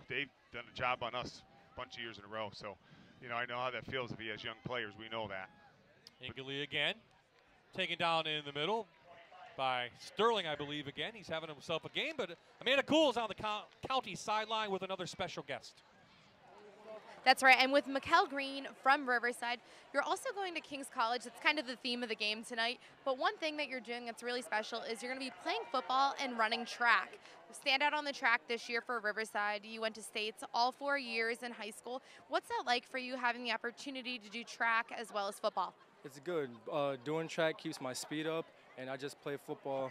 Speaker 2: they've done a job on us a bunch of years in a row. So, you know, I know how that feels if he has young players. We know that.
Speaker 4: Ingerly again, taken down in the middle by Sterling, I believe, again. He's having himself a game, but Amanda Gould is on the county sideline with another special guest.
Speaker 6: That's right, and with Mikkel Green from Riverside, you're also going to King's College. That's kind of the theme of the game tonight. But one thing that you're doing that's really special is you're going to be playing football and running track. Stand out on the track this year for Riverside. You went to states all 4 years in high school. What's that like for you, having the opportunity to do track as well as football?
Speaker 14: It's good. Doing track keeps my speed up, and I just play football.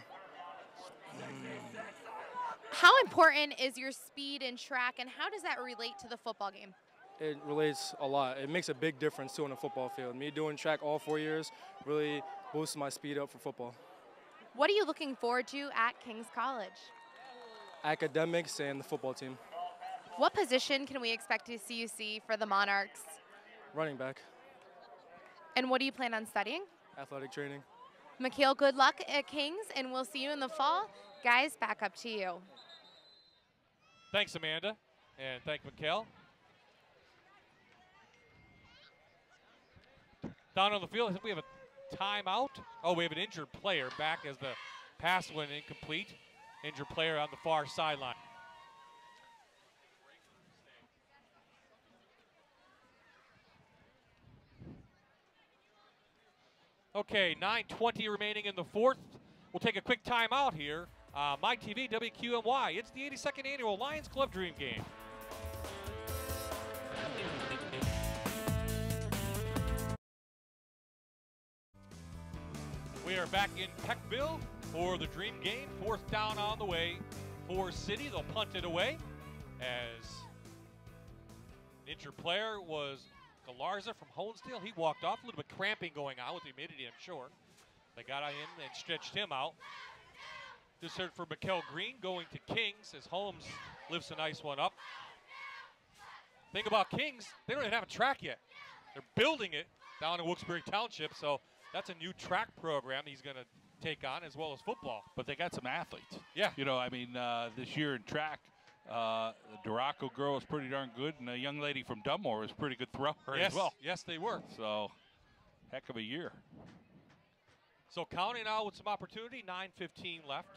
Speaker 6: How important is your speed in track, and how does that relate to the football game?
Speaker 14: It relates a lot. It makes a big difference, too, on a football field. Me doing track all 4 years really boosts my speed up for football.
Speaker 6: What are you looking forward to at King's College?
Speaker 14: Academics and the football team.
Speaker 6: What position can we expect to see you see for the Monarchs?
Speaker 14: Running back.
Speaker 6: And what do you plan on studying?
Speaker 14: Athletic training.
Speaker 6: Mikhail, good luck at King's, and we'll see you in the fall. Guys, back up to you.
Speaker 4: Thanks, Amanda, and thank Mikhail. Down on the field, I think we have a timeout. Oh, we have an injured player back as the pass went incomplete. Injured player on the far sideline. Okay, 9:20 remaining in the fourth. We'll take a quick timeout here. MyTV, WQMY. It's the 82nd Annual Lions Club Dream Game. are back in Peckville for the Dream game. 4th down on the way for City. They'll punt it away as an injured player was Galarza from Honesdale. He walked off. A little bit cramping going on with the humidity, I'm sure. They got in and stretched him out. Just heard for Mikkel Green going to Kings as Holmes lifts a nice one up. Thing about Kings, they don't even have a track yet. They're building it down in Wilkes-Barre Township, so that's a new track program he's going to take on, as well as football.
Speaker 5: But they got some athletes.
Speaker 4: Yeah.
Speaker 5: You know, I mean, this year in track, the Duraco girl was pretty darn good, and a young lady from Dunmore was a pretty good thrower
Speaker 4: Yes,
Speaker 5: as well.
Speaker 4: yes, they were.
Speaker 5: So, heck of a year.
Speaker 4: So counting out with some opportunity, 9:15 left.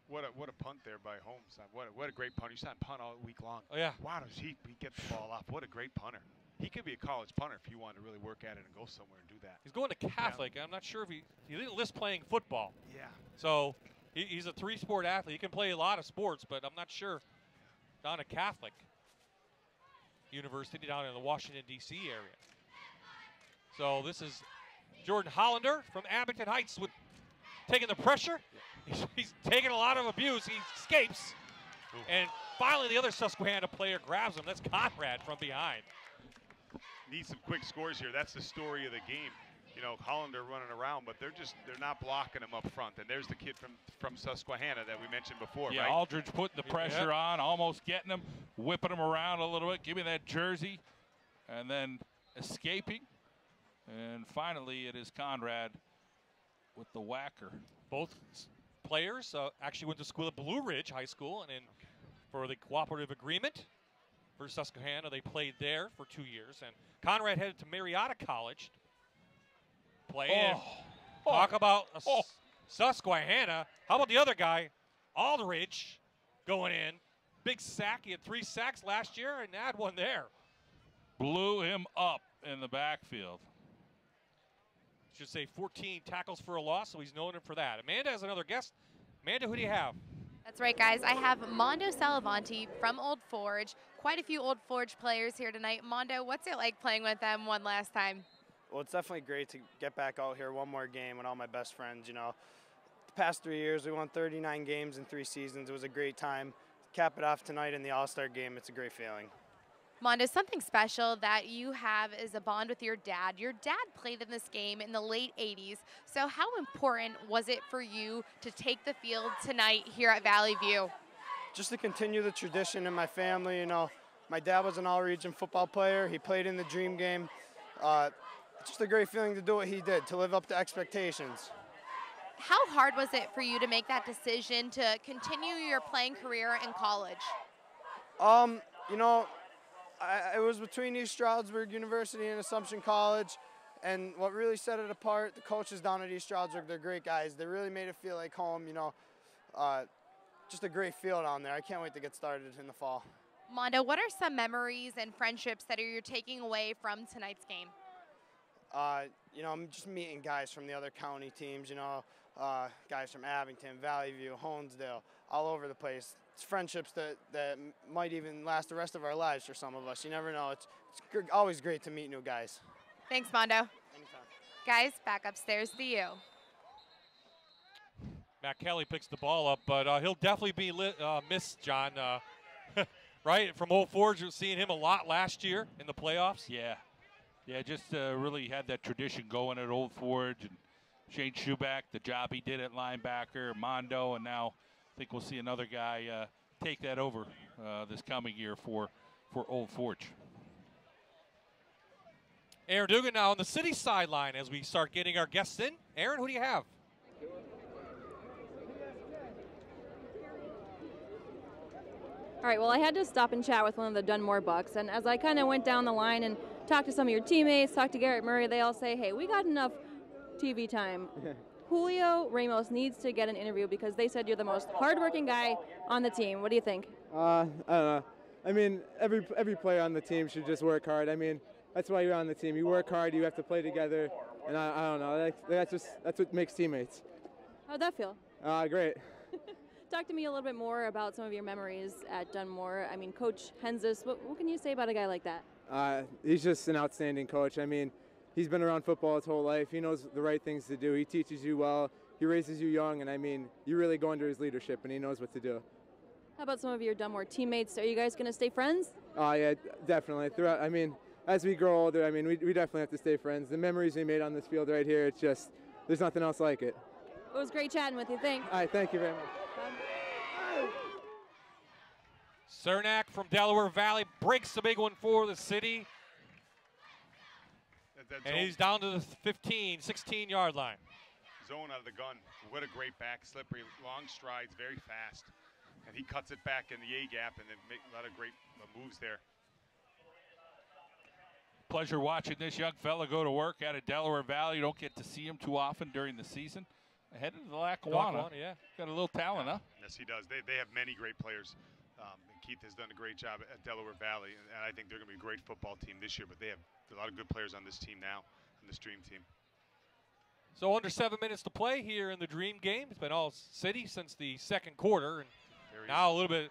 Speaker 2: What a punt there by Holmes. What a great punt. He's not punt all week long.
Speaker 4: Oh, yeah.
Speaker 2: Wow, does he get the ball off. What a great punter. He could be a college punter if you wanted to really work at it and go somewhere and do that.
Speaker 4: He's going to Catholic. I'm not sure if he didn't list playing football.
Speaker 2: Yeah.
Speaker 4: So he's a 3-sport athlete. He can play a lot of sports, but I'm not sure down at Catholic University down in the Washington, D.C. area. So this is Jordan Hollander from Abington Heights with taking the pressure. He's taking a lot of abuse. He escapes. Ooh. And finally the other Susquehanna player grabs him. That's Conrad from behind.
Speaker 2: Need some quick scores here. That's the story of the game. You know, Hollander running around, but they're not blocking him up front. And there's the kid from Susquehanna that we mentioned before,
Speaker 5: Yeah,
Speaker 2: right?
Speaker 5: Aldridge putting the pressure on, almost getting him, whipping him around a little bit. Give me that jersey. And then escaping. And finally, it is Conrad with the whacker.
Speaker 4: Both players actually went to school at Blue Ridge High School, and for the cooperative agreement for Susquehanna, they played there for 2 years. And Conrad headed to Marietta College. Talk about Susquehanna. How about the other guy, Aldridge, going in. Big sack. He had 3 sacks last year and had one there.
Speaker 5: Blew him up in the backfield.
Speaker 4: Should say 14 tackles for a loss, so he's known him for that. Amanda has another guest. Amanda, who do you have?
Speaker 6: That's right, guys. I have Mondo Salavanti from Old Forge. Quite a few Old Forge players here tonight. Mondo, what's it like playing with them one last time?
Speaker 16: Well, it's definitely great to get back out here one more game with all my best friends. You know, the past 3 years, we won 39 games in 3 seasons. It was a great time. Cap it off tonight in the All-Star game. It's a great feeling.
Speaker 6: Mondo, something special that you have is a bond with your dad. Your dad played in this game in the late 80s. So how important was it for you to take the field tonight here at Valley View?
Speaker 16: Just to continue the tradition in my family. You know, my dad was an all-region football player. He played in the Dream game. Just a great feeling to do what he did, to live up to expectations.
Speaker 6: How hard was it for you to make that decision to continue your playing career in college?
Speaker 16: You know, it was between East Stroudsburg University and Assumption College, and what really set it apart, the coaches down at East Stroudsburg, they're great guys. They really made it feel like home, you know. Just a great feel down there. I can't wait to get started in the fall.
Speaker 6: Mondo, what are some memories and friendships that you're taking away from tonight's game?
Speaker 16: You know, I'm just meeting guys from the other county teams, you know, guys from Abington, Valley View, Honesdale, all over the place. It's friendships that might even last the rest of our lives for some of us. You never know. It's always great to meet new guys.
Speaker 6: Thanks, Mondo.
Speaker 16: Anytime.
Speaker 6: Guys, back upstairs to you.
Speaker 4: Matt Kelly picks the ball up, but he'll definitely be missed, John. Right? From Old Forge, we've seen him a lot last year in the playoffs.
Speaker 5: Yeah. Yeah, just really had that tradition going at Old Forge. And Shane Schuback, the job he did at linebacker, Mondo, and now I think we'll see another guy take that over this coming year for Old Forge.
Speaker 4: Aaron Dugan now on the City sideline as we start getting our guests in. Aaron, who do you have?
Speaker 8: All right, well, I had to stop and chat with one of the Dunmore Bucks, and as I kind of went down the line and talked to some of your teammates, talked to Garrett Murray, they all say, hey, we got enough TV time. Julio Ramos needs to get an interview because they said you're the most hardworking guy on the team. What do you think?
Speaker 17: I don't know. I mean, every player on the team should just work hard. I mean, that's why you're on the team. You work hard, you have to play together, and I don't know. That's what makes teammates.
Speaker 8: How'd that feel?
Speaker 17: Great.
Speaker 8: Talk to me a little bit more about some of your memories at Dunmore. I mean, Coach Henzis, what can you say about a guy like that?
Speaker 17: He's just an outstanding coach. I mean, he's been around football his whole life. He knows the right things to do. He teaches you well. He raises you young, and I mean, you really go under his leadership, and he knows what to do.
Speaker 8: How about some of your Dunmore teammates? Are you guys going to stay friends?
Speaker 17: Yeah, definitely. Throughout, I mean, as we grow older, I mean, we definitely have to stay friends. The memories we made on this field right here, it's just, there's nothing else like it.
Speaker 8: It was great chatting with you. Thanks.
Speaker 17: All right, thank you very much.
Speaker 4: Cernak from Delaware Valley breaks the big one for the city. And he's down to the 15, 16-yard line.
Speaker 2: Zone out of the gun. What a great back, slippery, long strides, very fast. And he cuts it back in the A-gap and then make a lot of great moves there.
Speaker 5: Pleasure watching this young fella go to work out of Delaware Valley. You don't get to see him too often during the season. Ahead of the Lackawanna.
Speaker 4: Yeah.
Speaker 5: Got a little talent, huh?
Speaker 2: Yes, he does. They have many great players. Keith has done a great job at Delaware Valley, and I think they're going to be a great football team this year, but they have a lot of good players on this team now, on this Dream team.
Speaker 4: So under 7 minutes to play here in the Dream game. It's been all city since the second quarter, and now a little bit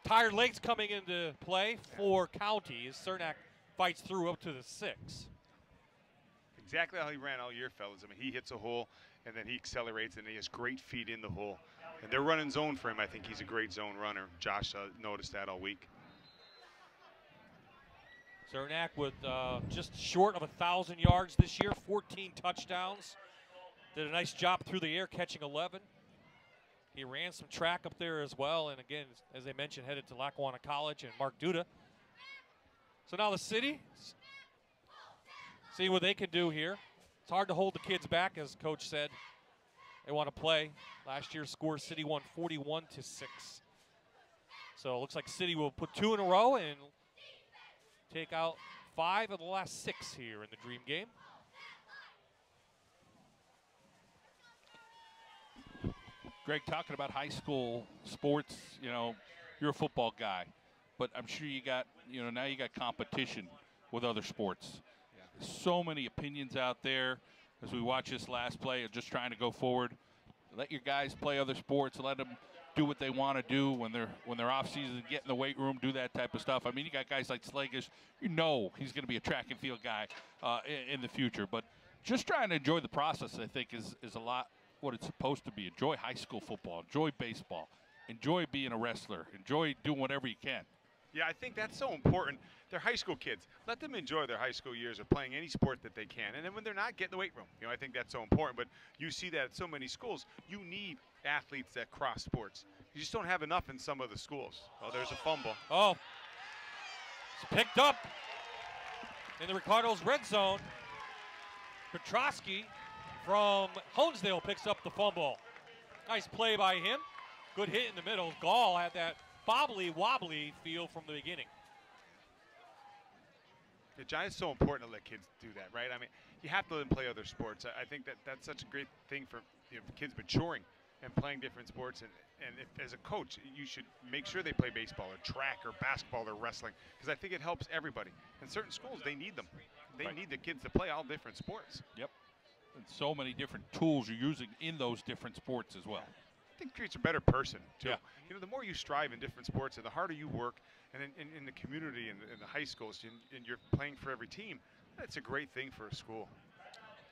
Speaker 4: tired legs coming into play for County as Cernak fights through up to the 6.
Speaker 2: Exactly how he ran all year, fellas. I mean, he hits a hole, and then he accelerates, and he has great feet in the hole. And they're running zone for him. I think he's a great zone runner. Josh noticed that all week.
Speaker 4: Cernak with just short of 1,000 yards this year, 14 touchdowns. Did a nice job through the air, catching 11. He ran some track up there as well. And again, as I mentioned, headed to Lackawanna College and Mark Duda. So now the city, see what they can do here. It's hard to hold the kids back, as Coach said. They want to play. Last year's score, City won 41-6. So it looks like City will put 2 in a row and take out 5 of the last 6 here in the Dream game.
Speaker 5: Greg, talking about high school sports, you know, you're a football guy, but I'm sure you got, you know, now you got competition with other sports. Yeah. So many opinions out there. As we watch this last play of just trying to go forward, let your guys play other sports, let them do what they want to do when they're off season, get in the weight room, do that type of stuff. I mean, you got guys like Slagish, you know he's going to be a track and field guy in the future. But just trying to enjoy the process, I think, is a lot what it's supposed to be. Enjoy high school football, enjoy baseball, enjoy being a wrestler, enjoy doing whatever you can.
Speaker 2: Yeah, I think that's so important. They're high school kids. Let them enjoy their high school years of playing any sport that they can. And then when they're not, get in the weight room. You know, I think that's so important. But you see that at so many schools. You need athletes that cross sports. You just don't have enough in some of the schools. Oh, there's a fumble.
Speaker 4: Oh, it's picked up in the Ricardo's red zone. Petrosky from Honesdale picks up the fumble. Nice play by him. Good hit in the middle. Gall had that wobbly feel from the beginning.
Speaker 2: Yeah, John, it's so important to let kids do that, right? I mean, you have to let them play other sports. I think that's such a great thing for, you know, kids maturing and playing different sports. And if, as a coach, you should make sure they play baseball or track or basketball or wrestling, because I think it helps everybody. In certain schools, they need them. They need the kids to play all different sports.
Speaker 5: Yep. And so many different tools you're using in those different sports as well.
Speaker 2: I think it creates a better person, too.
Speaker 5: Yeah.
Speaker 2: You know, the more you strive in different sports and the harder you work, and in the community and in the high schools, and you're playing for every team, that's a great thing for a school.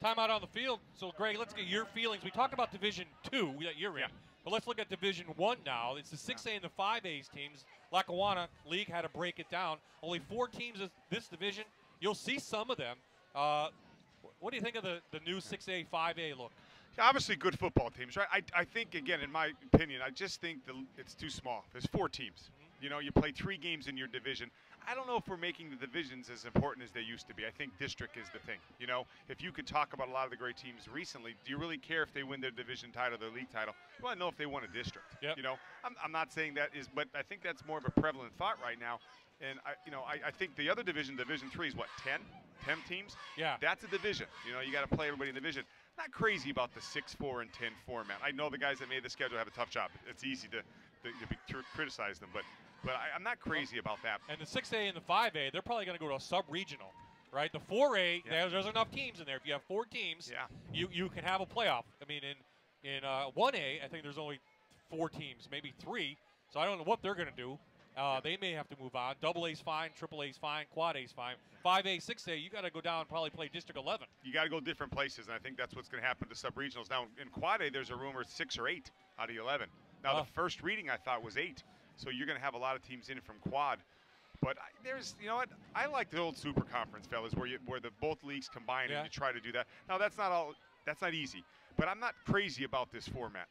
Speaker 4: Timeout on the field. So, Greg, let's get your feelings. We talked about Division II that you're in, but let's look at Division I now. It's the 6A and the 5A's teams. Lackawanna League had to break it down. Only 4 teams in this division. You'll see some of them. What do you think of the new 6A, 5A look?
Speaker 2: Obviously good football teams, right? I think, again, in my opinion, I just think it's too small. There's 4 teams. You know, you play 3 games in your division. I don't know if we're making the divisions as important as they used to be. I think district is the thing. You know, if you could talk about a lot of the great teams recently, do you really care if they win their division title, their league title? You want to know if they won a district.
Speaker 4: Yep.
Speaker 2: You know, I'm not saying that is, but I think that's more of a prevalent thought right now. And I think the other division, Division 3, is what, 10 teams?
Speaker 4: Yeah.
Speaker 2: That's a division. You know, you got to play everybody in the division. Not crazy about the 6-4 and 10 format. I know the guys that made the schedule have a tough job. It's easy to criticize them, but I'm not crazy about that.
Speaker 4: And the 6A and the 5A, they're probably going to go to a sub-regional, right? The 4A, there's enough teams in there. If you have 4 teams, you can have a playoff. I mean, in 1A, I think there's only 4 teams, maybe 3. So I don't know what they're going to do They may have to move on. Double A's fine, Triple A's fine, Quad A's fine. 5A, 6A, you got to go down and probably play District 11.
Speaker 2: You got to go different places, and I think that's what's going to happen to sub-regionals. Now, in Quad A, there's a rumor 6 or 8 out of 11. Now, the first reading I thought was 8, so you're going to have a lot of teams in from Quad. But there's, you know what, I like the old Super Conference, fellas, where the both leagues combine and you try to do that. Now, that's not easy, but I'm not crazy about this format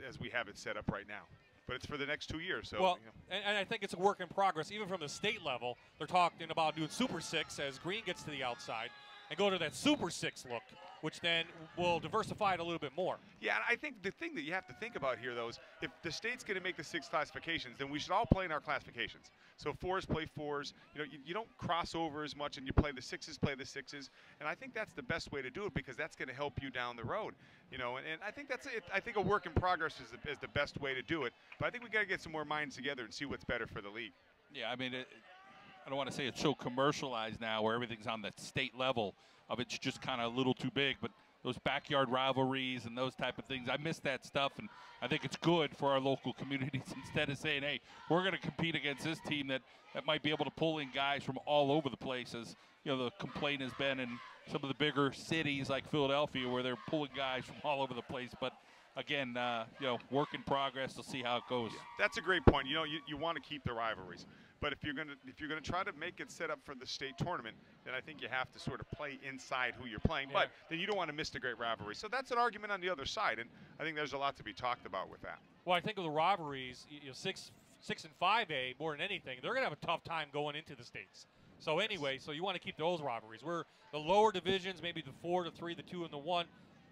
Speaker 2: as we have it set up right now. But it's for the next 2 years. So,
Speaker 4: well,
Speaker 2: you know.
Speaker 4: and I think it's a work in progress. Even from the state level, they're talking about doing Super 6 as Green gets to the outside and go to that Super 6 look, which then will diversify it a little bit more.
Speaker 2: Yeah, and I think the thing that you have to think about here, though, is if the state's going to make the 6 classifications, then we should all play in our classifications. So 4s play 4s. You know, you don't cross over as much, and you play the 6s, play the 6s. And I think that's the best way to do it because that's going to help you down the road. You know, and I think that's it. I think a work in progress is the best way to do it. But I think we got to get some more minds together and see what's better for the league.
Speaker 5: Yeah, I mean, I don't want to say it's so commercialized now where everything's on that state level of it's just kind of a little too big, but those backyard rivalries and those type of things, I miss that stuff, and I think it's good for our local communities instead of saying, hey, we're going to compete against this team that might be able to pull in guys from all over the place. As you know, the complaint has been in some of the bigger cities like Philadelphia where they're pulling guys from all over the place. But again, you know, work in progress. We'll see how it goes.
Speaker 2: Yeah, that's a great point. You know, you want to keep the rivalries, but if you're gonna try to make it set up for the state tournament, then I think you have to sort of play inside who you're playing.
Speaker 4: Yeah.
Speaker 2: But then you don't want to miss the great rivalry. So that's an argument on the other side, and I think there's a lot to be talked about with that.
Speaker 4: Well, I think of the rivalries, you know, 6 and 5A more than anything, they're going to have a tough time going into the states. So anyway, so you want to keep those rivalries. We're the lower divisions, maybe the 4, the 3, the 2, and the 1.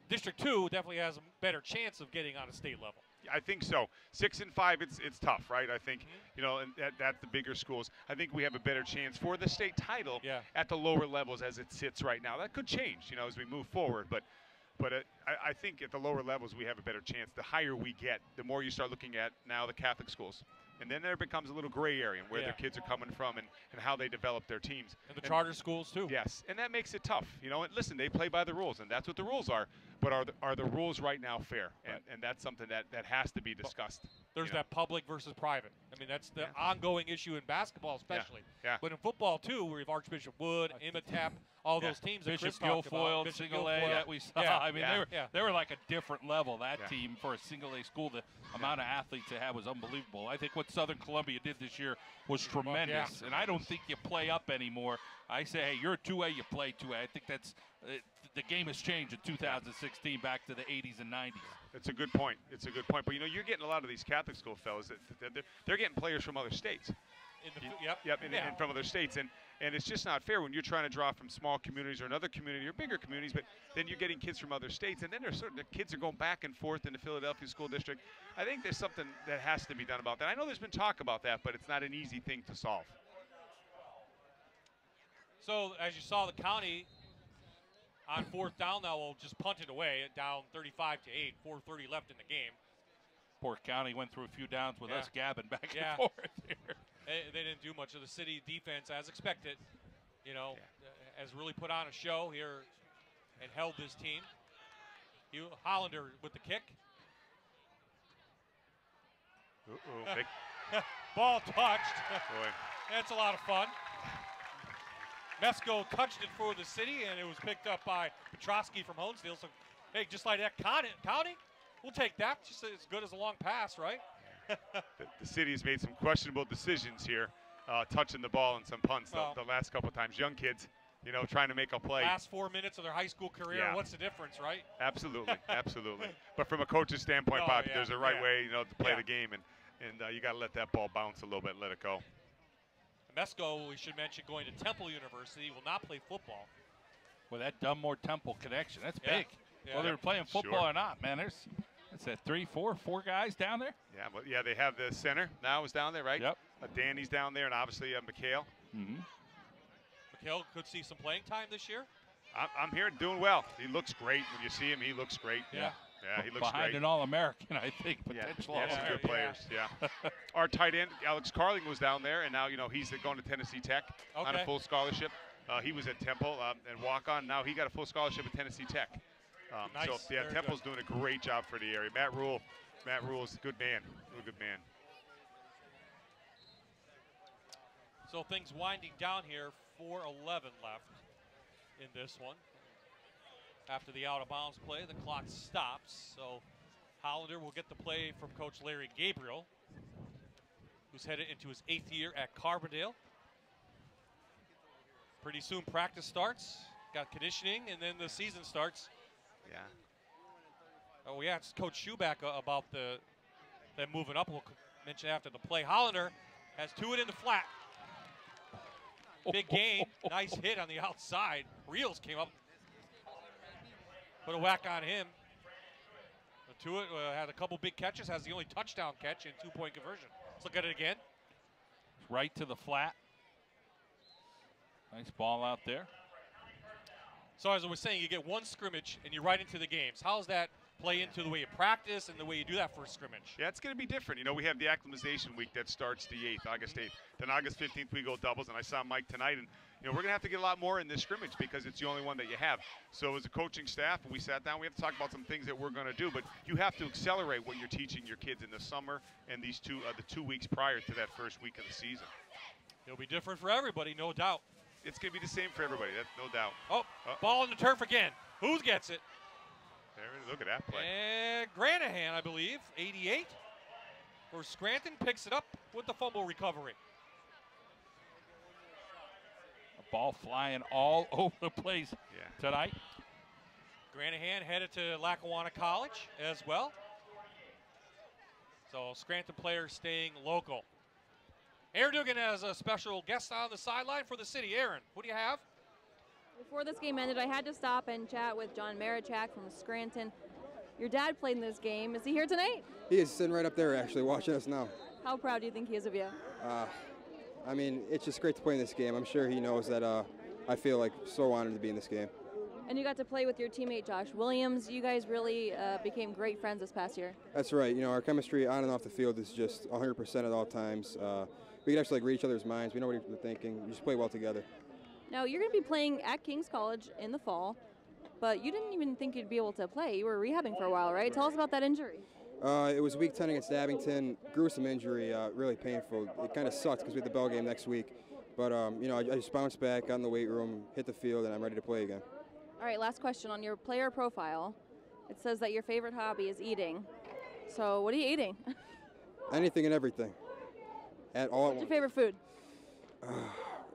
Speaker 4: District 2 definitely has a better chance of getting on a state level.
Speaker 2: I think so. 6 and 5, it's tough, right? I think, you know, and at the bigger schools, I think we have a better chance for the state title at the lower levels as it sits right now. That could change, you know, as we move forward. But I think at the lower levels we have a better chance. The higher we get, the more you start looking at now the Catholic schools. And then there becomes a little gray area where their kids are coming from and how they develop their teams.
Speaker 4: And the charter schools, too.
Speaker 2: Yes, and that makes it tough. You know, and listen, they play by the rules, and that's what the rules are. But are the rules right now fair? And that's something that has to be discussed.
Speaker 4: There's that public versus private. I mean, that's the ongoing issue in basketball especially.
Speaker 2: Yeah.
Speaker 4: But in football, too, we have Archbishop Wood, Imatap, all those teams that
Speaker 5: Bishop
Speaker 4: Chris talked
Speaker 5: Guilfoyle,
Speaker 4: about.
Speaker 5: single A that we saw.
Speaker 4: Yeah.
Speaker 5: I mean, they were like a different level. That team for a single A school, the amount of athletes they had was unbelievable. I think what Southern Columbia did this year was tremendous, and I don't think you play up anymore. I say, hey, you're a 2A, you play 2A. I think that's the game has changed in 2016 back to the 80s and 90s.
Speaker 2: It's a good point. It's a good point. But, you know, you're getting a lot of these Catholic school fellas they're getting players from other states. And from other states. And it's just not fair when you're trying to draw from small communities or another community or bigger communities, but then you're getting kids from other states. And then the kids are going back and forth in the Philadelphia School District. I think there's something that has to be done about that. I know there's been talk about that, but it's not an easy thing to solve.
Speaker 4: So, as you saw, the county on 4th down now will just punt it away, down 35-8, 4:30 left in the game.
Speaker 5: Port County went through a few downs with us gabbing back and forth here.
Speaker 4: They didn't do much of the city defense as expected. You know, has really put on a show here and held this team. Hollander with the kick. Ball touched.
Speaker 2: Boy.
Speaker 4: That's a lot of fun. Mesco touched it for the city, and it was picked up by Petrosky from Honesdale. So, hey, just like that, County, we'll take that. Just as good as a long pass, right?
Speaker 2: The city has made some questionable decisions here, touching the ball and some punts the last couple of times. Young kids, you know, trying to make a play.
Speaker 4: Last 4 minutes of their high school career, what's the difference, right?
Speaker 2: Absolutely, absolutely. But from a coach's standpoint, Bob, there's a right way, you know, to play the game, and you got to let that ball bounce a little bit, let it go.
Speaker 4: Mesco, we should mention, going to Temple University, will not play football.
Speaker 5: Well, that Dunmore Temple connection, that's big.
Speaker 4: Yeah.
Speaker 5: Whether they're playing football or not, man, that's that 4 guys down there.
Speaker 2: Yeah, well, they have the center now is down there, right?
Speaker 5: Yep.
Speaker 2: Danny's down there, and obviously McHale.
Speaker 5: Mm-hmm.
Speaker 4: McHale could see some playing time this year.
Speaker 2: I'm here doing well. He looks great. When you see him, he looks great.
Speaker 4: Yeah,
Speaker 2: he looks
Speaker 5: behind
Speaker 2: great.
Speaker 5: an All-American, I think, potential
Speaker 2: some good players. Yeah. Our tight end, Alex Carling, was down there, and now he's going to Tennessee Tech on a full scholarship. He was at Temple and walk-on. Now he got a full scholarship at Tennessee Tech.
Speaker 4: Nice.
Speaker 2: So Temple's doing a great job for the area. Matt Rule is a good man. Really good man.
Speaker 4: So things winding down here, 4:11 left in this one. After the out-of-bounds play, the clock stops. So Hollander will get the play from Coach Larry Gabriel, who's headed into his 8th year at Carbondale. Pretty soon practice starts. Got conditioning, and then the season starts.
Speaker 2: Yeah.
Speaker 4: Oh, yeah, it's Coach Schuback about them moving up. We'll mention after the play. Hollander has 2 in the flat. Big gain. Nice hit on the outside. Reels came up. Put a whack on him. Tuitt had a couple big catches, has the only touchdown catch in 2-point conversion. Let's look at it again.
Speaker 5: Right to the flat. Nice ball out there.
Speaker 4: So as I was saying, you get one scrimmage and you're right into the games. How does that play into the way you practice and the way you do that first scrimmage?
Speaker 2: Yeah, it's going to be different. You know, we have the acclimatization week that starts the 8th, August 8th. Then August 15th, we go doubles, and I saw Mike tonight, and, you know, we're going to have to get a lot more in this scrimmage because it's the only one that you have. So as a coaching staff, when we sat down, we have to talk about some things that we're going to do, but you have to accelerate what you're teaching your kids in the summer and these the 2 weeks prior to that first week of the season.
Speaker 4: It'll be different for everybody, no doubt.
Speaker 2: It's going to be the same for everybody, that's no doubt.
Speaker 4: Oh, ball on the turf again. Who gets it?
Speaker 2: There, look at that play.
Speaker 4: And Granahan, I believe, 88. For Scranton, picks it up with the fumble recovery.
Speaker 5: A ball flying all over the place tonight.
Speaker 4: Granahan headed to Lackawanna College as well. So Scranton players staying local. Aaron Dugan has a special guest on the sideline for the city. Aaron, what do you have?
Speaker 8: Before this game ended, I had to stop and chat with John Marichak from Scranton. Your dad played in this game. Is he here tonight?
Speaker 9: He is sitting right up there, actually, watching us now.
Speaker 8: How proud do you think he is of you?
Speaker 9: I mean, it's just great to play in this game. I'm sure he knows that I feel like so honored to be in this game.
Speaker 8: And you got to play with your teammate Josh Williams. You guys really became great friends this past year.
Speaker 9: That's right. You know, our chemistry on and off the field is just 100% at all times. We can actually read each other's minds. We know what we're thinking. We just play well together.
Speaker 8: Now, you're going to be playing at King's College in the fall, but you didn't even think you'd be able to play. You were rehabbing for a while, right? Tell us about that injury.
Speaker 9: It was week 10 against Abington. Gruesome injury, really painful. It kind of sucked because we had the bell game next week. But, you know, I just bounced back, got in the weight room, hit the field, and I'm ready to play again.
Speaker 8: All right, last question. On your player profile, it says that your favorite hobby is eating. So what are you eating?
Speaker 9: Anything and everything. At all.
Speaker 8: What's your favorite food?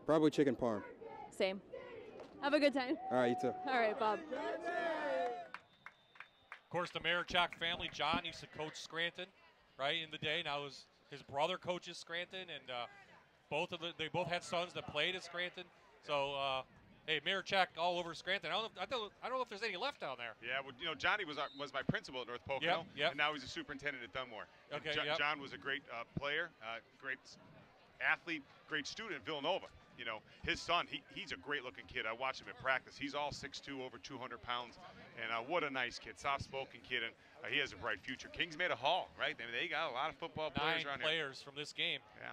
Speaker 9: Probably chicken parm.
Speaker 8: Same. Have a good time.
Speaker 9: All right, you too.
Speaker 8: All right, Bob.
Speaker 4: Of course, the Marichak family. John used to coach Scranton, right, in the day. Now his brother coaches Scranton, and they both had sons that played at Scranton. So, hey, Marichak all over Scranton. I don't know if there's any left down there.
Speaker 2: Yeah, well, you know, Johnny was my principal at North Pocono, and now he's a superintendent at Dunmore.
Speaker 4: Okay,
Speaker 2: John was a great player, great athlete, great student at Villanova. You know, his son, he's a great-looking kid. I watched him at practice. He's all 6'2", over 200 pounds, and what a nice kid, soft-spoken kid, and he has a bright future. Kings made a haul, right? I mean, they got a lot of football players around here.
Speaker 4: 9 players from this game.
Speaker 2: Yeah,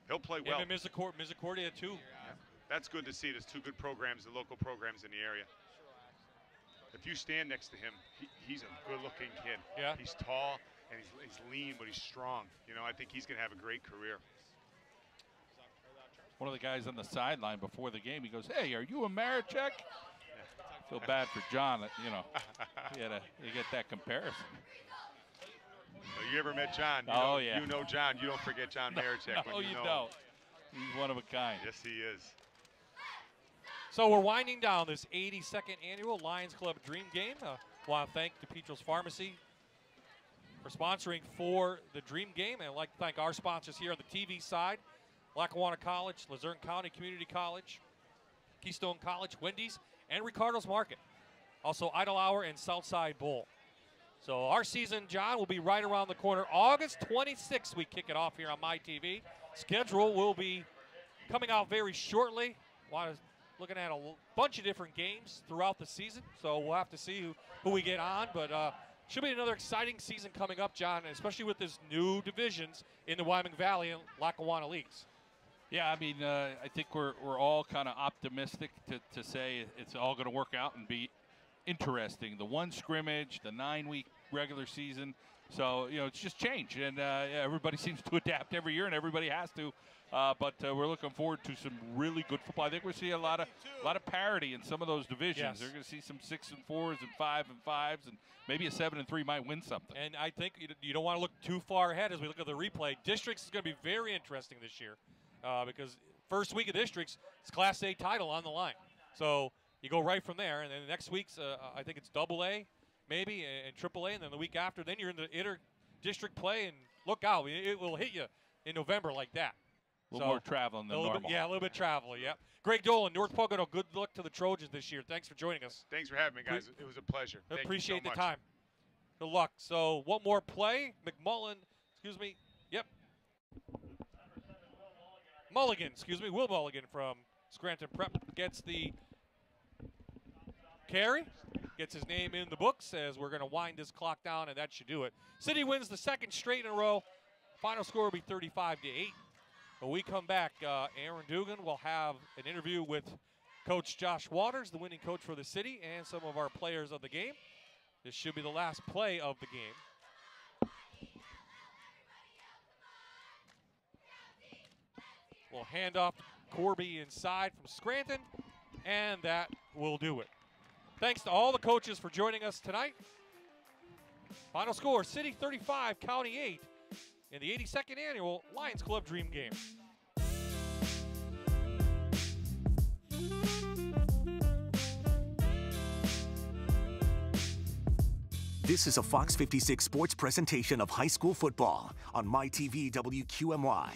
Speaker 2: he'll play well.
Speaker 4: Him and Misericordia, too.
Speaker 2: Yeah. That's good to see. There's 2 good programs, the local programs in the area. If you stand next to him, he's a good-looking kid.
Speaker 4: Yeah.
Speaker 2: He's tall, and he's lean, but he's strong. You know, I think he's going to have a great career.
Speaker 5: One of the guys on the sideline before the game, he goes, "Hey, are you a Marichak?" I feel bad for John. You know, you get that comparison.
Speaker 2: Well, you ever met John? You know John. You don't forget John Marichak.
Speaker 5: No, you don't. He's one of a kind.
Speaker 2: Yes, he is.
Speaker 4: So we're winding down this 82nd annual Lions Club Dream Game. I want to thank DePietro's Pharmacy for sponsoring for the Dream Game, and I'd like to thank our sponsors here on the TV side. Lackawanna College, Luzerne County Community College, Keystone College, Wendy's, and Ricardo's Market. Also, Idle Hour and Southside Bowl. So our season, John, will be right around the corner. August 26th, we kick it off here on MyTV. Schedule will be coming out very shortly. Looking at a bunch of different games throughout the season, so we'll have to see who we get on. But should be another exciting season coming up, John, especially with this new divisions in the Wyoming Valley and Lackawanna leagues.
Speaker 5: Yeah, I mean, I think we're all kind of optimistic to say it's all going to work out and be interesting. The 1 scrimmage, the 9-week regular season, So, it's just change, and everybody seems to adapt every year, and everybody has to. But we're looking forward to some really good football. I think we'll see a lot of parity in some of those divisions.
Speaker 4: Yes.
Speaker 5: They're going to see some 6 and 4s and 5 and 5s, and maybe a 7 and 3 might win something.
Speaker 4: And I think you don't want to look too far ahead as we look at the replay. Districts is going to be very interesting this year because first week of districts, it's Class A title on the line. So you go right from there, and then the next week's, I think it's AA maybe, and AAA, and then the week after, then you're in the inter-district play, and look out. It will hit you in November like that.
Speaker 5: A little more traveling than normal.
Speaker 4: Yeah, a little bit travel, yeah. Greg Dolan, North Pocono, good luck to the Trojans this year. Thanks for joining us.
Speaker 2: Thanks for having me, guys. It was a pleasure. Thank
Speaker 4: Appreciate
Speaker 2: you so
Speaker 4: the
Speaker 2: much.
Speaker 4: time. Good luck. So one more play. Will Mulligan from Scranton Prep gets the carry. Gets his name in the books as we're going to wind this clock down, and that should do it. City wins the second straight in a row. Final score will be 35-8. When we come back, Aaron Dugan will have an interview with Coach Josh Waters, the winning coach for the City, and some of our players of the game. This should be the last play of the game. We'll hand off Corby inside from Scranton, and that will do it. Thanks to all the coaches for joining us tonight. Final score, City 35, County 8 in the 82nd Annual Lions Club Dream Game.
Speaker 20: This is a Fox 56 sports presentation of high school football on MyTV WQMY.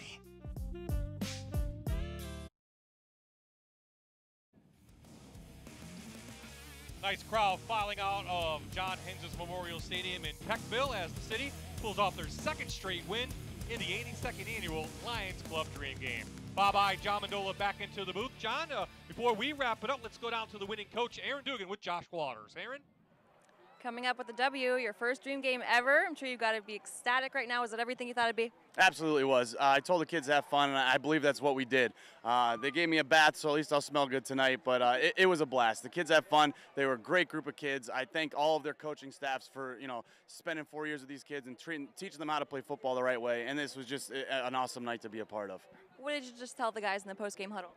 Speaker 4: Nice crowd filing out of John Henses Memorial Stadium in Peckville as the City pulls off their second straight win in the 82nd Annual Lions Club Dream Game. Bye-bye, John Mendola back into the booth. John, before we wrap it up, let's go down to the winning coach, Aaron Dugan, with Josh Waters. Aaron?
Speaker 8: Coming up with the W, your first dream game ever. I'm sure you've got to be ecstatic right now. Was it everything you thought it'd be?
Speaker 7: Absolutely was. I told the kids to have fun, and I believe that's what we did. They gave me a bath, so at least I'll smell good tonight, but it was a blast. The kids had fun. They were a great group of kids. I thank all of their coaching staffs for, spending 4 years with these kids and teaching them how to play football the right way, and this was just an awesome night to be a part of.
Speaker 8: What did you just tell the guys in the post-game huddle?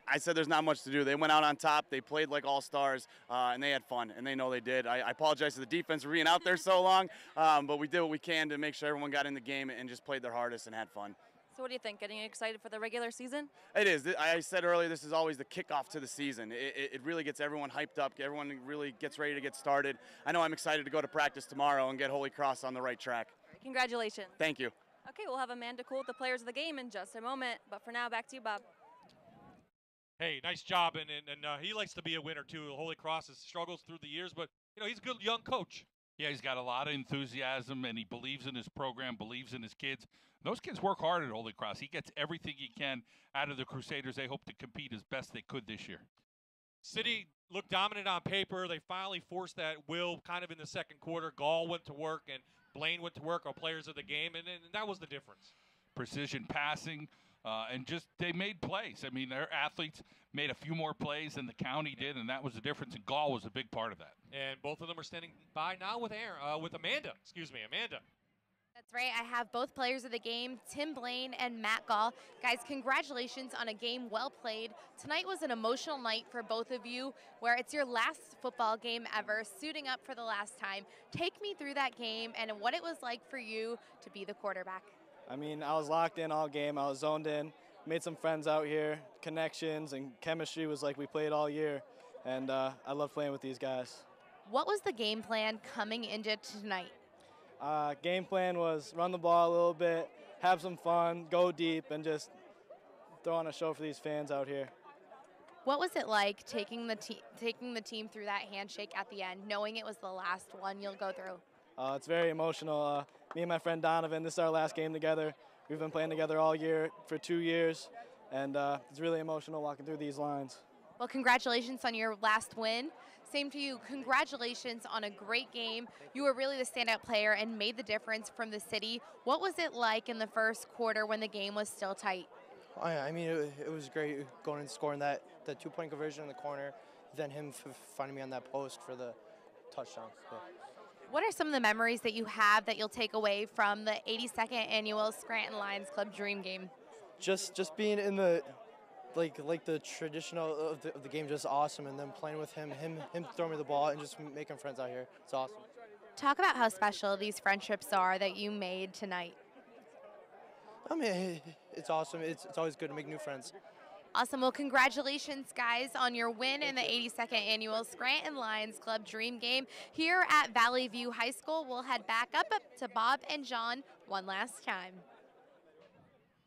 Speaker 7: I said there's not much to do. They went out on top. They played like all-stars, and they had fun, and they know they did. I apologize to the defense for being out there so long, but we did what we can to make sure everyone got in the game and just played their hardest and had fun.
Speaker 8: So what do you think? Getting excited for the regular season?
Speaker 7: It is. I said earlier, this is always the kickoff to the season. It really gets everyone hyped up. Everyone really gets ready to get started. I know I'm excited to go to practice tomorrow and get Holy Cross on the right track.
Speaker 8: Congratulations.
Speaker 7: Thank you.
Speaker 8: Okay, we'll have Amanda Cool with the players of the game in just a moment, but for now, back to you, Bob.
Speaker 4: Hey, nice job, and he likes to be a winner, too. Holy Cross has struggled through the years, but, he's a good young coach.
Speaker 5: Yeah, he's got a lot of enthusiasm, and he believes in his program, believes in his kids. Those kids work hard at Holy Cross. He gets everything he can out of the Crusaders. They hope to compete as best they could this year.
Speaker 4: City looked dominant on paper. They finally forced that will kind of in the second quarter. Gall went to work, and Blaine went to work, our players of the game, and that was the difference.
Speaker 5: Precision passing, and just they made plays. I mean, their athletes made a few more plays than the county did, and that was the difference, and Gall was a big part of that.
Speaker 4: And both of them are standing by now with Amanda. Amanda.
Speaker 6: That's right. I have both players of the game, Tim Blaine and Matt Gall. Guys, congratulations on a game well played. Tonight was an emotional night for both of you where it's your last football game ever, suiting up for the last time. Take me through that game and what it was like for you to be the quarterback.
Speaker 16: I mean, I was locked in all game. I was zoned in, made some friends out here, connections, and chemistry was like we played all year. And I love playing with these guys.
Speaker 6: What was the game plan coming into tonight?
Speaker 16: Game plan was run the ball a little bit, have some fun, go deep, and just throw on a show for these fans out here.
Speaker 6: What was it like taking the team through that handshake at the end, knowing it was the last one you'll go through?
Speaker 16: It's very emotional. Me and my friend Donovan, this is our last game together. We've been playing together all year for 2 years, and it's really emotional walking through these lines.
Speaker 6: Well, congratulations on your last win. Same to you. Congratulations on a great game. You were really the standout player and made the difference from the City. What was it like in the first quarter when the game was still tight?
Speaker 19: I mean, it was great going and scoring that 2-point conversion in the corner, then him finding me on that post for the touchdown. Yeah.
Speaker 6: What are some of the memories that you have that you'll take away from the 82nd annual Scranton Lions Club Dream Game?
Speaker 19: Just being in the like the traditional of the game, just awesome, and then playing with him throwing me the ball and just making friends out here. It's awesome.
Speaker 6: Talk about how special these friendships are that you made tonight.
Speaker 19: I mean, it's awesome. It's always good to make new friends.
Speaker 6: Awesome. Well, congratulations, guys, on your win in the 82nd annual Scranton Lions Club Dream Game here at Valley View High School. We'll head back up to Bob and John one last time.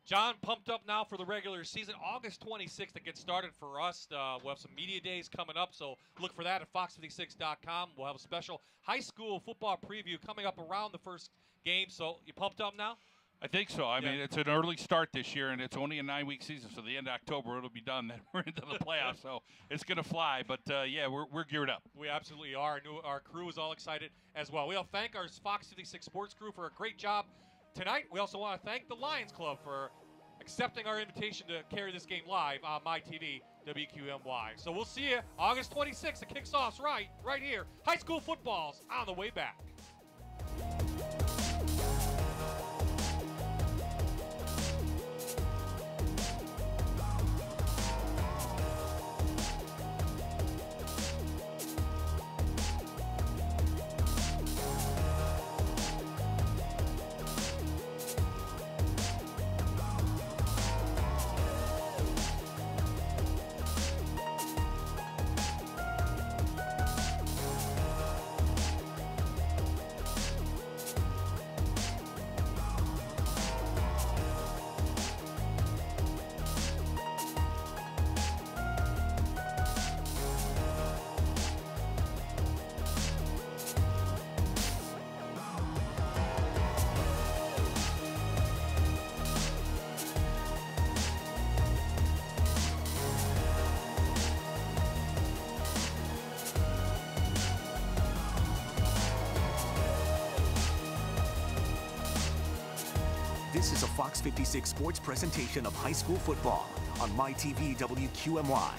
Speaker 4: John, pumped up now for the regular season. August 26th to get started for us. We'll have some media days coming up, so look for that at fox56.com. We'll have a special high school football preview coming up around the first game. So you pumped up now?
Speaker 5: I think so. I mean, it's an early start this year, and it's only a 9-week season, so the end of October it'll be done. Then we're into the playoffs, so it's going to fly. But, yeah, we're geared up.
Speaker 4: We absolutely are. Our crew is all excited as well. We'll thank our Fox 56 Sports crew for a great job tonight. We also want to thank the Lions Club for accepting our invitation to carry this game live on MyTV WQMY. So we'll see you August 26th. It kicks off right here. High school football's on the way back.
Speaker 20: This is a Fox 56 sports presentation of high school football on MyTV WQMY.